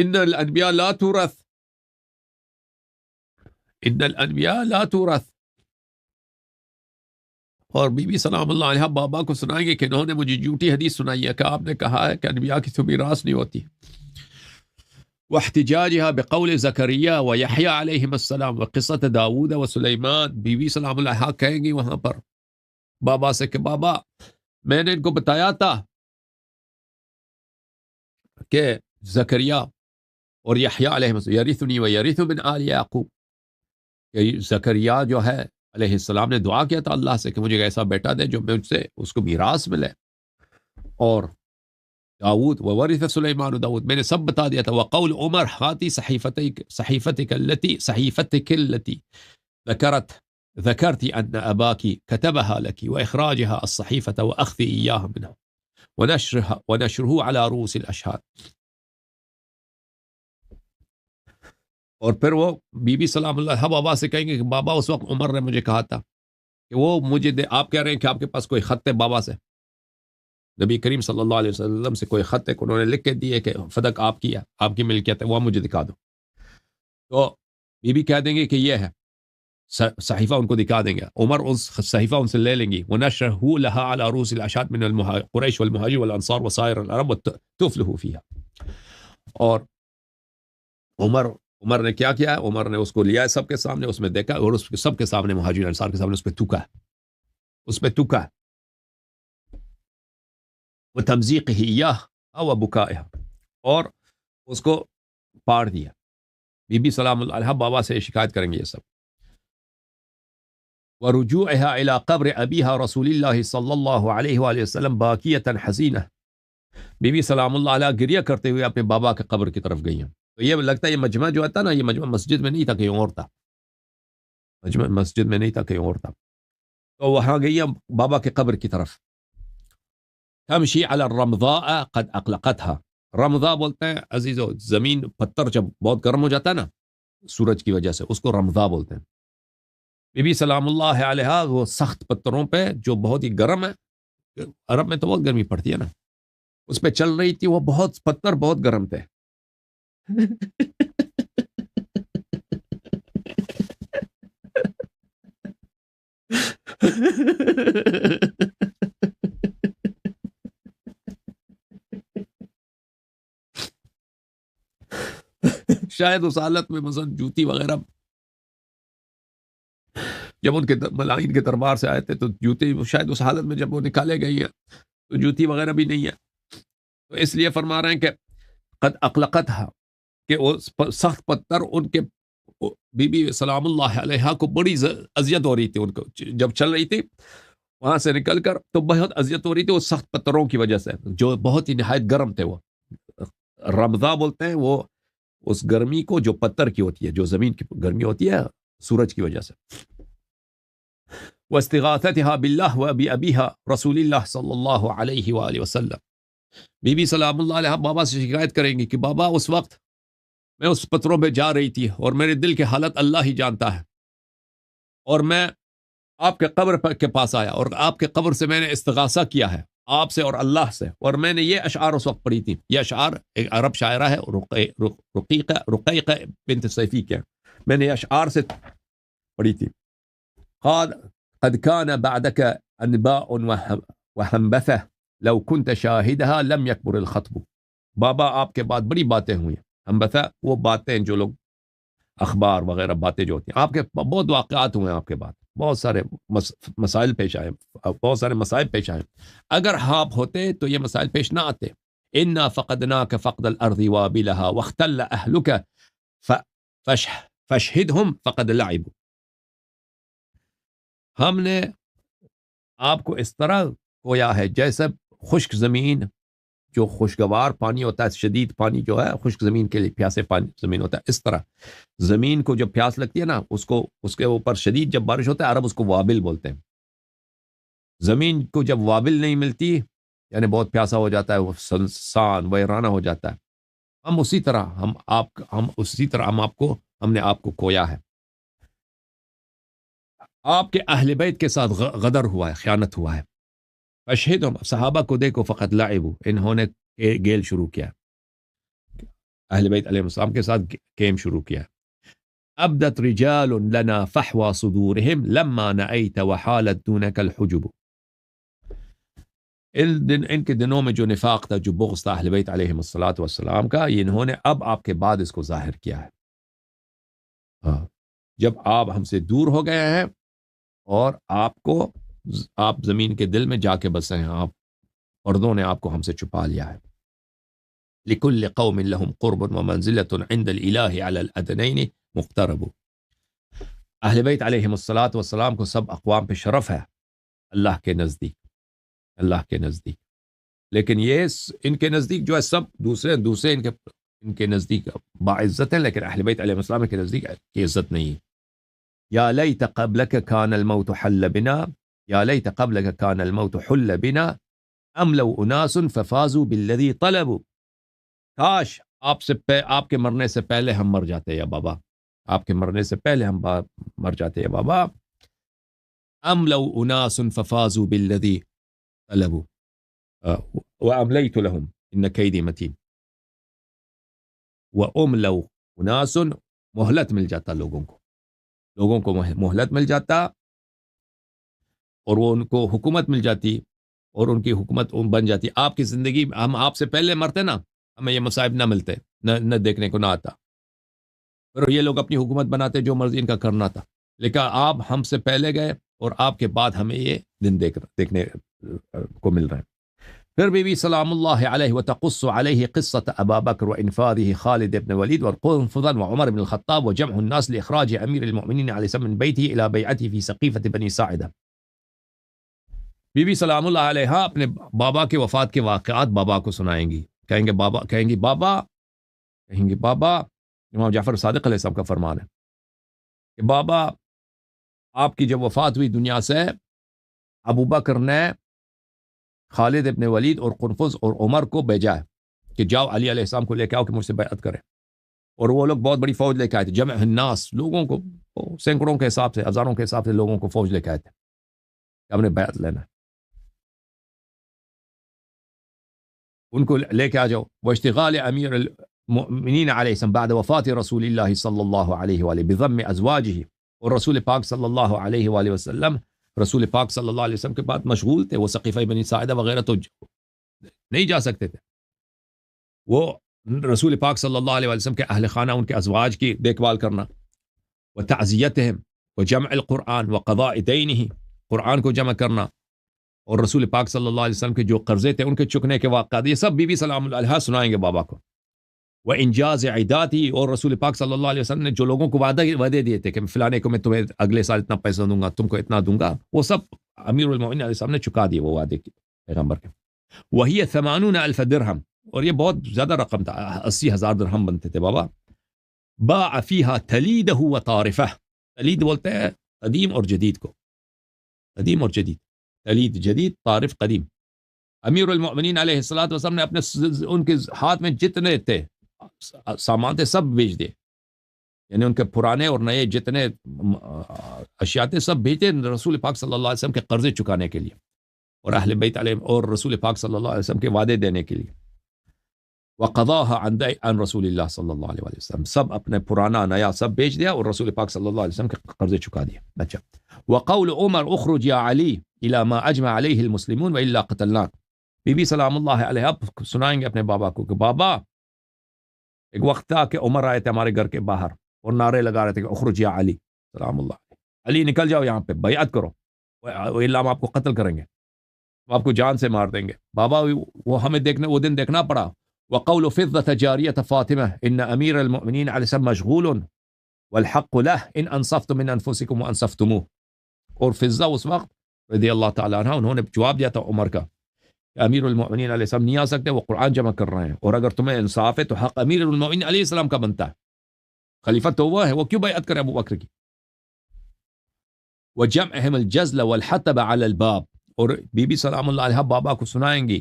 ان الانبیاء لا تورث، ان الانبیاء لا تورث. اور بی بی سلام اللہ علیہ بابا کو سنائیں گے کہ انہوں نے مجھے جھوٹی حدیث سنائی ہے کہ آپ نے کہا ہے کہ انبیاء کی میراث نہیں ہوتی. واحتجاجها بقول زکریا و یحیی علیہم السلام و قصت داود و سلیمان، بی بی سلام اللہ کہیں گی وہاں پر بابا سے کہ بابا میں نے ان کو بتایا تھا کہ زکریا اور یحییٰ علیہ السلام یرثنی و یرث من آل یعقوب، کہ زکریا جو ہے علیہ السلام نے دعا کیا تھا اللہ سے کہ مجھے ایسا بیٹا دے جو مجھ سے اس کو میراث ملے، اور داؤد وورث سلیمان داؤد میں نے سب بتا دیا تھا. وقول عمر ہاتی صحیفتك التي ذكرت ان اباك كتبها لك واخراجها الصحيفه واخذ اياها منه ونشره على رؤوس الاشهاد. اور پھر وہ بی بی سلام اللہ بابا سے کہیں گے کہ بابا اس وقت عمر نے مجھے کہا تھا کہ وہ مجھے آپ کہہ رہے ہیں کہ آپ کے پاس کوئی خط ہے بابا سے، نبی کریم صلی اللہ علیہ وسلم سے کوئی خط ہے کہ انہوں نے لکھ کے دیے کہ صدق آپ کی ہے، آپ کی ملکیت ہے، وہ مجھے دکھا دو. تو بی بی کہہ دیں گے کہ یہ ہے صحیفہ، ان کو دکھا دیں گے. عمر اس صحیفہ ان سے لے لیں گی. وَنَشْرَهُ لَهَا عَلَى رُؤُوسِ الْأَشْهَادِ مِنَ الْقُرَيْشِ وَالْمُهَاجِرِ وَالْأَنصَارِ وَسَائِرِ الْعَرَبِ وَتُفْلِحُ فِيهَا. اور عمر نے کیا کیا ہے؟ عمر نے اس کو لیا ہے سب کے سامنے، اس میں دیکھا اور اس سب کے سامنے مہاجرین انصار کے سامنے اس پہ تھوکا ہے، اس پہ تھوکا ہے. وَتَمْزِيقِهِ إِيَّاهُ أَوْ بُكَائِهَا، اور اس کو پاڑ دیا. بی بی سلام اللہ علیہ بابا سے شکایت کریں گے یہ سب. وَرُجُوعِهَا إِلَىٰ قَبْرِ أَبِيهَا رسول اللہ صلی اللہ علیہ وآلہ وسلم باقیۃ حزینہ. بی بی سلام اللہ علیہ گریہ کرتے ہوئے اپنے بابا کے قبر کی طرف گئی ہیں. تو یہ لگتا ہے یہ مجمع جو تھا نا، یہ مجمع مسجد میں نہیں تھا، کہیں اور تھا، مجمع مسجد میں نہیں تھا، کہیں اور تھا. تو وہاں گئی ہیں بابا کے قبر کی طرف. تمشی علی الرمضاء قد اقلقتها. رمضاء بولتے ہیں عزیزو، زمین پتھر جب بہت گرم ہو جاتا ہے نا سورج کی وجہ سے، اس کو رمضاء بولتے ہیں. بی بی سلام اللہ علیہ وہ سخت پتھروں پہ جو بہت ہی گرم ہے، عرب میں تو بہت گرمی پڑتی ہے نا، اس پہ چل رہی تھی. وہ بہت پتھر بہت گرم تھے. شاید اس حالت میں مثلا جوتی وغیرہ، جب ان کے ملائن کے دربار سے آئے تھے تو جوتے شاید اس حالت میں جب وہ نکالے گئی ہیں تو جوتی وغیرہ بھی نہیں ہے. تو اس لیے فرما رہے ہیں کہ قد اقلقتها، کہ وہ سخت پتھر ان کے بی بی سلام اللہ علیہ کو بڑی اذیت ہو رہی تھی. ان کو جب چل رہی تھی وہاں سے نکل کر تو بہت اذیت ہو رہی تھی وہ سخت پتھروں کی وجہ سے جو بہت ہی نہایت گرم تھے. وہ رمضاء بولتے ہیں وہ اس گرمی کو جو پتھر کی ہوتی ہے، جو زمین کی گرمی ہوتی ہے سورج کی وجہ سے. واستغاثتها بالله وابي ابيها رسول اللہ صلی اللہ علیہ وآلہ وسلم. بی بی سلام اللہ علیہ بابا سے شکایت کریں گی کہ بابا اس وقت میں اس پتھروں پہ جا رہی تھی اور میرے دل کی حالت اللہ ہی جانتا ہے، اور میں آپ کے قبر کے پاس آیا اور آپ کے قبر سے میں نے استغاثہ کیا ہے آپ سے اور اللہ سے، اور میں نے یہ اشعار اس وقت پڑھی تھی. یہ اشعار ایک عرب شاعرہ ہے رقیقہ بنت سیفی کے، میں نے یہ اشعار سے پڑھی تھی. قد كان بعدك انباء وحنبثه لو كنت شاهدها لم يكبر الخطب. بابا آپ کے بعد بڑی باتیں ہوئی ہیں. حنبثہ وہ باتیں جو لوگ اخبار وغیرہ باتیں جو ہوتی ہیں، آپ کے بہت واقعات ہوئے ہیں آپ کے بعد، بہت سارے مسائل پیش آئے، بہت سارے مسائل پیش آئے. اگر آپ ہوتے تو یہ مسائل پیش نہ آتے. انا فقدناك فقد الارض وابلها واختل اهلك فاشهدهم فقد لعبوا. ہم نے آپ کو اس طرح کھویا ہے جیسے خشک زمین، جو خوشگوار پانی ہوتا ہے، شدید پانی جو ہے خشک زمین کے لیے پیاسے پانی زمین ہوتا ہے، اس طرح زمین کو جب پیاس لگتی ہے نا اس کے اوپر شدید جب بارش ہوتا ہے، عرب اس کو وابل بولتے ہیں. زمین کو جب وابل نہیں ملتی یعنی بہت پیاسا ہو جاتا ہے، وہ سنسان ویرانہ ہو جاتا ہے، ہم اسی طرح ہم نے آپ کو کھویا ہے. آپ کے اہل بیت کے ساتھ غدر ہوا ہے، خیانت ہوا ہے. اشہدہم، صحابہ کو دیکھو، فقط لعبوا، انہوں نے گیل شروع کیا، اہل بیت علیہ السلام کے ساتھ گیم شروع کیا. ابدت رجال لنا فحوى صدورهم لما نأیت وحالت دونک الحجب. ان کے دنوں میں جو نفاق تھا، جو بغض تھا اہل بیت علیہ السلام کا، یہ انہوں نے اب آپ کے بعد اس کو ظاہر کیا ہے. ہاں، جب آپ ہم سے دور ہو گئے ہیں اور آپ کو آپ زمین کے دل میں جا کے بسے ہیں، آپ پردوں نے آپ کو ہم سے چھپا لیا ہے۔ لِكُلِّ قَوْمٍ لَهُمْ قُرْبٌ وَمَنزِلَةٌ عِنْدَ الْإِلَٰهِ عَلَى الْأَدْنَيْنِ مُقْتَرَبٌ۔ اہل بیت علیہم الصلاۃ والسلام کو سب اقوام پہ شرف ہے اللہ کے نزدیک، اللہ کے نزدیک، لیکن یہ ان کے نزدیک جو ہے سب دوسرے ان کے نزدیک باعزت ہیں، لیکن اہل بیت علیہ السلام کے نزدیک کی عزت نہیں ہے۔ یا لیت قبلک کان الموت حل بنا، یا لیت قبلک کان الموت حل بنا ام لو اناس ففازوا بالذی طلبوا، کاش آپ کے مرنے سے پہلے ہم مر جاتے یا بابا، آپ کے مرنے سے پہلے ہم مر جاتے یا بابا۔ ام لو اناس ففازوا بالذی طلبوا واملیت لهم ان کیدی متین، واملو اناس، مہلت مل جاتا لوگوں کو مہلت مل جاتا، اور وہ ان کو حکومت مل جاتی، اور ان کی حکومت بن جاتی۔ آپ کی زندگی، ہم آپ سے پہلے مرتے نا، ہمیں یہ مصائب نہ ملتے، نہ دیکھنے کو نہ آتا، پھر یہ لوگ اپنی حکومت بناتے جو مرضی ان کا کرنا تھا، لیکن آپ ہم سے پہلے گئے اور آپ کے بعد ہمیں یہ دن دیکھنے کو مل رہا ہے۔ پھر بی بی سلام اللہ علیہ وتقص علیہ قصة ابا بکر وانفاذه خالد بن ولید وقنفذا وعمر بن الخطاب وجمع الناس لاخراج امیر المؤمنین علیہ السلام من بیته الى بیعته في سقیفة بنی ساعدہ۔ بی بی سلام اللہ علیہ اپنے بابا کے وفات کے واقعات بابا کو سنائیں گی، کہیں گے بابا، امام جعفر صادق علیہ السلام کا فرمان ہے کہ بابا آپ کی جب وفات ہوئی دنیا سے، ابو بکر نے خالد ابن ولید اور قنفذ اور عمر کو بھیجا ہے کہ جاؤ علی علیہ السلام کو لے کے آؤ کہ مجھ سے بیعت کریں، اور وہ لوگ بہت بڑی فوج لے کے آئے تھے، جمع الناس، لوگوں کو سینکڑوں کے حساب سے، ہزاروں کے حساب سے لوگوں کو فوج لے کے آئے تھے کہ ہم نے بیعت لینا ہے، ان کو لے کے آ جاؤ۔ واشتغال امیر المؤمنین علیہ السلام بعد وفات رسول اللہ صلی اللہ علیہ وآلہ بضم ازواجہ، اور رسول پاک صلی اللہ علیہ وآلہ وسلم رسول پاک صلی اللہ علیہ وسلم کے بعد مشغول تھے، وہ سقیفہ بنی ساعدہ وغیرہ تو نہیں جا سکتے تھے، وہ رسول پاک صلی اللہ علیہ وسلم کے اہل خانہ، ان کے ازواج کی دیکھ بھال کرنا، وتعزیتہم وجمع القرآن وقضاء دینہ، قرآن کو جمع کرنا، اور رسول پاک صلی اللہ علیہ وسلم کے جو قرضے تھے ان کے چکنے کے واقعات، یہ سب بی بی سلام اللہ علیہ سنائیں گے بابا کو۔ وانجاز عیداتی، اور رسول پاک صلی اللہ علیہ وسلم نے جو لوگوں کو وعدے دیے تھے کہ فلانے کو میں تمہیں اگلے سال اتنا پیسہ دوں گا، تم کو اتنا دوں گا، وہ سب امیر المؤمنین علیہ السلام نے چکا دیے وہ وعدے کی پیغمبر کے۔ وہی 80,000 درہم، اور یہ بہت زیادہ رقم تھا، 80,000 درہم بنتے تھے بابا۔ باع فیہا تلیدہ و طارفہ، تلید بولتے ہیں قدیم اور جدید کو، قدیم اور جدید، تلید جدید، طارف قدیم۔ امیر المؤمنین علیہ الصلوۃ والسلام نے اپنے ان کے ہاتھ میں جتنے تھے سامان تھے سب بیچ دیے، یعنی ان کے پرانے اور نئے جتنے اشیاء تھے سب بیچے رسول پاک صلی اللہ علیہ وسلم کے قرضے چکانے کے لیے، اور اہل بیت علیہ اور رسول پاک صلی اللہ علیہ وسلم کے وعدے دینے کے لیے۔ وقضاها عن رسول اللہ صلی اللہ علیہ وسلم، سب اپنے پرانا نیا سب بیچ دیا اور رسول پاک صلی اللہ علیہ وسلم کے قرضے چکا دیا۔ اچھا، وقول عمر اخرج یا علی الى ما اجمع علیہ المسلمون والا قتلناک، بی بی سلام اللہ علیہ اب سنائیں گے اپنے بابا کو کہ بابا ایک وقت تھا کہ عمر آئے تھے ہمارے گھر کے باہر اور نعرے لگا رہے تھے کہ اخرج یا علی سلام اللہ علیہ، علی نکل جاؤ یہاں پہ، بیعت کرو، الا ہم آپ کو قتل کریں گے، ہم آپ کو جان سے مار دیں گے۔ بابا وہ ہمیں وہ دن دیکھنا پڑا۔ وقول فضة جاریة فاطمہ ان امیر المؤمنین علیہ السلام مشغول والحق له ان انصفتم من انفسکم وانصفتموه، اور فضہ اس وقت رضی اللہ تعالیٰ عنہ انہوں نے جواب دیا تھا عمر کا کہ امیر المؤمنین علیہ السلام نہیں آ سکتے، وہ قرآن جمع کر رہے ہیں، اور اگر تمہیں انصاف ہے تو حق امیر المؤمنین علیہ السلام کا بنتا ہے، خلیفہ تو وہ ہے، وہ کیوں بیعت کرے ابو بکر کی۔ وجمعهم الجزل والحطب على الباب، اور بی بی سلام اللہ علیہ بابا کو سنائیں گی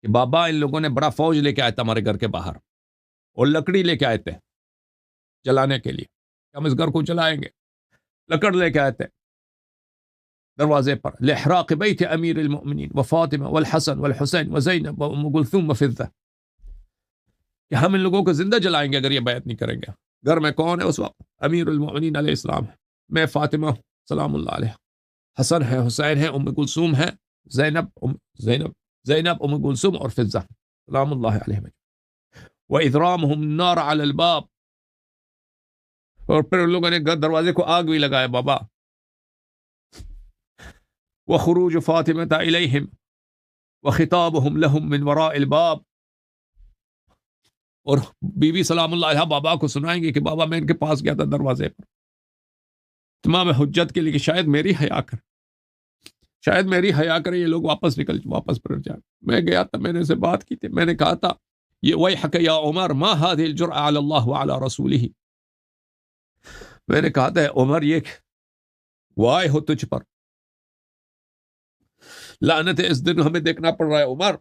کہ بابا ان لوگوں نے بڑا فوج لے کے آیا تھا ہمارے گھر کے باہر، اور لکڑی لے کے آئے تھے جلانے کے لیے، ہم اس گھر کو جلائیں گے، لکڑ لے کے آئے تھے دروازے پر، لإحراق بیت امیر المؤمنین وفاطمہ والحسن والحسین وزینب وام کلثوم وفضہ، کہ ہم ان لوگوں کو زندہ جلائیں گے اگر یہ بیعت نہیں کریں گے۔ گھر میں کون ہے اس وقت؟ امیر المؤمنین علیہ السلام ہے، میں فاطمہ سلام اللہ علیہ، حسن ہے، حسین ہے، ام کلثوم ہے، زینب ام کلثوم اور فضہ سلام اللہ علیہ۔ وَإِذْرَامُهُمْ النَّارَ عَلَى الْبَابِ، اور پھر ان لوگوں نے دروازے کو آگ بھی لگایا بابا، وخروج فاطمة إليهم وخطابهم لهم من وراء الباب. اور بی بی سلام اللہ علیہ بابا کو سنائیں گے کہ بابا میں ان کے پاس گیا تھا دروازے پر تمام حجت کے لیے کہ شاید میری حیا کر، شاید میری حیا کرے، یہ لوگ واپس پلٹ جائیں. میں گیا تھا، میں نے سے بات کی تھی، میں نے کہا تھا یہ ویحک یا عمر ما هذه الجرأة على الله وعلى رسوله. میں نے کہا تھا عمر یہ وائے ہو تجھ پر، لعنت اس دن ہمیں دیکھنا پڑ رہا ہے. عمر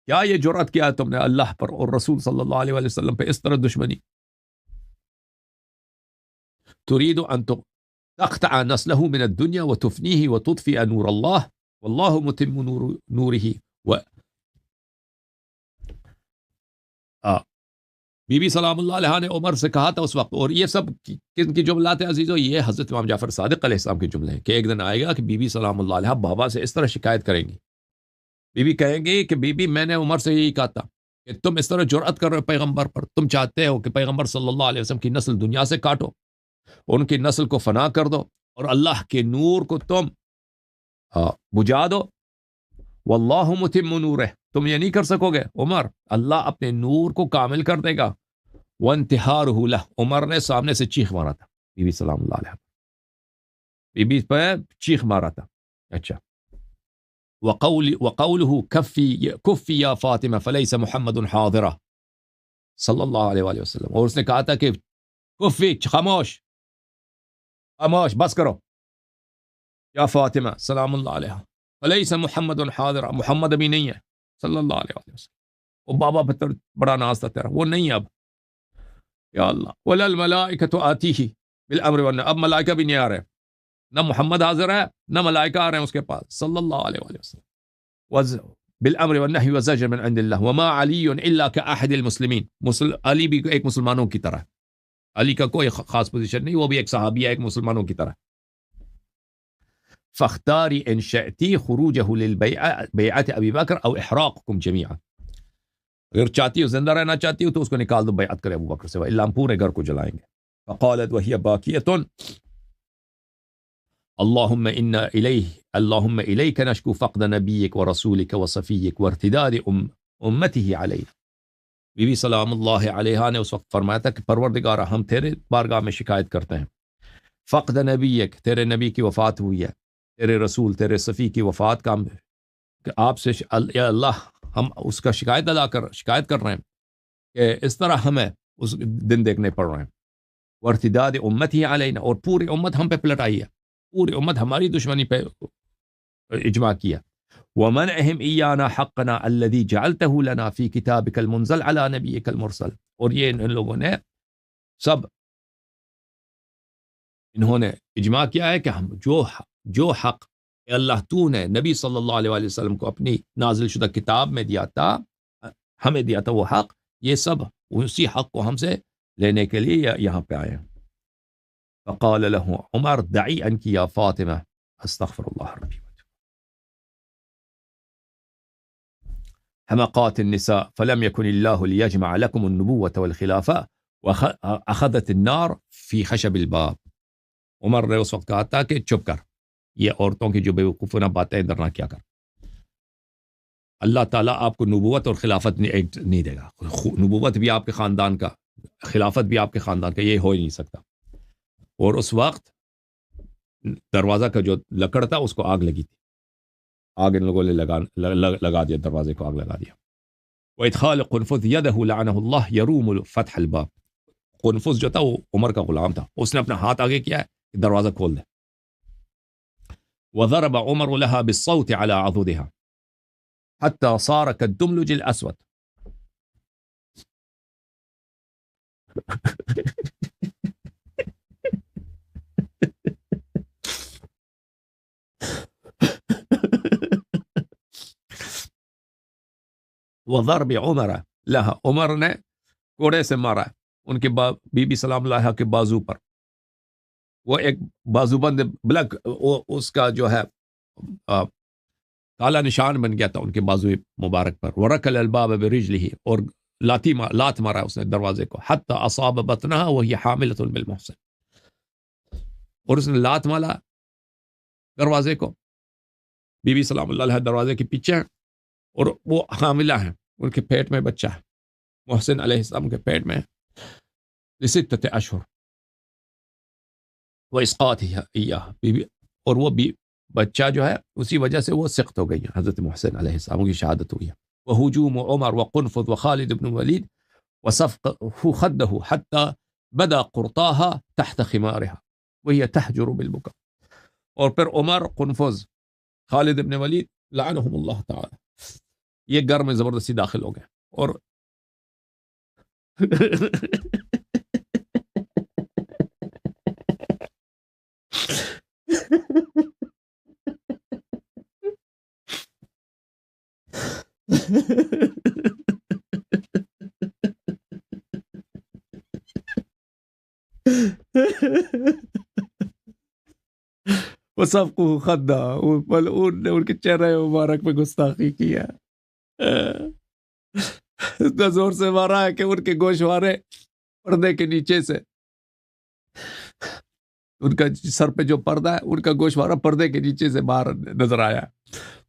کیا یہ جرأت کیا ہے تم نے اللہ پر اور رسول صلی اللہ علیہ وسلم پہ اس طرح دشمنی؟ تريد ان تقطع نسله من الدنيا وتفنيه وتطفئ نور الله والله متم نوره. بی بی سلام اللہ علیہ نے عمر سے کہا تھا اس وقت، اور یہ سب کن کی جملات ہیں عزیزو؟ یہ حضرت امام جعفر صادق علیہ السلام کے جملے ہیں کہ ایک دن آئے گا کہ بی بی سلام اللہ علیہ بابا سے اس طرح شکایت کریں گی. بی بی کہیں گی کہ بی بی میں نے عمر سے یہی کہا تھا کہ تم اس طرح جرأت کر رہے ہو پیغمبر پر، تم چاہتے ہو کہ پیغمبر صلی اللہ علیہ وسلم کی نسل دنیا سے کاٹو، ان کی نسل کو فنا کر دو اور اللہ کے نور کو تم بجھا دو. واللہ متم نورہ، تم یہ نہیں کر سکو گے عمر، اللہ اپنے نور کو کامل کر دے گا. وانتحارہ لہ، عمر نے سامنے سے چیخ مارا تھا بی بی سلام اللہ علیہ، بی بی پہ چیخ مارا تھا. اچھا، وقوله کفی یا فاطمہ فلیس محمد حاضرہ صلی اللہ علیہ وآلہ وسلم، اور اس نے کہا تھا کہ کفی، خاموش خاموش، بس کرو، یا فاطمہ سلام اللہ علیہ فلیس محمد حاضرہ، محمد ابھی نہیں ہے صلی اللہ علیہ وآلہ وسلم. وہ بابا پتر بڑا ناز تھا تیرا، وہ نہیں اب. یا اللہ، ولا الملائکۃ آتیہ بالامر والنہی، اب ملائکہ بھی نہیں آ رہے، نہ محمد حاضر ہے نہ ملائکہ آ رہے ہیں اس کے پاس صلی اللہ علیہ وآلہ وسلم. بالامر والنہی والزجر من عند اللہ وما علی الا کاحد المسلمین، علی بھی ایک مسلمانوں کی طرح، علی کا کوئی خاص پوزیشن نہیں، وہ بھی ایک صحابی ہے، ایک مسلمانوں کی طرح. فاختاری ان شئتی خروجہ للبیعۃ ابی بکر او احراقکم جمیعا، اگر چاہتی ہو زندہ رہنا چاہتی ہو تو اس کو نکال دو، بیعت کرے ابو بکر سے، الا ہم پورے گھر کو جلائیں گے. فقالت وہی باکیۃ اللہم الیک نشکو فقد نبیک ورسولک وصفیک وارتداد امتہ علینا. بی بی سلام اللہ علیہ نے اس وقت فرمایا تھا کہ پروردگارہ ہم تیرے بارگاہ میں شکایت کرتے ہیں، فقد نبیک، تیرے نبی کی وفات ہوئی ہے، تیرے رسول تیرے صفی کی وفات کا آپ سے یا اللہ ہم اس کا شکایت کر رہے ہیں کہ اس طرح ہمیں اس دن دیکھنے پڑ رہے ہیں. وارتداد امتی علینا، اور پوری امت ہم پہ پلٹ آئی ہے، پوری امت ہماری دشمنی پہ اجماع کیا. ومنعہم ایانا حقنا الذی جعلته لنا فی کتابک المنزل علی نبیک المرسل، اور یہ ان لوگوں نے سب انہوں نے اجماع کیا ہے کہ ہم جو حق اللہ تو نے نبی صلی اللہ علیہ وآلہ وسلم کو اپنی نازل شدہ کتاب میں دیا تھا، ہمیں دیا تھا وہ حق، یہ سب اسی حق کو ہم سے لینے کے لیے یہاں پہ آئے ہیں. فقال له عمر دعی عنک یا فاطمہ استغفر اللہ ربی حمقات النساء فلم يكن الله ليجمع لكم النبوة والخلافة وأخذت النار في خشب الباب. عمر نے اس وقت کہا تھا کہ چپ کر، یہ عورتوں کی جو بیوقوفانہ باتیں ادھر نہ کیا کر، اللہ تعالیٰ آپ کو نبوت اور خلافت نہیں دے گا، نبوت بھی آپ کے خاندان کا، خلافت بھی آپ کے خاندان کا، یہ ہو ہی نہیں سکتا. اور اس وقت دروازہ کا جو لکڑ تھا اس کو آگ لگی تھی، آگ ان لوگوں نے لگا دیا، دروازے کو آگ لگا دیا. وَإِدْخَالِ قُنْفُذْ يَدَهُ لَعَنَهُ اللَّهُ يَرُومُ فَتْحَ الْبَابِ، قنفذ جو تھا وہ عمر کا غلام تھا، اس نے اپنا ہاتھ آگے کیا ہے کہ دروازہ کھول دے. وضرب عمر لها بالصوت على عضدها حتى صار كالدملج الأسود. وضرب عمر لها، عمر نے کوڑے سے مارا ان کے بی بی سلام اللہ کے بازو پر، وہ ایک بازو بند بلک، اس کا جو ہے کالا نشان بن گیا تھا ان کے بازو مبارک پر. ورکل الباب برجلہ، اور لات مارا اس نے دروازے کو، حتی اصاب بطنها وهي حاملۃ بالمحسن، اور اس نے لات مارا دروازے کو بی بی سلام اللہ علیہ دروازے کے پیچھے ہیں اور وہ حاملہ ہیں، ان کے پیٹ میں بچہ ہے، محسن علیہ السلام کے پیٹ میں لستۃ اشہر واسقاطها بی بی، اور وہ بچہ جو ہے اسی وجہ سے وہ سقط ہو گئی ہے، حضرت محسن علیہ السلام کی شہادت ہوئی ہے۔ وہجوم عمر وقنفذ وخالد بن ولید وصفقه خده حتى بدا قرطاها تحت خمارها وهي تحجر بالبكاء، اور پھر عمر، قنفذ، خالد بن ولید لعنهم اللہ تعالی یہ گھر میں زبردستی داخل ہو گئے اور وہ سب کو خدا ان نے ان کے چہرے مبارک پہ گستاخی کیا، اتنا زور سے مارا ہے کہ ان کے گوشوارے پردے کے نیچے سے، ان کا سر پہ جو پردہ ہے ان کا گوشوارہ پردے کے نیچے سے باہر نظر آیا،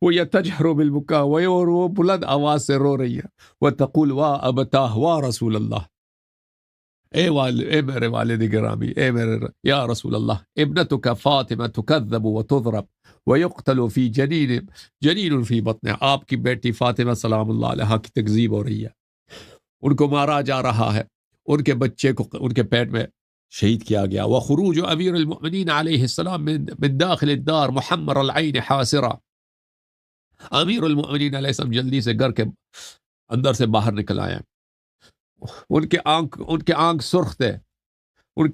وہ یتجہر بالبکا، اور وہ بلند آواز سے رو رہی ہے، وتقول وا ابتاہ وا رسول اللہ، اے میرے والد گرامی، اے میرے یا رسول اللہ، ابنتک فاطمہ تکذب وتضرب ویقتل فی جنین فی بطن، آپ کی بیٹی فاطمہ سلام اللہ علیہا کی تکذیب ہو رہی ہے، ان کو مارا جا رہا ہے، ان کے بچے کو ان کے پیٹ میں شہید کیا گیا۔ وخروج امیر المؤمنین علیہ السلام من داخل الدار محمر العین حاسرہ، امیر المؤمنین علیہ السلام جلدی سے گھر کے اندر سے باہر نکل آئے، ان کے آنکھ سرخ تھے، ان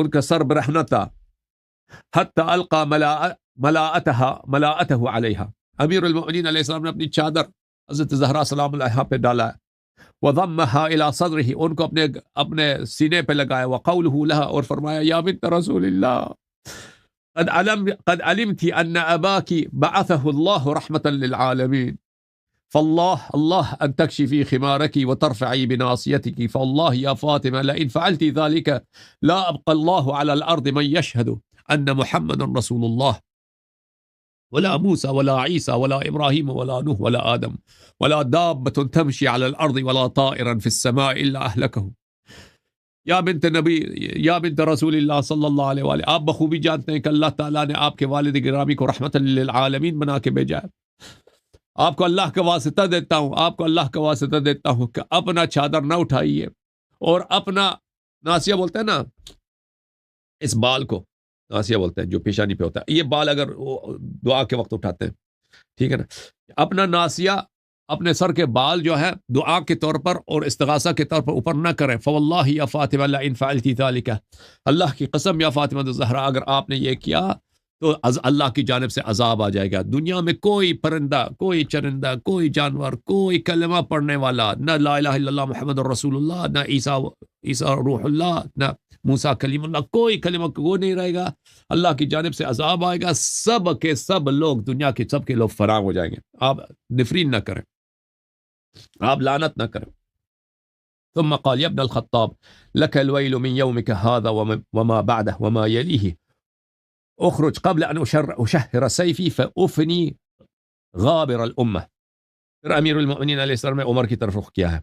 کا سر برہنہ تھا، حتی القا ملاءتہ علیہا، امیر المؤمنین علیہ السلام نے اپنی چادر حضرت زہرا سلام علیہا پہ ڈالا ہے، وضمها الى صدره، ان کو اپنے سینے پہ لگایا، وقوله لها، اور فرمایا یا بنت رسول اللہ قد علمت ان اباك بعثه الله رحمة للعالمين فالله ان تكشفي خمارك وترفعي بناصيتك، فالله يا فاطمة لئن فعلت ذلك لا ابقى الله على الارض من يشهد ان محمد رسول الله ولا موسى ولا عيسى ولا إبراهيم ولا نوح ولا آدم ولا دابة تمشي على الأرض ولا طائرا في السماء إلا أهلكه۔ یا بنت نبی، یا بنت رسول اللہ صلی اللہ علیہ وآلہ، آپ بخوبی جانتے ہیں کہ اللہ تعالیٰ نے آپ کے والد گرامی کو رحمت للعالمین بنا کے بھیجا ہے۔ آپ کو اللہ کا واسطہ دیتا ہوں، آپ کو اللہ کا واسطہ دیتا ہوں کہ اپنا چادر نہ اٹھائیے، اور اپنا ناسیہ بولتے ہیں نا اس بال کو، ناسیہ بولتے ہیں جو پیشانی پہ ہوتا ہے، یہ بال اگر دعا کے وقت اٹھاتے ہیں، ٹھیک ہے نا، اپنا ناسیہ اپنے سر کے بال جو ہے دعا کے طور پر اور استغاثہ کے طور پر اوپر نہ کریں، فواللہ یا فاطمہ لئن فعلت ذلک، اللہ کی قسم یا فاطمہ زہرا اگر آپ نے یہ کیا تو اللہ کی جانب سے عذاب آ جائے گا۔ دنیا میں کوئی پرندہ، کوئی چرندہ، کوئی جانور، کوئی کلمہ پڑھنے والا، نہ لا الہ الا اللہ محمد رسول اللہ، نہ عیسیٰ روح اللہ، نہ موسیٰ کلیم اللہ، کوئی کلمہ وہ نہیں رہے گا، اللہ کی جانب سے عذاب آئے گا، سب کے سب لوگ، دنیا کے سب کے لوگ فراغ ہو جائیں گے۔ آپ نفرین نہ کریں، آپ لعنت نہ کریں۔ ثم قال يا ابن الخطاب لك الويل من يومك هذا وما بعده وما يليه، اخرج قبل ان اشهر سيفي فافني غابر الامه۔ پھر امیر المؤمنین علیہ السلام نے عمر کی طرف رخ کیا ہے،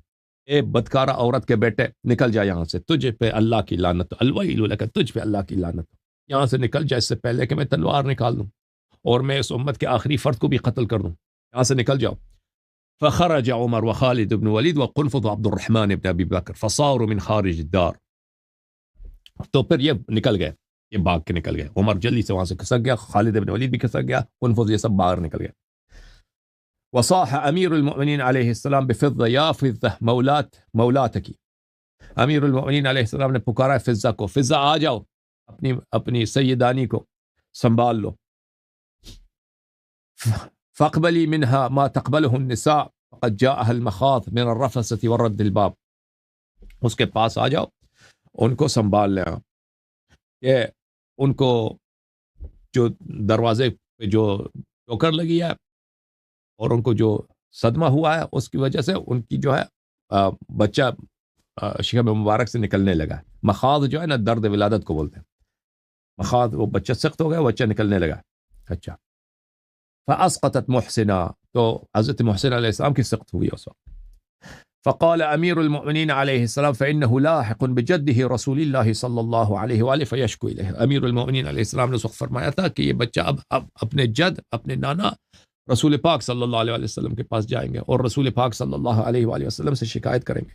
اے بدکارہ عورت کے بیٹے نکل جا یہاں سے، تجھ پہ اللہ کی لعنت، الویل لک، تجھ پہ اللہ کی لعنت، یہاں سے نکل جا اس سے پہلے کہ میں تلوار نکال دوں اور میں اس امت کے آخری فرد کو بھی قتل کر دوں، یہاں سے نکل جاؤ۔ فخرج عمر وخالد بن ولید وقنفذ عبد الرحمن بن ابی بکر فصاروا من خارج الدار، تو پھر یہ نکل گئے، یہ بھاگ کے نکل گئے، عمر جلدی سے وہاں سے کھسک گیا، خالد بن ولید بھی کھسک گیا، قنفذ، یہ سب باہر نکل گئے۔ وصاح امیر المؤمنین علیہ السلام بفضہ یا فضہ مولاتکی، امیر المؤمنین علیہ السلام نے پکارا فضہ کو، فضہ آ جاؤ، اپنی سیدانی کو سنبھال لو۔ فاقبلی منها ما تقبله النساء فقد جاءها المخاض من الرفثة ورد الباب، اس کے پاس آ جاؤ، ان کو سنبھال لیں، کہ ان کو جو دروازے پہ جو ٹھوکر لگی ہے اور ان کو جو صدمہ ہوا ہے اس کی وجہ سے ان کی جو ہے بچہ شکم مبارک سے نکلنے لگا، مخاض جو ہے نا درد ولادت کو بولتے ہیں، مخاض وہ بچہ سخت ہو گیا، بچہ نکلنے لگا، اچھا فاسقطت محسنہ، تو حضرت محسن علیہ السلام کی سقط ہوئی اس وقت. فقال امیر المؤمنین علیہ السلام فانه لاحق بجده رسول اللہ صلی اللہ علیہ وآلہ فیشکو الیہ. امیر المؤمنین علیہ السلام نے اس وقت فرمایا تھا کہ یہ بچہ اب اپنے جد، اپنے نانا رسول پاک صلی اللہ علیہ وسلم کے پاس جائیں گے اور رسول پاک صلی اللہ علیہ وآلہ وسلم سے شکایت کریں گے.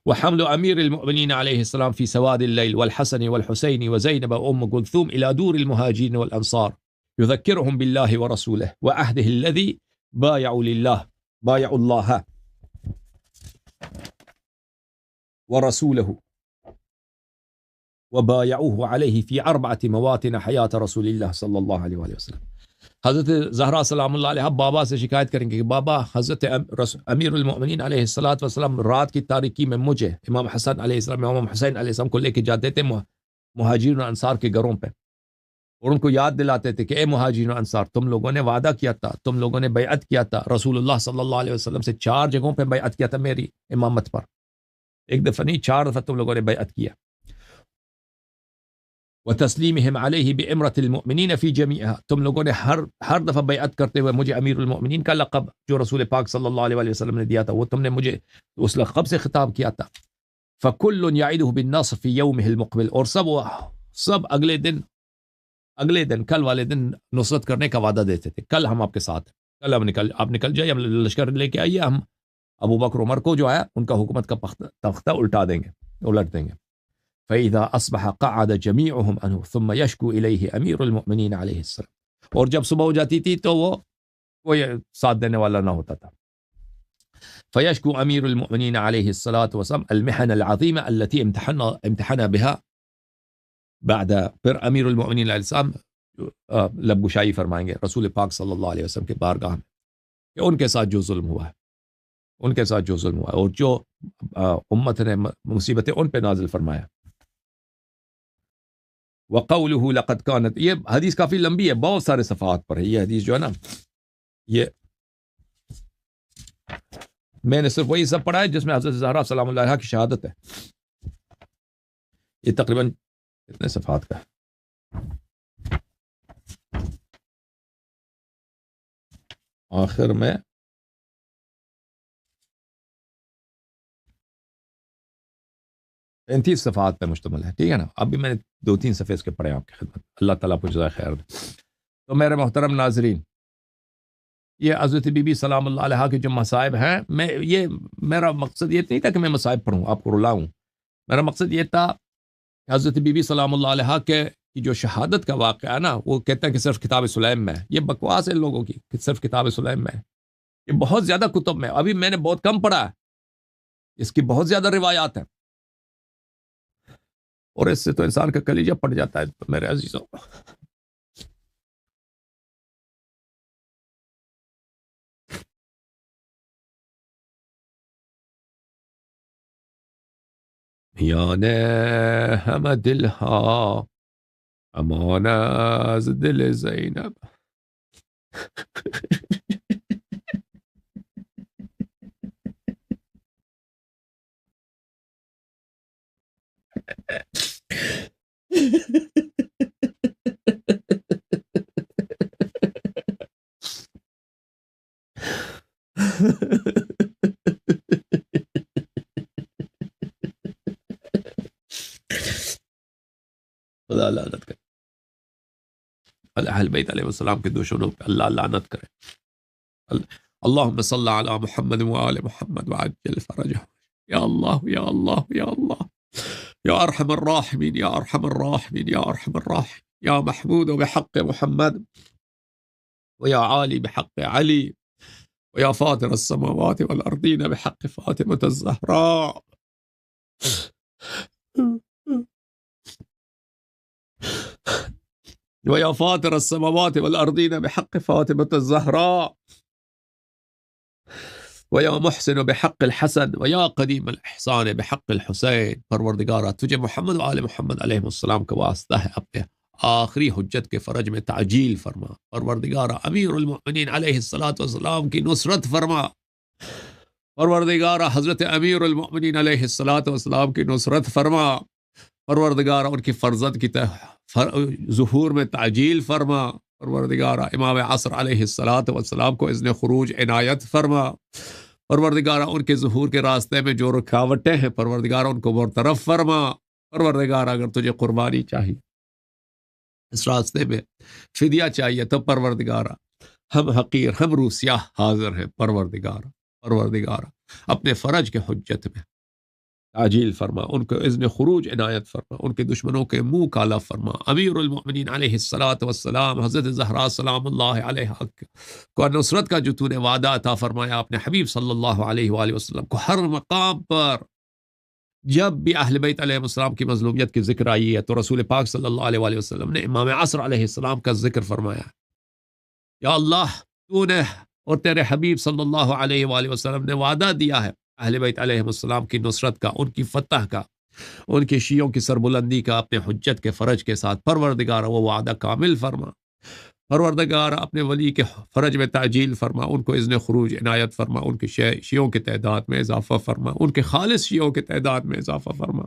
وحمل امیر المؤمنین علیہ السلام فی سواد اللیل والحسن والحسین وزینب ام کلثوم الى دور المہاجرین والانصار يذكرهم بالله ورسوله وعهده الذي بايعوا الله ورسوله وبايعوه عليه في 4 مواطن حياة رسول الله صلى الله عليه وآله وسلم. حضرت زہرا سلام اللہ علیہ بابا سے شکایت کریں گے کہ بابا، حضرت امیر المؤمنین علیہ الصلوۃ والسلام رات کی تاریکی میں مجھے، امام حسن علیہ السلام، امام حسین علیہ السلام کو لے کے جاتے تھے مہاجرین و انصار کے گھروں پہ، اور ان کو یاد دلاتے تھے کہ اے مہاجرین و انصار، تم لوگوں نے وعدہ کیا تھا، تم لوگوں نے بیعت کیا تھا رسول اللہ صلی اللہ علیہ وسلم سے 4 جگہوں پہ بیعت کیا تھا میری امامت پر. ایک دفعہ نہیں، 4 دفعہ تم لوگوں نے بیعت کیا. وتسلیمہم علیہ بامرۃ المؤمنین فی جمیعها، تم لوگوں نے ہر دفعہ بیعت کرتے ہوئے مجھے امیر المؤمنین کا لقب جو رسول پاک صلی اللہ علیہ وسلم نے دیا تھا، وہ تم نے مجھے اس لقب سے خطاب کیا تھا. فکل یعدہ بالنصر فی یومہ المقبل، اور سب اگلے دن کل والے دن نصرت کرنے کا وعدہ دیتے تھے. کل ہم آپ کے ساتھ ہیں، کل آپ نکل جائیے، لشکر لے کے آئیے، ہم ابو بکر عمر کو جو ہے ان کا حکومت کا تختہ الٹ دیں گے. فَإِذَا أَصْبَحَ قَعَدَ جَمِيعُهُمْ عَنْهُ ثُمَّ يَشْكُو إِلَيْهِ أَمِيرُ الْمُؤْمِنِينَ عَلَيْهِ السلام. اور جب صبح ہو جاتی تھی تو وہ کوئی ساتھ دینے والا نہ ہوتا تھا. فَيَشْكُو أَمِيرُ الْمُؤْمِنِينَ عَلَيْهِ الصَّلَاةُ وَالسَّلَامُ الْمِحَنَ الْعَظِيمَةَ الَّتِي امتحن بها بعد. پھر امیر المؤمنین علیہ السلام لبگشائی فرمائیں گے رسول پاک صلی اللہ علیہ وسلم کے بارگاہ میں کہ ان کے ساتھ جو ظلم ہوا ہے، اور جو امت نے مصیبتیں ان پہ نازل فرمایا. وقوله لقد كانت، یہ حدیث کافی لمبی ہے، بہت سارے صفحات پر ہے یہ حدیث جو ہے نا. یہ میں نے صرف وہی سب پڑھا ہے جس میں حضرت زہرا سلام اللہ علیہا کی شہادت ہے. یہ تقریباً کتنے صفحات کا ہے؟ آخر میں تینتیس صفحات پہ مشتمل ہے. ٹھیک ہے نا، اب بھی میں نے 2-3 صفحے اس کے پڑھے آپ کی خدمت. اللہ تعالیٰ کو جزائے خیر دے. تو میرے محترم ناظرین، یہ حضرت بی بی سلام اللہ علیہا کے جو مصائب ہیں، میرا مقصد یہ نہیں تھا کہ میں مصائب پڑھوں، آپ کو رلاؤں. میرا مقصد یہ تھا حضرت بی بی سلام اللہ علیہا کی جو شہادت کا واقعہ ہے نا، وہ کہتے ہیں کہ صرف کتاب سلیم میں ہے. یہ بکواس ہے لوگوں کی کہ صرف کتاب سلیم میں ہے. یہ بہت زیادہ کتب میں، ابھی میں نے بہت کم پڑھا ہے، اس کی بہت زیادہ روایات ہیں، اور اس سے تو انسان کا کلیجہ پڑ جاتا ہے. میرے عزیزوں، یعنی ہم دلہا امانہ از دل زینب. خدا لعنت کرے، اہل بیت علیہ السلام کے دشمنوں پہ اللہ لعنت کرے. اللہم صلی علی محمد وآل محمد وعجل فرجہ. یا اللہ یا اللہ یا اللہ یا ارحم الراحمین یا ارحم الراحمین یا ارحم الراحمین یا محمود بحق محمد ویا عالی بحق علی ویا فاطر السماوات والارضین بحق فاطمة الزہراء ويا فاطر السماوات والأرضين بحق فاطمة الزهراء ويا محسن بحق الحسن ويا قديم الإحسان بحق الحسين. پروردگارہ تجھے محمد و آل محمد علیہ السلام کا واسطہ ہے، اپنے آخری حجت کے فرج میں تعجیل فرما. پروردگارہ امیر المؤمنین علیہ السلام کی نصرت فرما. پروردگارہ حضرت امیر المؤمنین علیہ السلام کی نصرت فرما. پروردگارہ ان کی فرزند کی ظہور میں تعجیل فرما. پروردگارہ امام عصر علیہ الصلوۃ والسلام کو اذن خروج عنایت فرما، پروردگارہ ان کے ظہور کے راستے میں جو رکاوٹیں ہیں پروردگارہ ان کو برطرف فرما، پروردگارہ اگر تجھے قربانی چاہیے اس راستے میں فدیہ چاہیے تو پروردگارہ ہم حقیر ہم روسیہ حاضر ہیں، پروردگارہ اپنے فرج کے حجت میں تعجیل فرما، ان کو اذن خروج عنایت فرما، ان کے دشمنوں کے منہ کالا فرما۔ امیر المؤمنین علیہ الصلوۃ والسلام حضرت زہرا سلام اللہ علیہا کو نصرت کا جو تو نے وعدہ عطا فرمایا اپنے حبیب صلی اللہ علیہ وآلہ وسلم کو، ہر مقام پر جب بھی اہل بیت علیہ السلام کی مظلومیت کی ذکر آئی ہے تو رسول پاک صلی اللہ علیہ وآلہ وسلم نے امام عصر علیہ السلام کا ذکر فرمایا۔ یا اللہ تو نے اور تیرے حبیب صلی اللہ علیہ وآلہ وسلم نے وعدہ دیا ہے اہل بیت علیہ السلام کی نصرت کا، ان کی فتح کا، ان کے شیعوں کی سربلندی کا اپنے حجت کے فرج کے ساتھ، پروردگارہ وہ وعدہ کامل فرما، پروردگارہ اپنے ولی کے فرج میں تعجیل فرما، ان کو اذن خروج عنایت فرما، ان کے شیعوں کے تعداد میں اضافہ فرما، ان کے خالص شیعوں کے تعداد میں اضافہ فرما،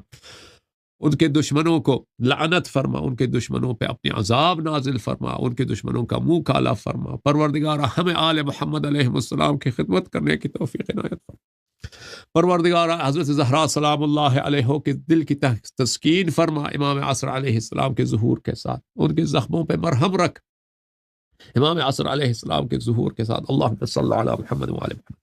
ان کے دشمنوں کو لعنت فرما، ان کے دشمنوں پہ اپنی عذاب نازل فرما، ان کے دشمنوں کا منہ کالا فرما، پروردگارہ ہمیں آل محمد علیہ السلام کی خدمت کرنے کی توفیق عنایت فرما، پروردگارہ حضرت زہرا سلام اللہ علیہ کے دل کی تسکین فرما، امام عصر علیہ السلام کے ظہور کے ساتھ ان کے زخموں پہ مرہم رکھ، امام عصر علیہ السلام کے ظہور کے ساتھ۔ اللہم صلی علی محمد وعلی محمد۔